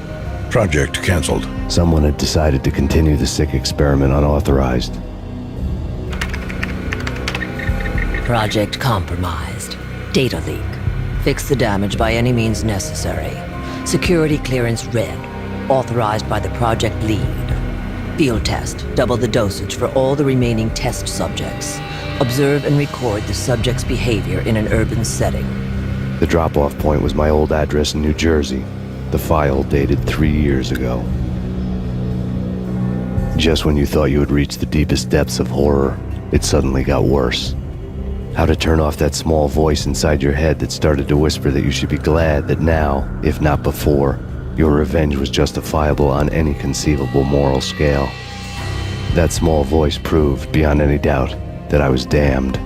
Project canceled. Someone had decided to continue the sick experiment unauthorized. Project compromised. Data leak. Fix the damage by any means necessary. Security clearance red. Authorized by the project lead. Field test. Double the dosage for all the remaining test subjects. Observe and record the subject's behavior in an urban setting. The drop-off point was my old address in New Jersey. The file dated 3 years ago. Just when you thought you had reached the deepest depths of horror, it suddenly got worse. How to turn off that small voice inside your head that started to whisper that you should be glad that now, if not before, your revenge was justifiable on any conceivable moral scale. That small voice proved, beyond any doubt, that I was damned.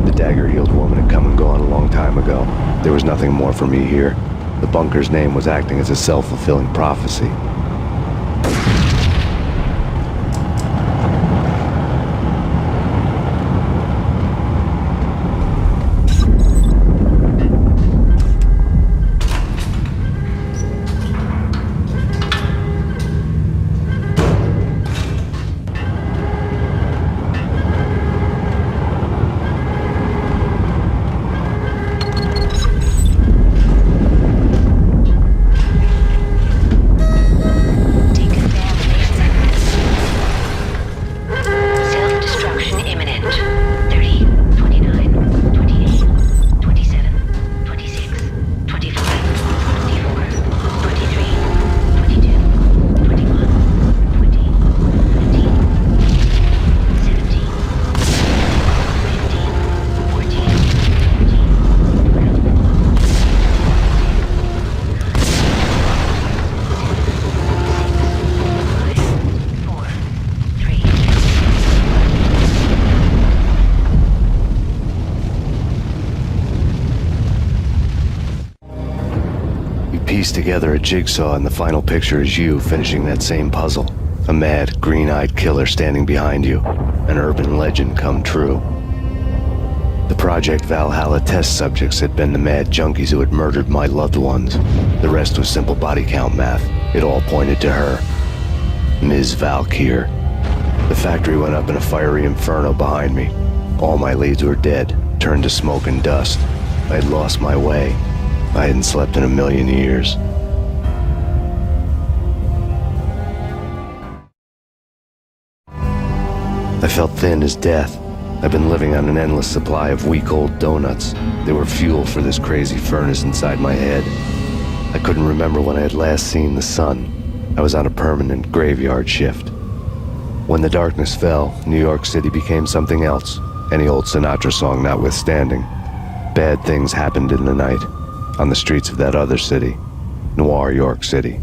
The dagger-heeled woman had come and gone a long time ago. There was nothing more for me here. The bunker's name was acting as a self-fulfilling prophecy. Piece together a jigsaw, and the final picture is you finishing that same puzzle. A mad, green-eyed killer standing behind you. An urban legend come true. The Project Valhalla test subjects had been the mad junkies who had murdered my loved ones. The rest was simple body count math. It all pointed to her. Ms. Valkyr. The factory went up in a fiery inferno behind me. All my leads were dead, turned to smoke and dust. I had lost my way. I hadn't slept in a million years. I felt thin as death. I've been living on an endless supply of week-old donuts. They were fuel for this crazy furnace inside my head. I couldn't remember when I had last seen the sun. I was on a permanent graveyard shift. When the darkness fell, New York City became something else, any old Sinatra song notwithstanding. Bad things happened in the night. On the streets of that other city, Noir York City.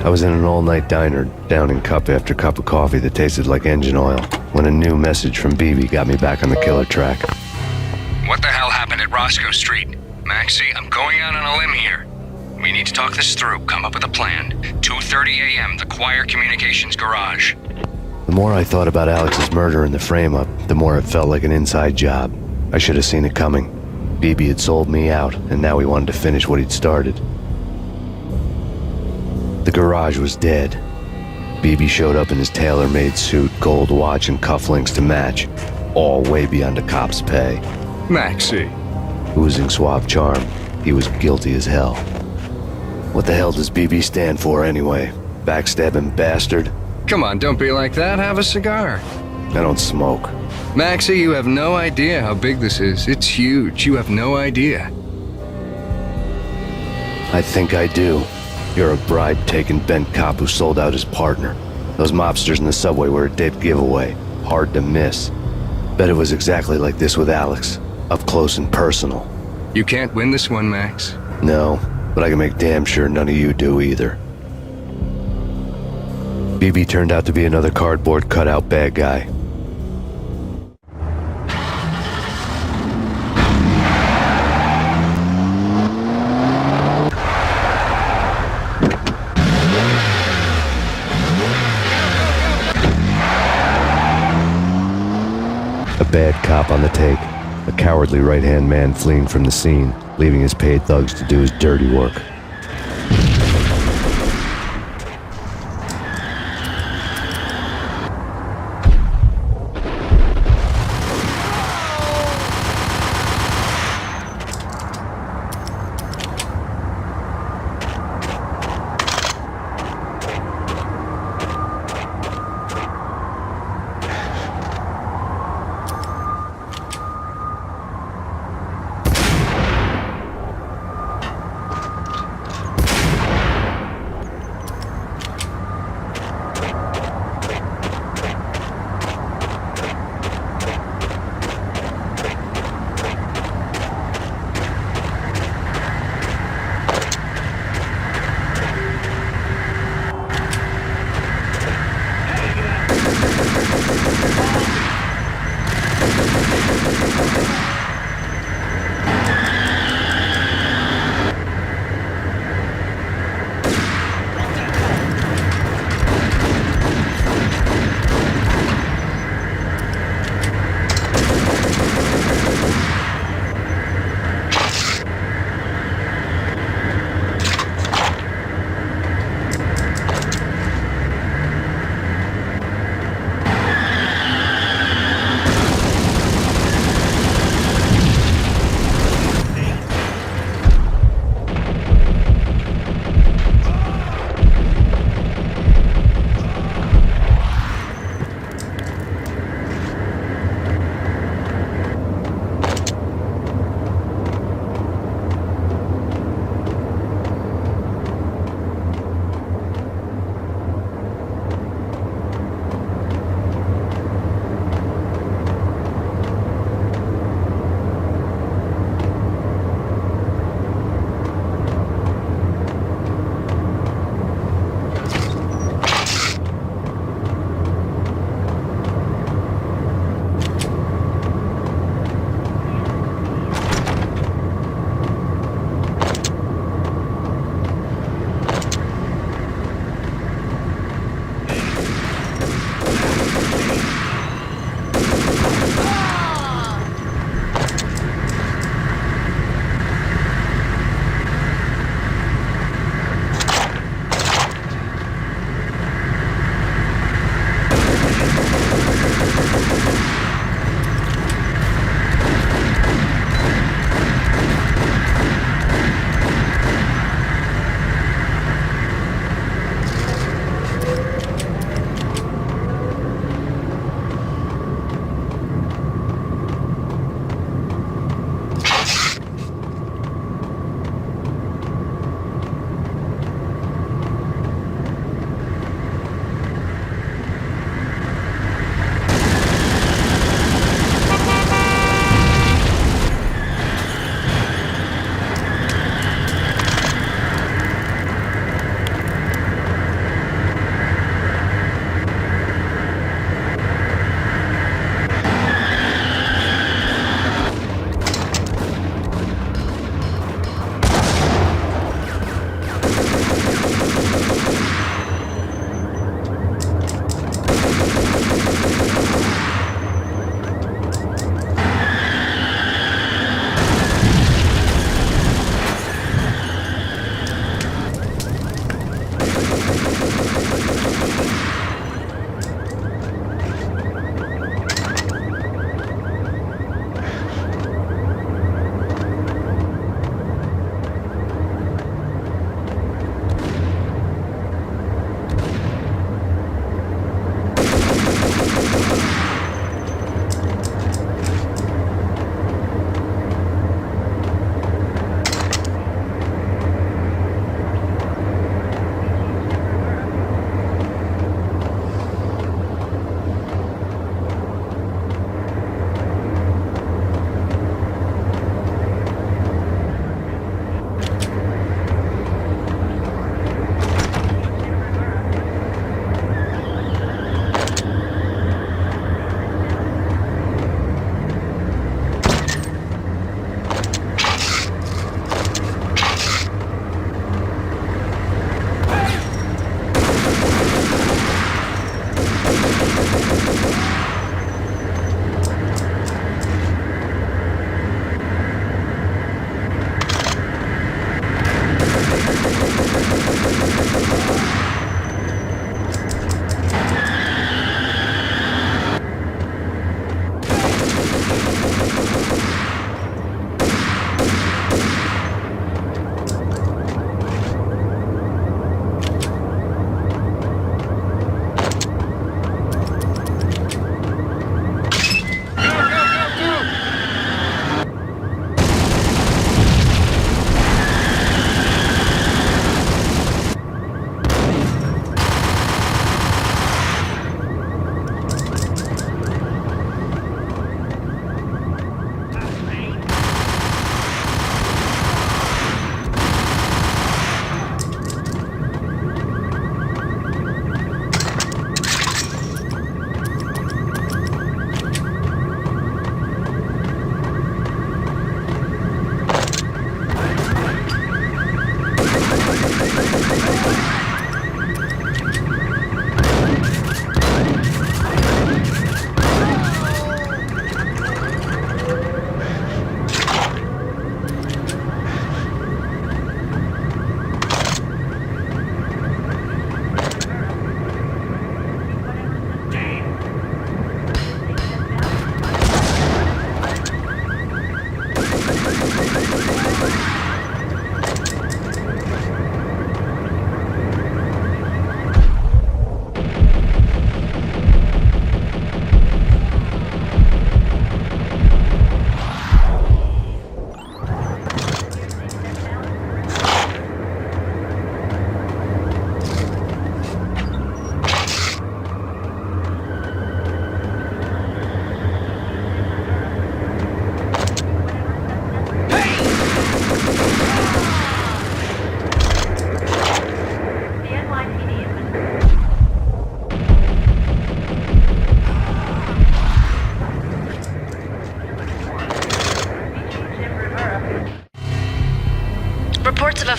I was in an all-night diner, downing cup after cup of coffee that tasted like engine oil, when a new message from BB got me back on the killer track. What the hell happened at Roscoe Street? Maxie, I'm going out on a limb here. We need to talk this through, come up with a plan. 2:30 a.m., the Choir Communications Garage. The more I thought about Alex's murder and the frame-up, the more it felt like an inside job. I should have seen it coming. BB had sold me out, and now he wanted to finish what he'd started. The garage was dead. BB showed up in his tailor-made suit, gold watch, and cufflinks to match, all way beyond a cop's pay. Maxie. Oozing suave charm, he was guilty as hell. What the hell does BB stand for anyway? Backstabbing bastard? Come on, don't be like that. Have a cigar. I don't smoke. Maxie, you have no idea how big this is. It's huge. You have no idea. I think I do. You're a bribe-taking bent cop who sold out his partner. Those mobsters in the subway were a dead giveaway. Hard to miss. Bet it was exactly like this with Alex. Up close and personal. You can't win this one, Max. No, but I can make damn sure none of you do either. BB turned out to be another cardboard cutout bad guy. A bad cop on the take, a cowardly right-hand man fleeing from the scene, leaving his paid thugs to do his dirty work.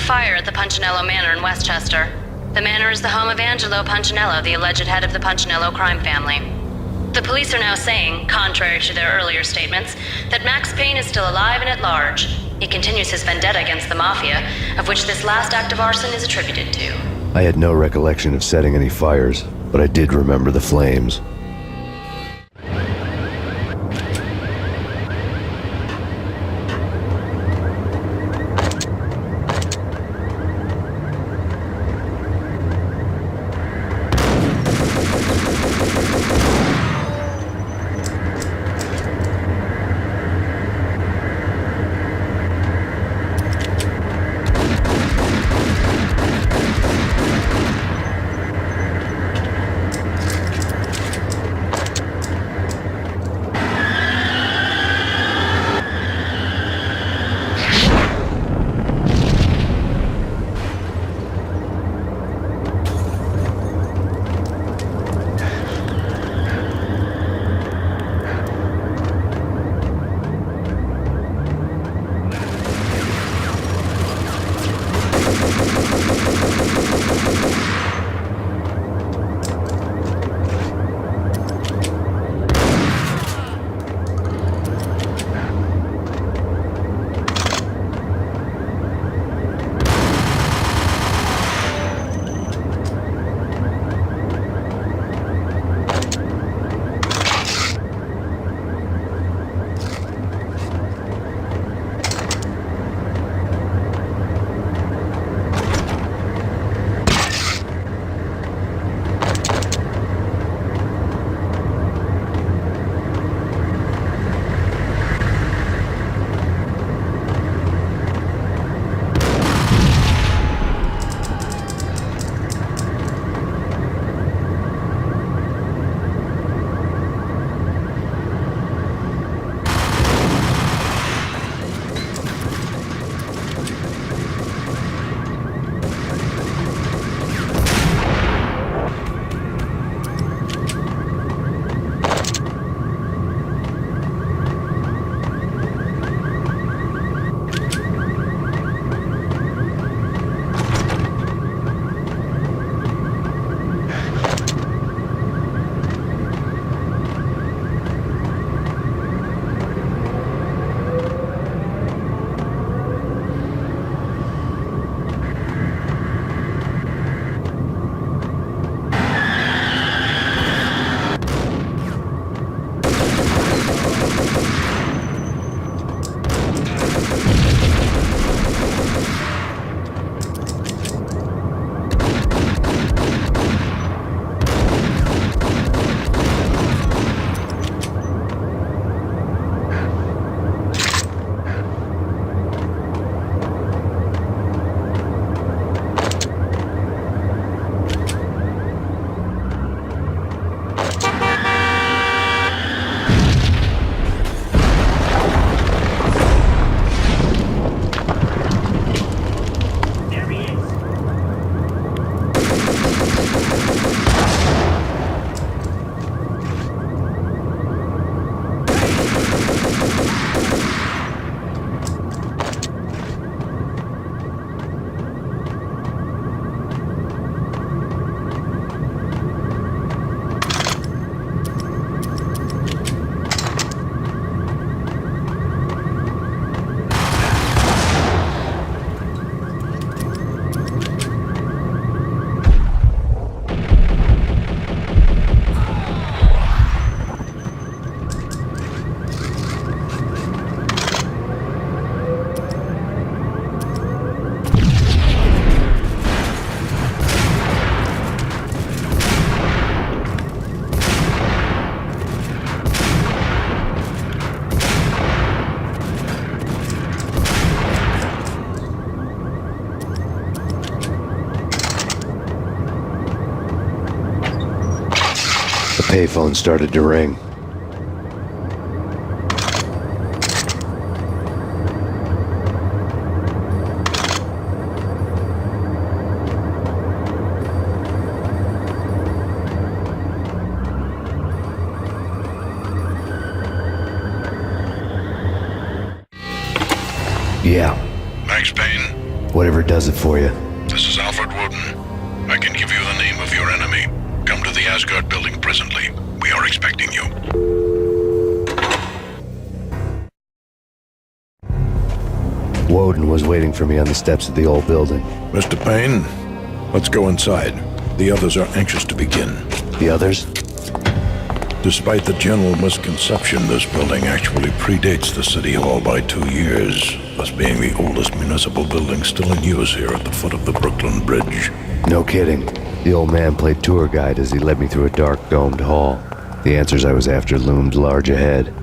fire at the Punchinello Manor in Westchester. The manor is the home of Angelo Punchinello, the alleged head of the Punchinello crime family. The police are now saying, contrary to their earlier statements, that Max Payne is still alive and at large. He continues his vendetta against the Mafia, of which this last act of arson is attributed to. I had no recollection of setting any fires, but I did remember the flames. payphone started to ring. Yeah. Max Payne? Whatever does it for you. This is Alfred Woden. I can give you the name of your enemy. Come to the Asgard building presently. We are expecting you. Woden was waiting for me on the steps of the old building. Mr. Payne, let's go inside. The others are anxious to begin. The others? Despite the general misconception, this building actually predates the City Hall by 2 years, thus being the oldest municipal building still in use here at the foot of the Brooklyn Bridge. No kidding. The old man played tour guide as he led me through a dark, domed hall. The answers I was after loomed large ahead.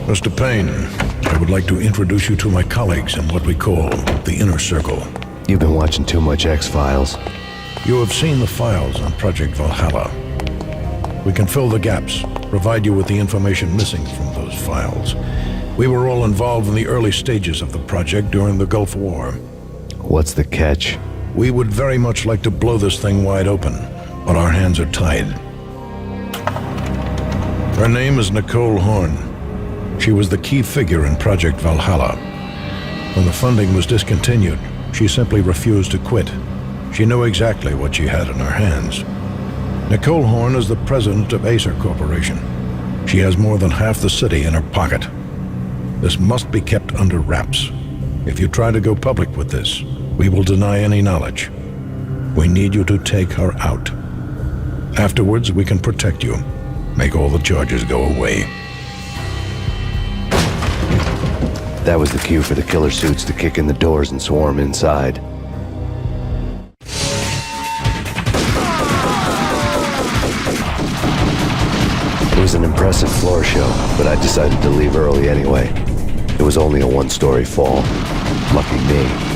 Mr. Payne, I would like to introduce you to my colleagues in what we call the Inner Circle. You've been watching too much X-Files. You have seen the files on Project Valhalla. We can fill the gaps, provide you with the information missing from those files. We were all involved in the early stages of the project during the Gulf War. What's the catch? We would very much like to blow this thing wide open, but our hands are tied. Her name is Nicole Horn. She was the key figure in Project Valhalla. When the funding was discontinued, she simply refused to quit. She knew exactly what she had in her hands. Nicole Horn is the president of Acer Corporation. She has more than half the city in her pocket. This must be kept under wraps. If you try to go public with this, we will deny any knowledge. We need you to take her out. Afterwards, we can protect you. Make all the charges go away. That was the cue for the killer suits to kick in the doors and swarm inside. It was an impressive floor show, but I decided to leave early anyway. It was only a one-story fall. Lucky me.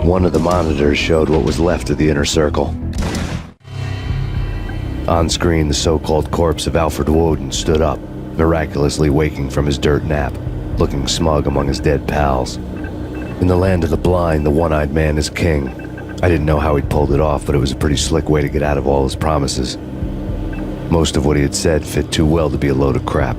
One of the monitors showed what was left of the Inner Circle. On screen, the so-called corpse of Alfred Woden stood up, miraculously waking from his dirt nap, looking smug among his dead pals. In the land of the blind, the one-eyed man is king. I didn't know how he'd pulled it off, but it was a pretty slick way to get out of all his promises. Most of what he had said fit too well to be a load of crap.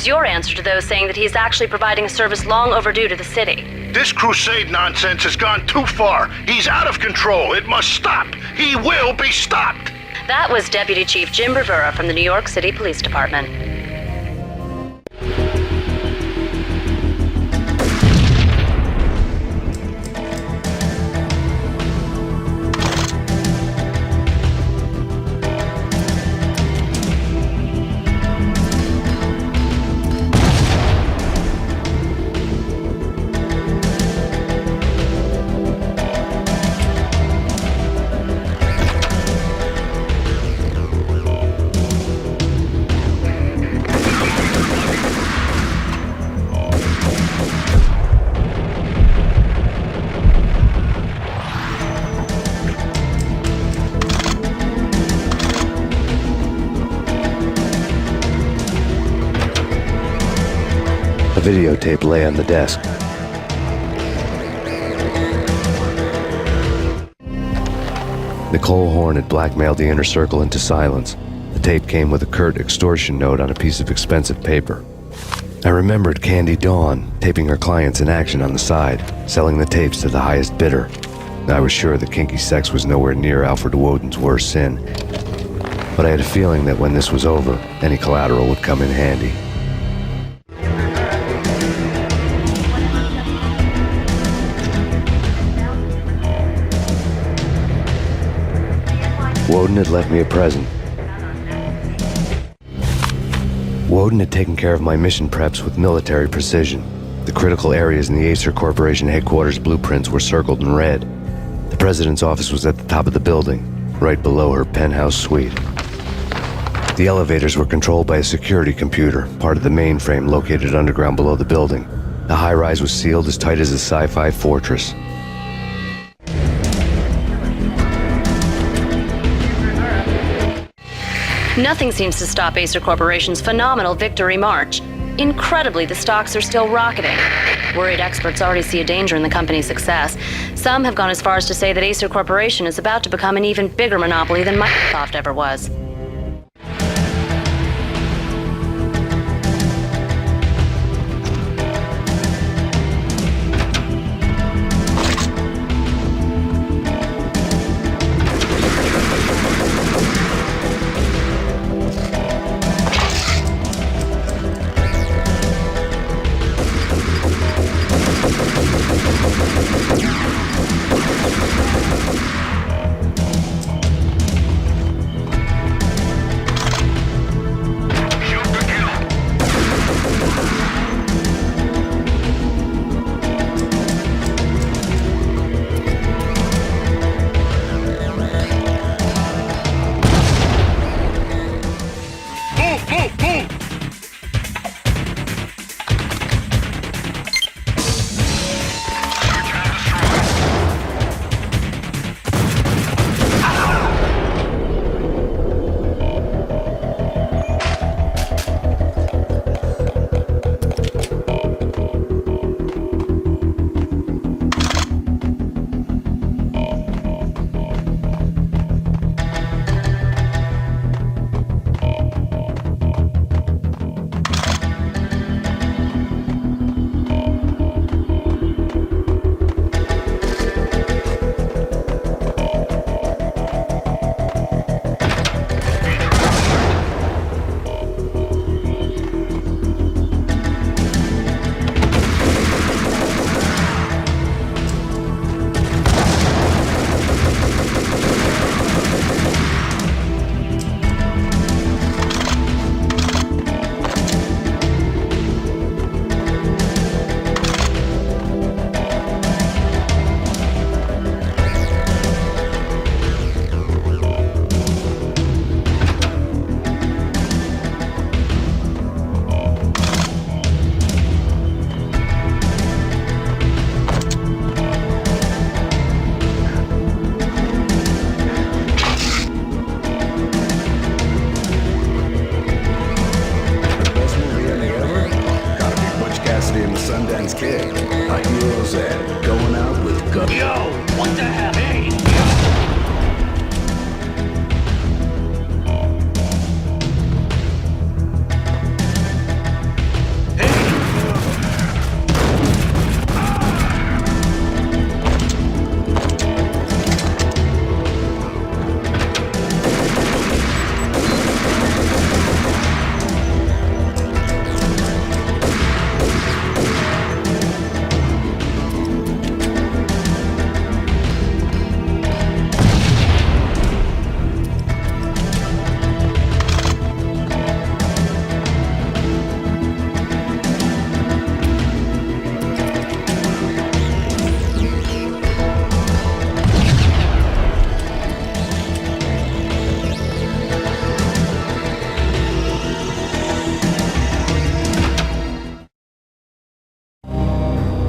is your answer to those saying that he's actually providing a service long overdue to the city? This crusade nonsense has gone too far. He's out of control. It must stop. He will be stopped. That was Deputy Chief Jim Rivera from the New York City Police Department. A videotape lay on the desk. Nicole Horn had blackmailed the inner circle into silence. The tape came with a curt extortion note on a piece of expensive paper. I remembered Candy Dawn taping her clients in action on the side, selling the tapes to the highest bidder. I was sure that kinky sex was nowhere near Alfred Woden's worst sin, but I had a feeling that when this was over, any collateral would come in handy. Woden had left me a present. Woden had taken care of my mission preps with military precision. The critical areas in the Acer Corporation headquarters blueprints were circled in red. The president's office was at the top of the building, right below her penthouse suite. The elevators were controlled by a security computer, part of the mainframe located underground below the building. The high-rise was sealed as tight as a sci-fi fortress. Nothing seems to stop Acer Corporation's phenomenal victory march. Incredibly, the stocks are still rocketing. Worried experts already see a danger in the company's success. Some have gone as far as to say that Acer Corporation is about to become an even bigger monopoly than Microsoft ever was.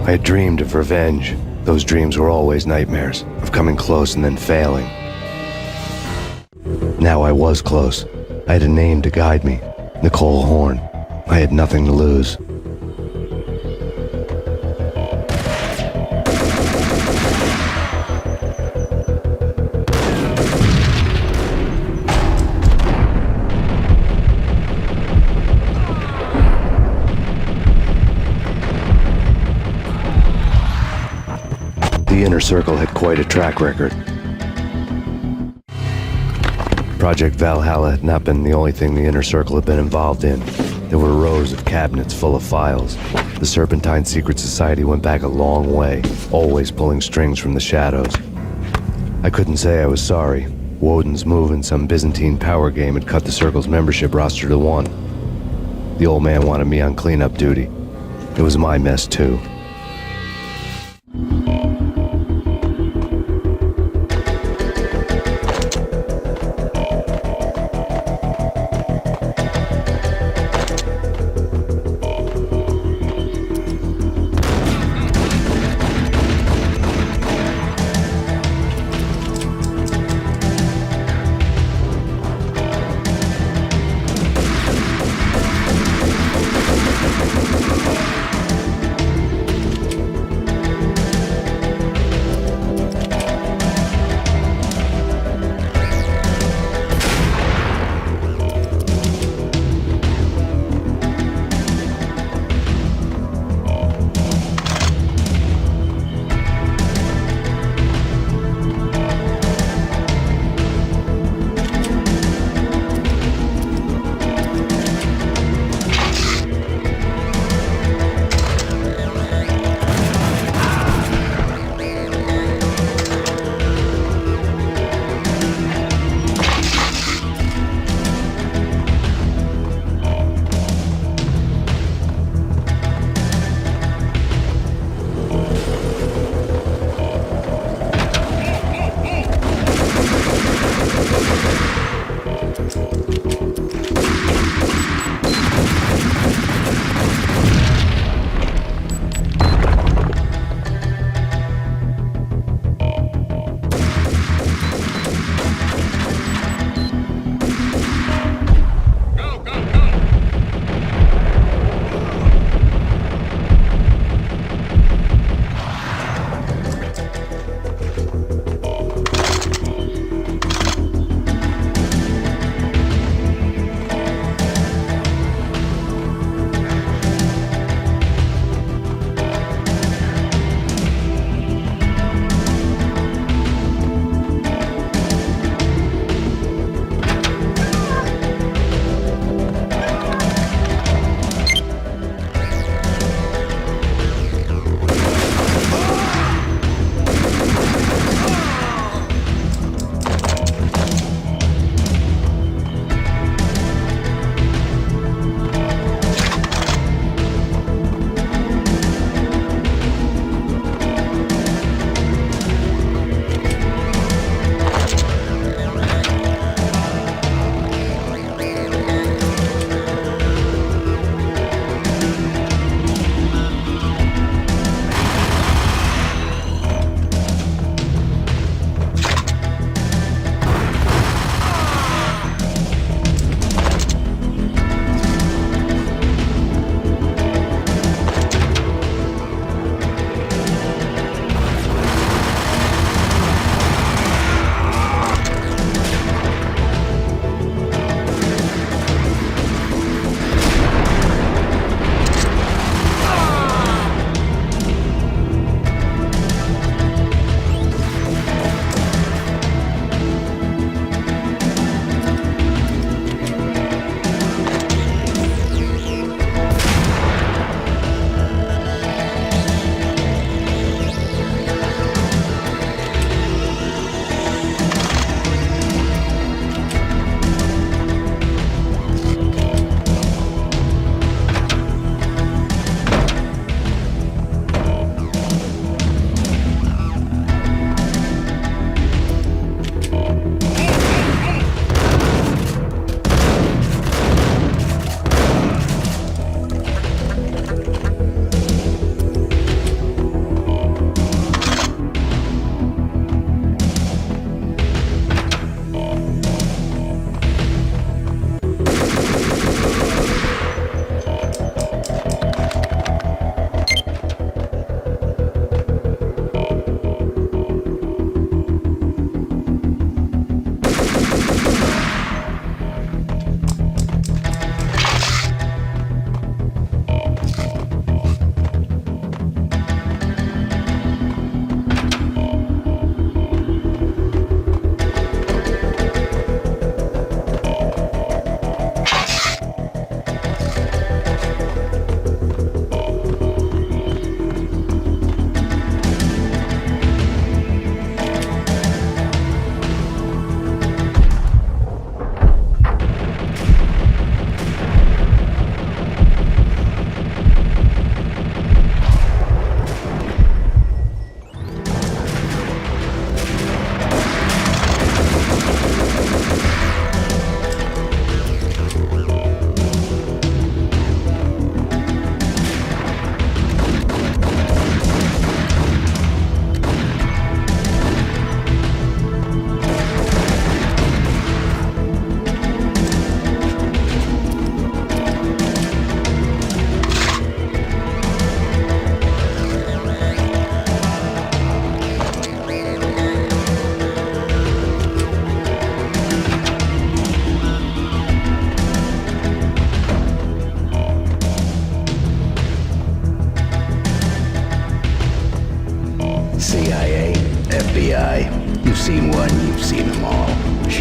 I had dreamed of revenge. Those dreams were always nightmares, of coming close and then failing. Now I was close. I had a name to guide me, Nicole Horn. I had nothing to lose. The Inner Circle had quite a track record. Project Valhalla had not been the only thing the Inner Circle had been involved in. There were rows of cabinets full of files. The Serpentine Secret Society went back a long way, always pulling strings from the shadows. I couldn't say I was sorry. Woden's move in some Byzantine power game had cut the Circle's membership roster to 1. The old man wanted me on cleanup duty. It was my mess too.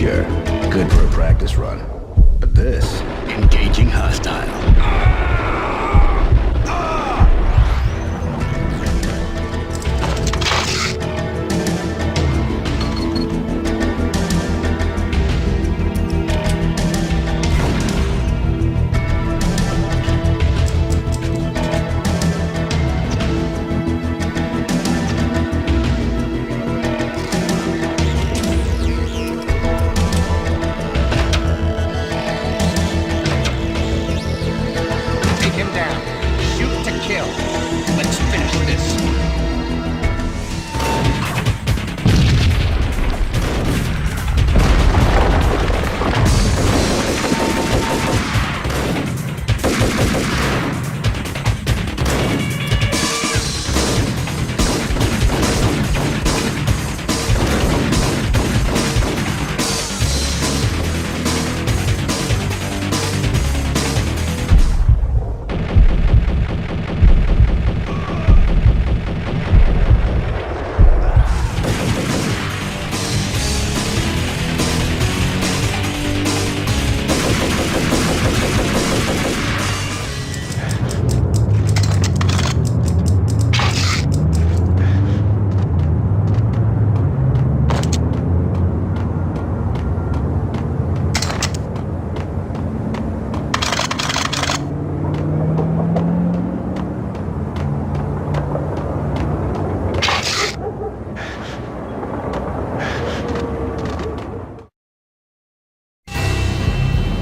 Sure, good for a practice run. But this, engaging hostile.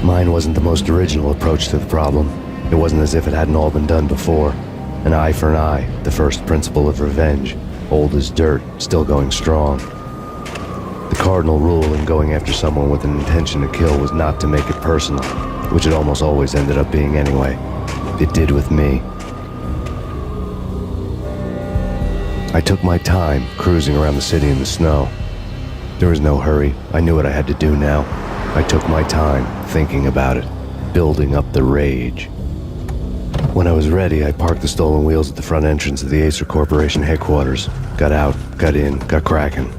Mine wasn't the most original approach to the problem. It wasn't as if it hadn't all been done before. An eye for an eye, the first principle of revenge. Old as dirt, still going strong. The cardinal rule in going after someone with an intention to kill was not to make it personal, which it almost always ended up being anyway. It did with me. I took my time, cruising around the city in the snow. There was no hurry. I knew what I had to do now. I took my time, thinking about it, building up the rage. When I was ready, I parked the stolen wheels at the front entrance of the Acer Corporation headquarters. Got out, got in, got cracking.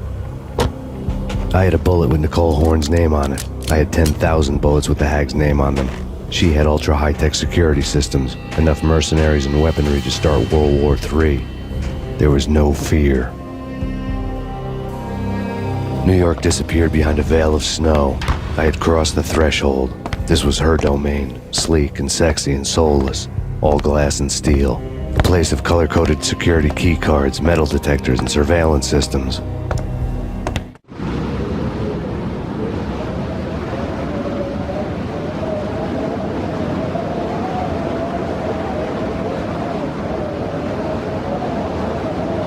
I had a bullet with Nicole Horn's name on it. I had 10,000 bullets with the Hag's name on them. She had ultra-high-tech security systems, enough mercenaries and weaponry to start World War III. There was no fear. New York disappeared behind a veil of snow. I had crossed the threshold. This was her domain, sleek and sexy and soulless, all glass and steel. A place of color-coded security key cards, metal detectors, and surveillance systems.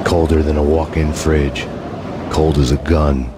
Colder than a walk-in fridge. Cold as a gun.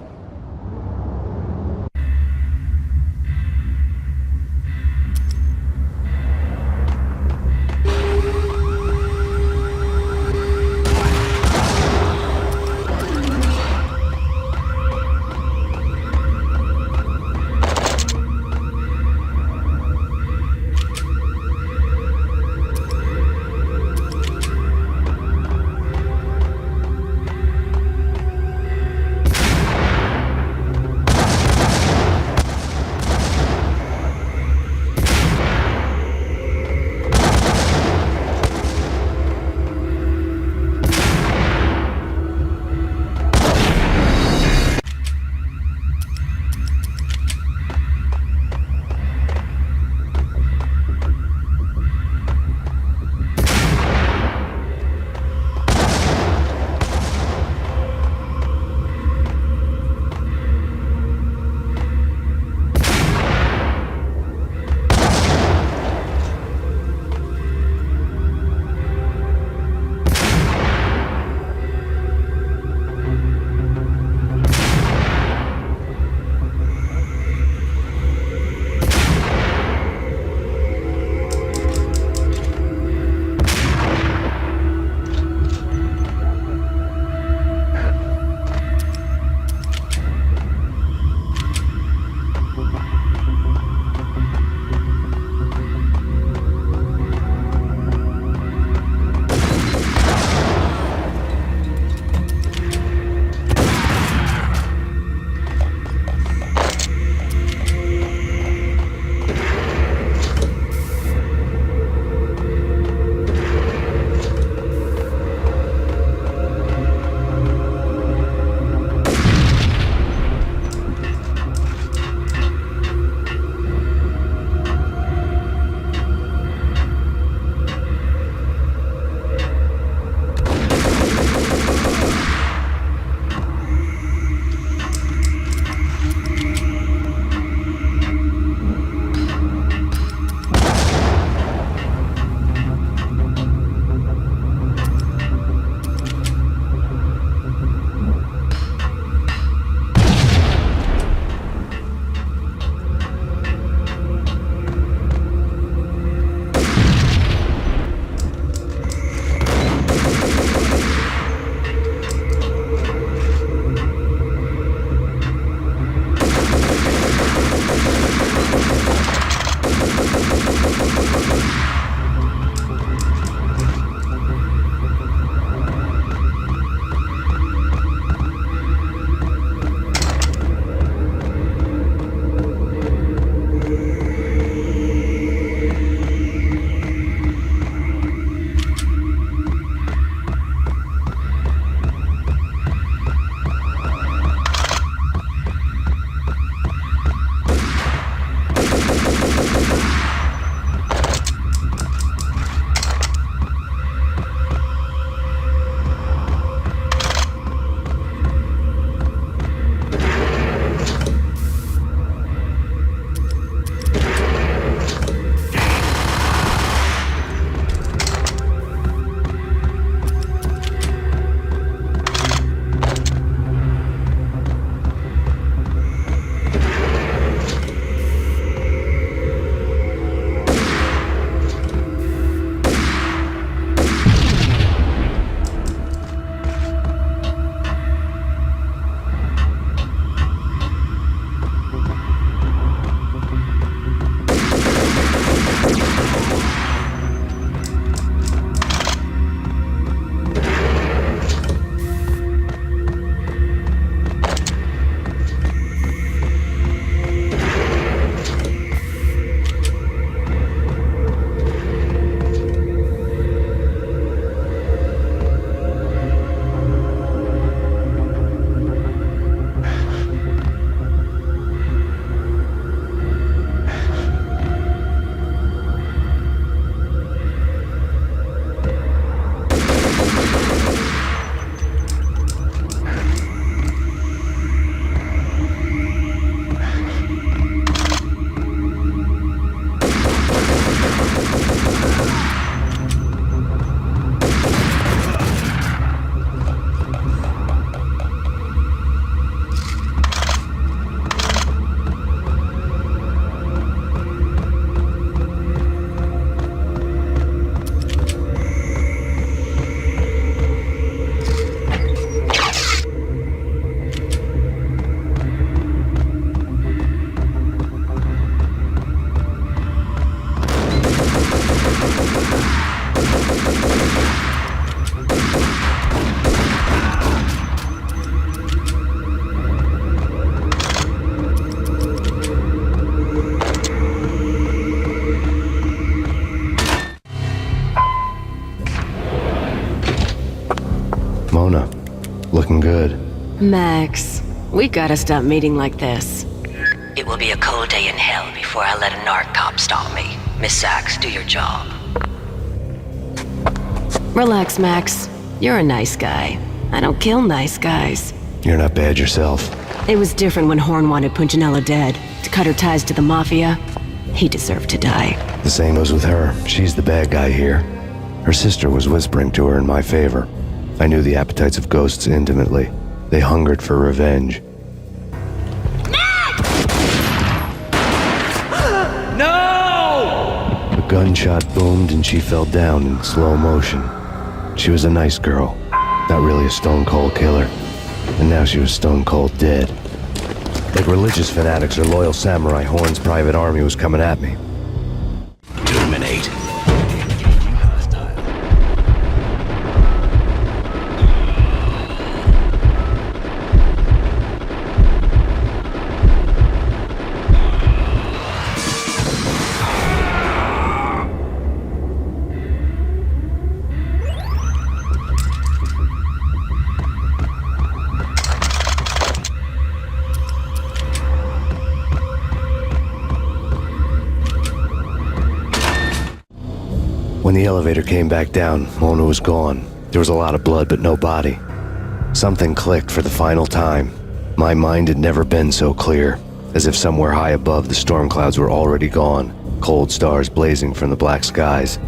looking good. Max, we gotta stop meeting like this. It will be a cold day in hell before I let a narc cop stop me. Miss Sachs, do your job. Relax, Max. You're a nice guy. I don't kill nice guys. You're not bad yourself. It was different when Horn wanted Punchinello dead. To cut her ties to the Mafia, he deserved to die. The same goes with her. She's the bad guy here. Her sister was whispering to her in my favor. I knew the appetites of ghosts intimately. They hungered for revenge. No! A gunshot boomed and she fell down in slow motion. She was a nice girl, not really a stone-cold killer. And now she was stone-cold dead. Like religious fanatics or loyal samurai, Horn's private army was coming at me. Terminate. When the elevator came back down, Mona was gone. There was a lot of blood, but no body. Something clicked for the final time. My mind had never been so clear, as if somewhere high above the storm clouds were already gone, cold stars blazing from the black skies.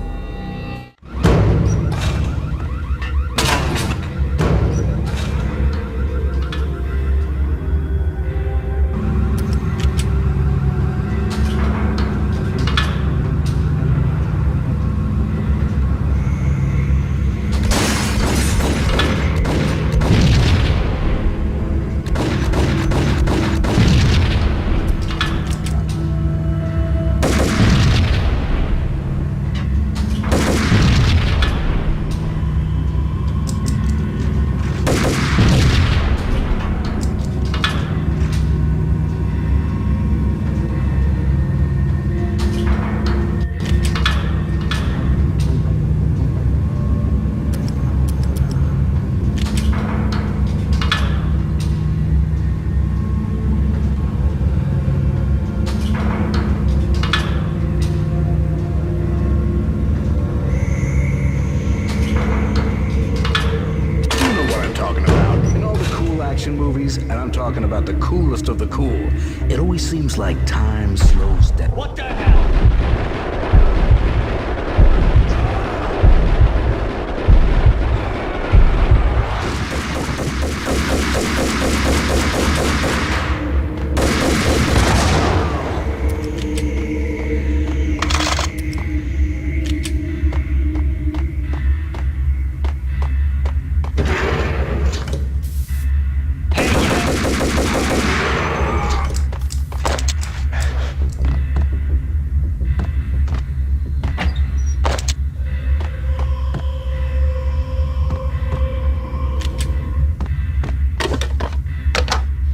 Movies, and I'm talking about the coolest of the cool. It always seems like time slows down. What the hell?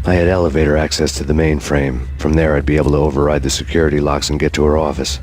I had elevator access to the mainframe. From there, I'd be able to override the security locks and get to her office.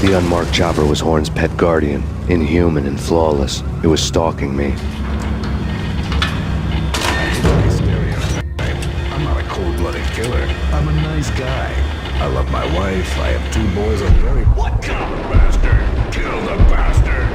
The unmarked chopper was Horn's pet guardian, inhuman and flawless. It was stalking me. I'm not a cold-blooded killer. I'm a nice guy. I love my wife. I have 2 boys. I'm very... What kind of bastard? Kill the bastard!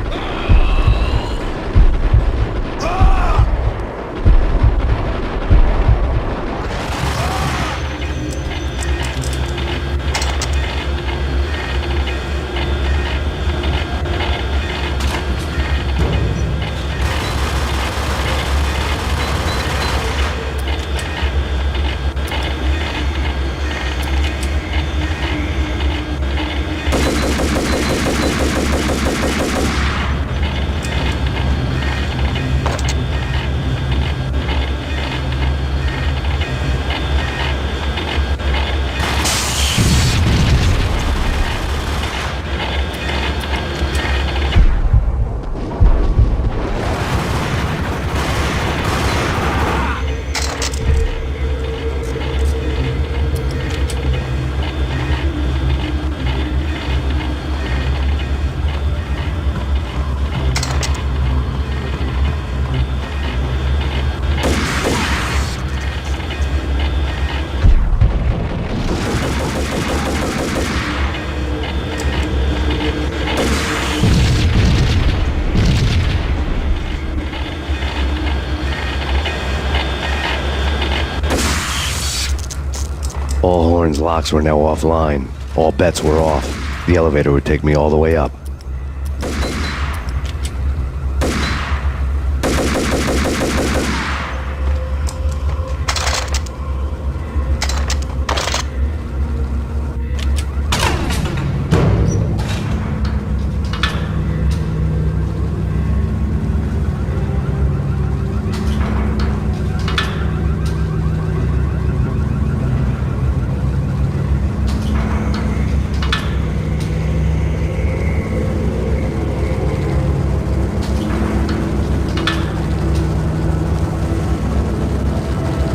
Horn's locks were now offline. All bets were off. The elevator would take me all the way up.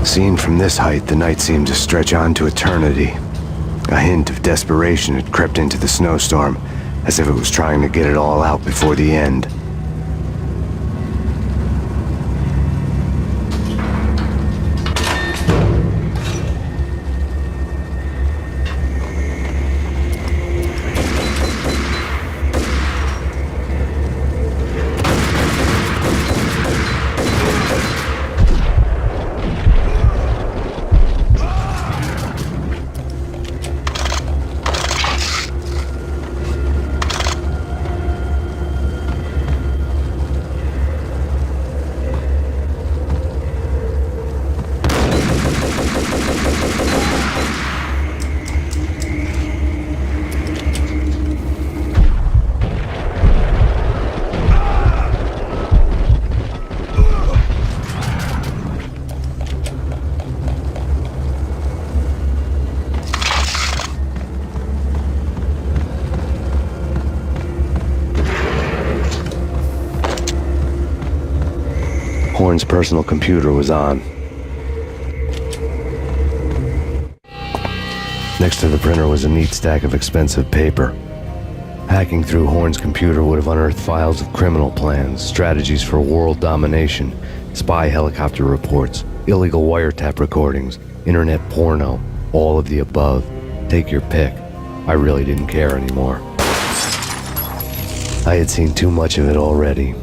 Seen from this height, the night seemed to stretch on to eternity. A hint of desperation had crept into the snowstorm, as if it was trying to get it all out before the end. Horn's personal computer was on. Next to the printer was a neat stack of expensive paper. Hacking through Horn's computer would have unearthed files of criminal plans, strategies for world domination, spy helicopter reports, illegal wiretap recordings, internet porno, all of the above. Take your pick. I really didn't care anymore. I had seen too much of it already.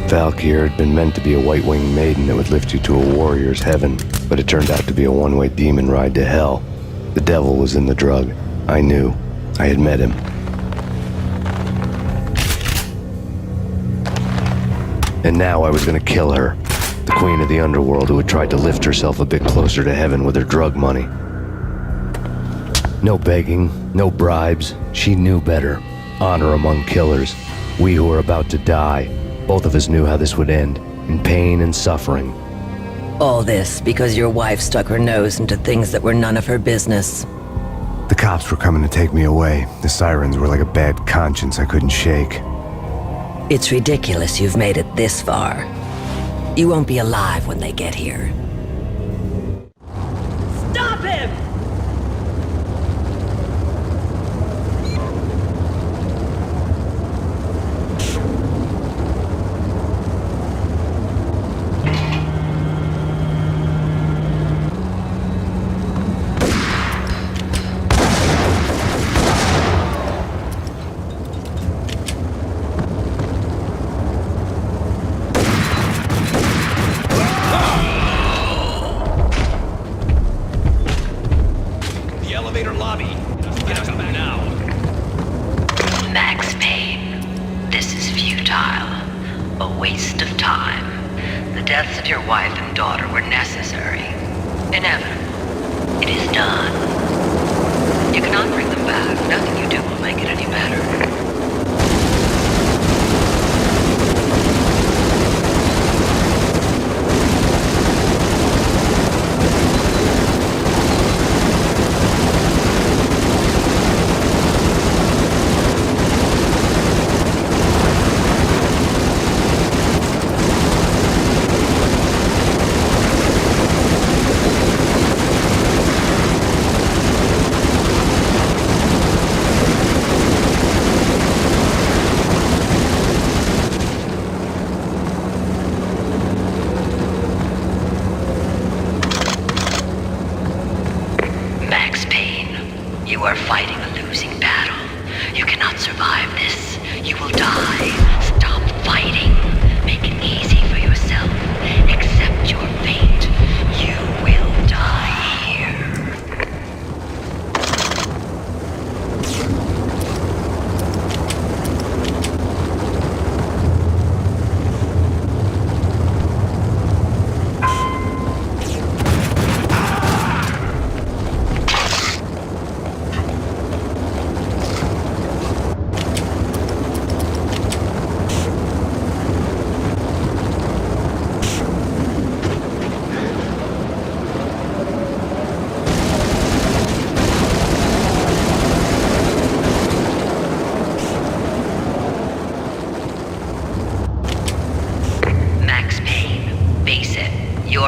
Valkyr had been meant to be a white-winged maiden that would lift you to a warrior's heaven, but it turned out to be a one-way demon ride to hell. The devil was in the drug. I knew. I had met him. And now I was gonna kill her, the queen of the underworld who had tried to lift herself a bit closer to heaven with her drug money. No begging, no bribes. She knew better. Honor among killers. We who were about to die. Both of us knew how this would end, in pain and suffering. All this because your wife stuck her nose into things that were none of her business. The cops were coming to take me away. The sirens were like a bad conscience I couldn't shake. It's ridiculous you've made it this far. You won't be alive when they get here. Stop him! Max Payne, this is futile. A waste of time. The deaths of your wife and daughter were necessary. Inevitable. It is done. You cannot bring them back. Nothing you do will make it any better.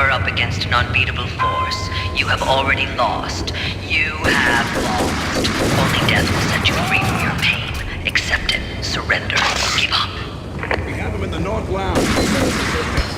are up against an unbeatable force. You have already lost. You have lost. Only death will set you free from your pain. Accept it. Surrender. Give up. We have him in the North Lounge.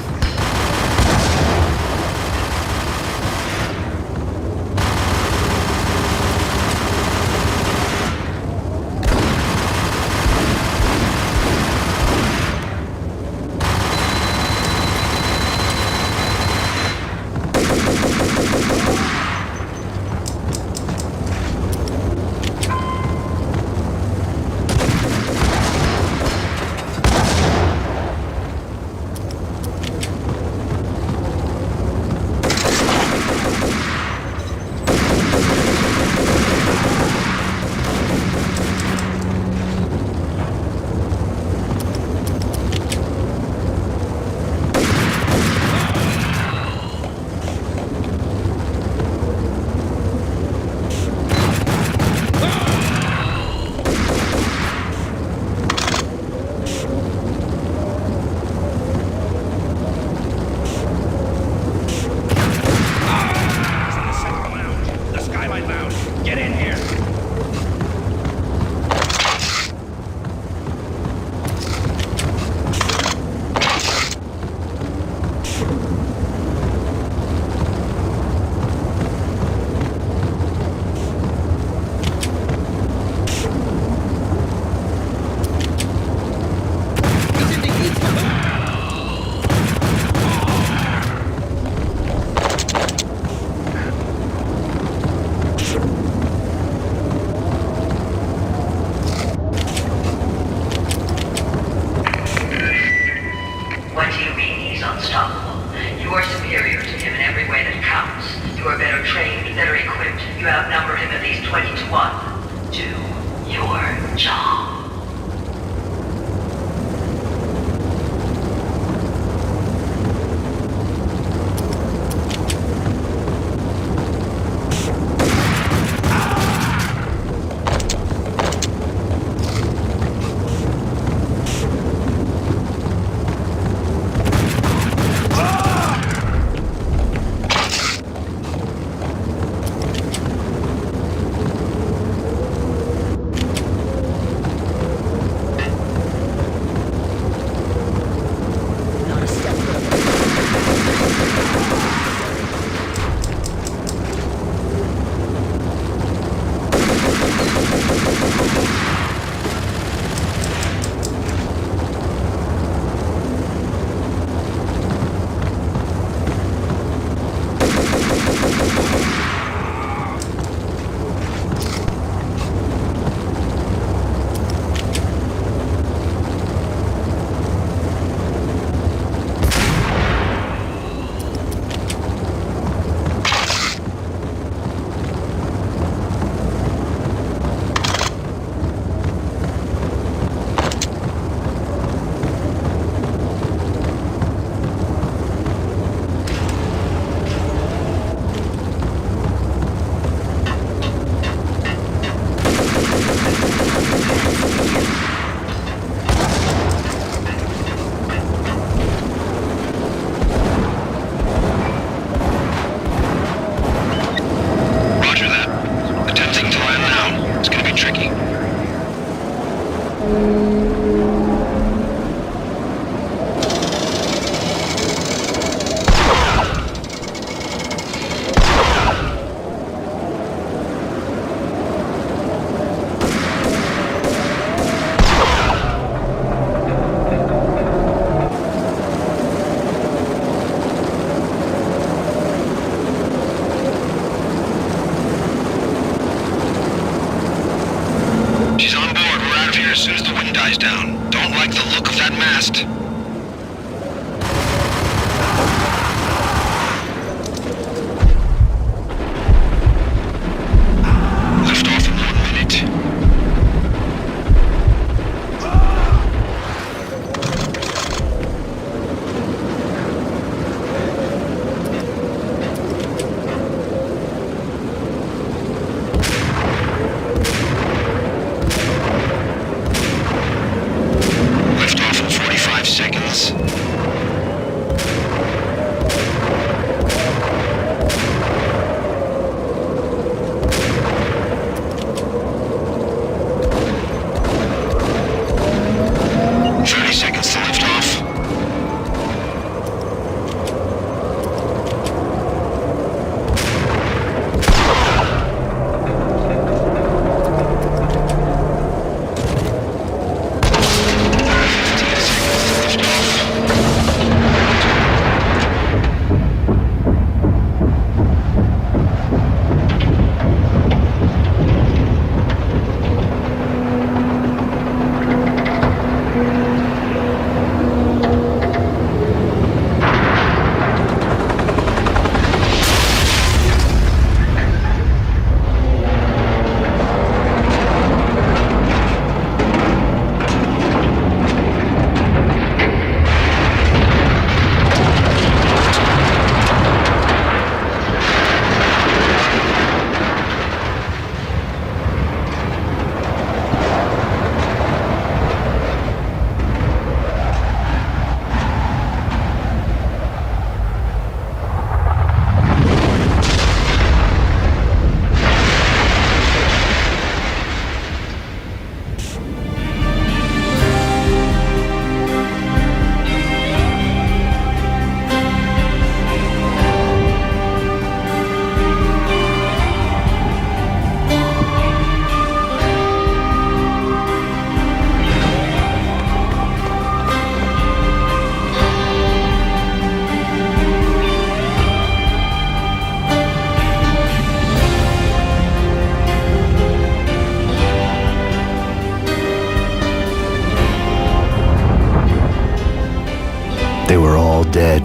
all dead.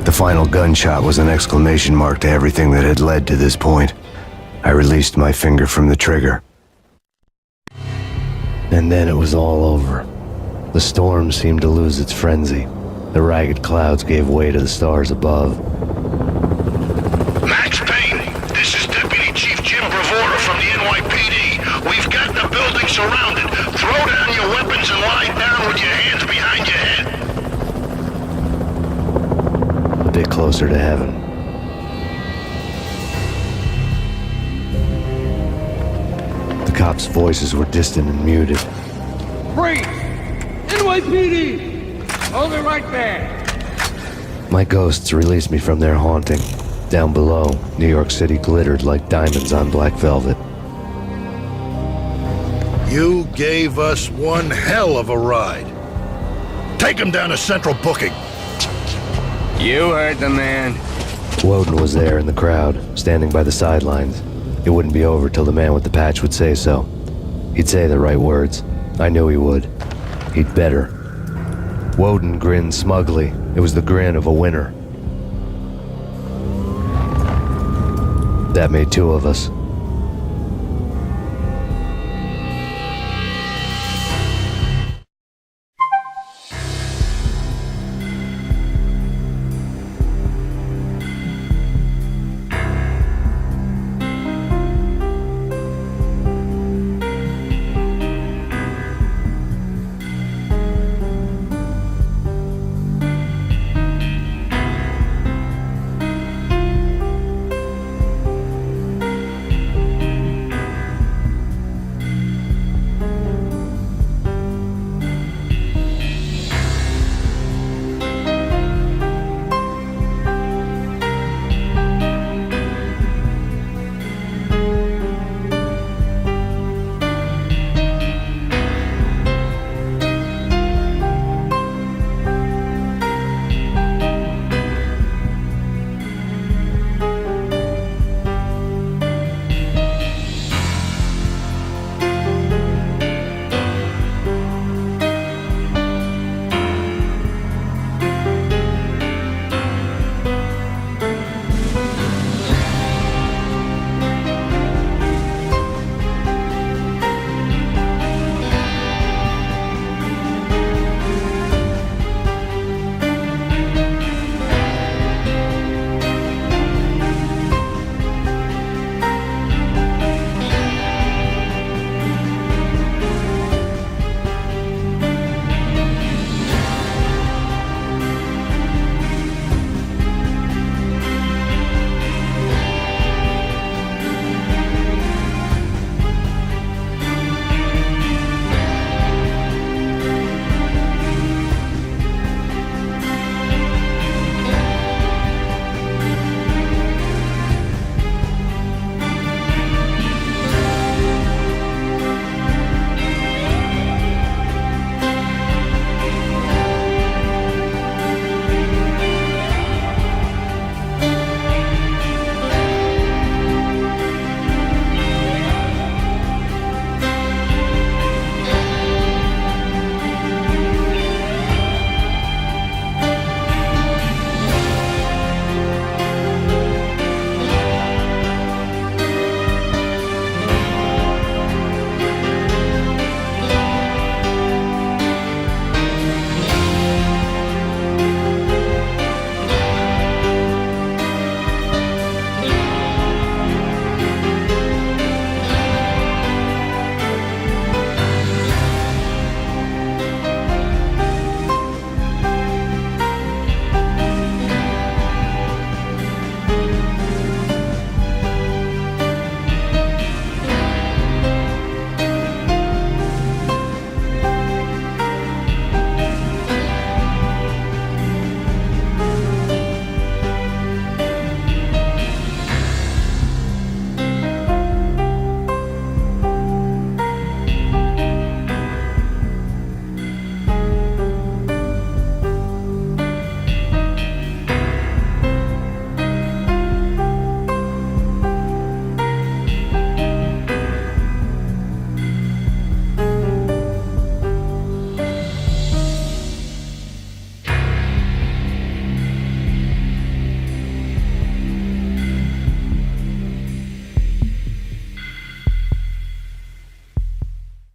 The final gunshot was an exclamation mark to everything that had led to this point. I released my finger from the trigger. And then it was all over. The storm seemed to lose its frenzy. The ragged clouds gave way to the stars above. Max Payne, this is Deputy Chief Jim Bravura from the NYPD. We've got the building surrounded. Throw down your weapons and lie down with your hands behind your head. A bit closer to heaven. The cops' voices were distant and muted. Freeze! NYPD! Hold it right there! My ghosts released me from their haunting. Down below, New York City glittered like diamonds on black velvet. You gave us one hell of a ride. Take him down to Central Booking. You heard the man. Woden was there in the crowd, standing by the sidelines. It wouldn't be over till the man with the patch would say so. He'd say the right words. I knew he would. He'd better. Woden grinned smugly. It was the grin of a winner. That made two of us.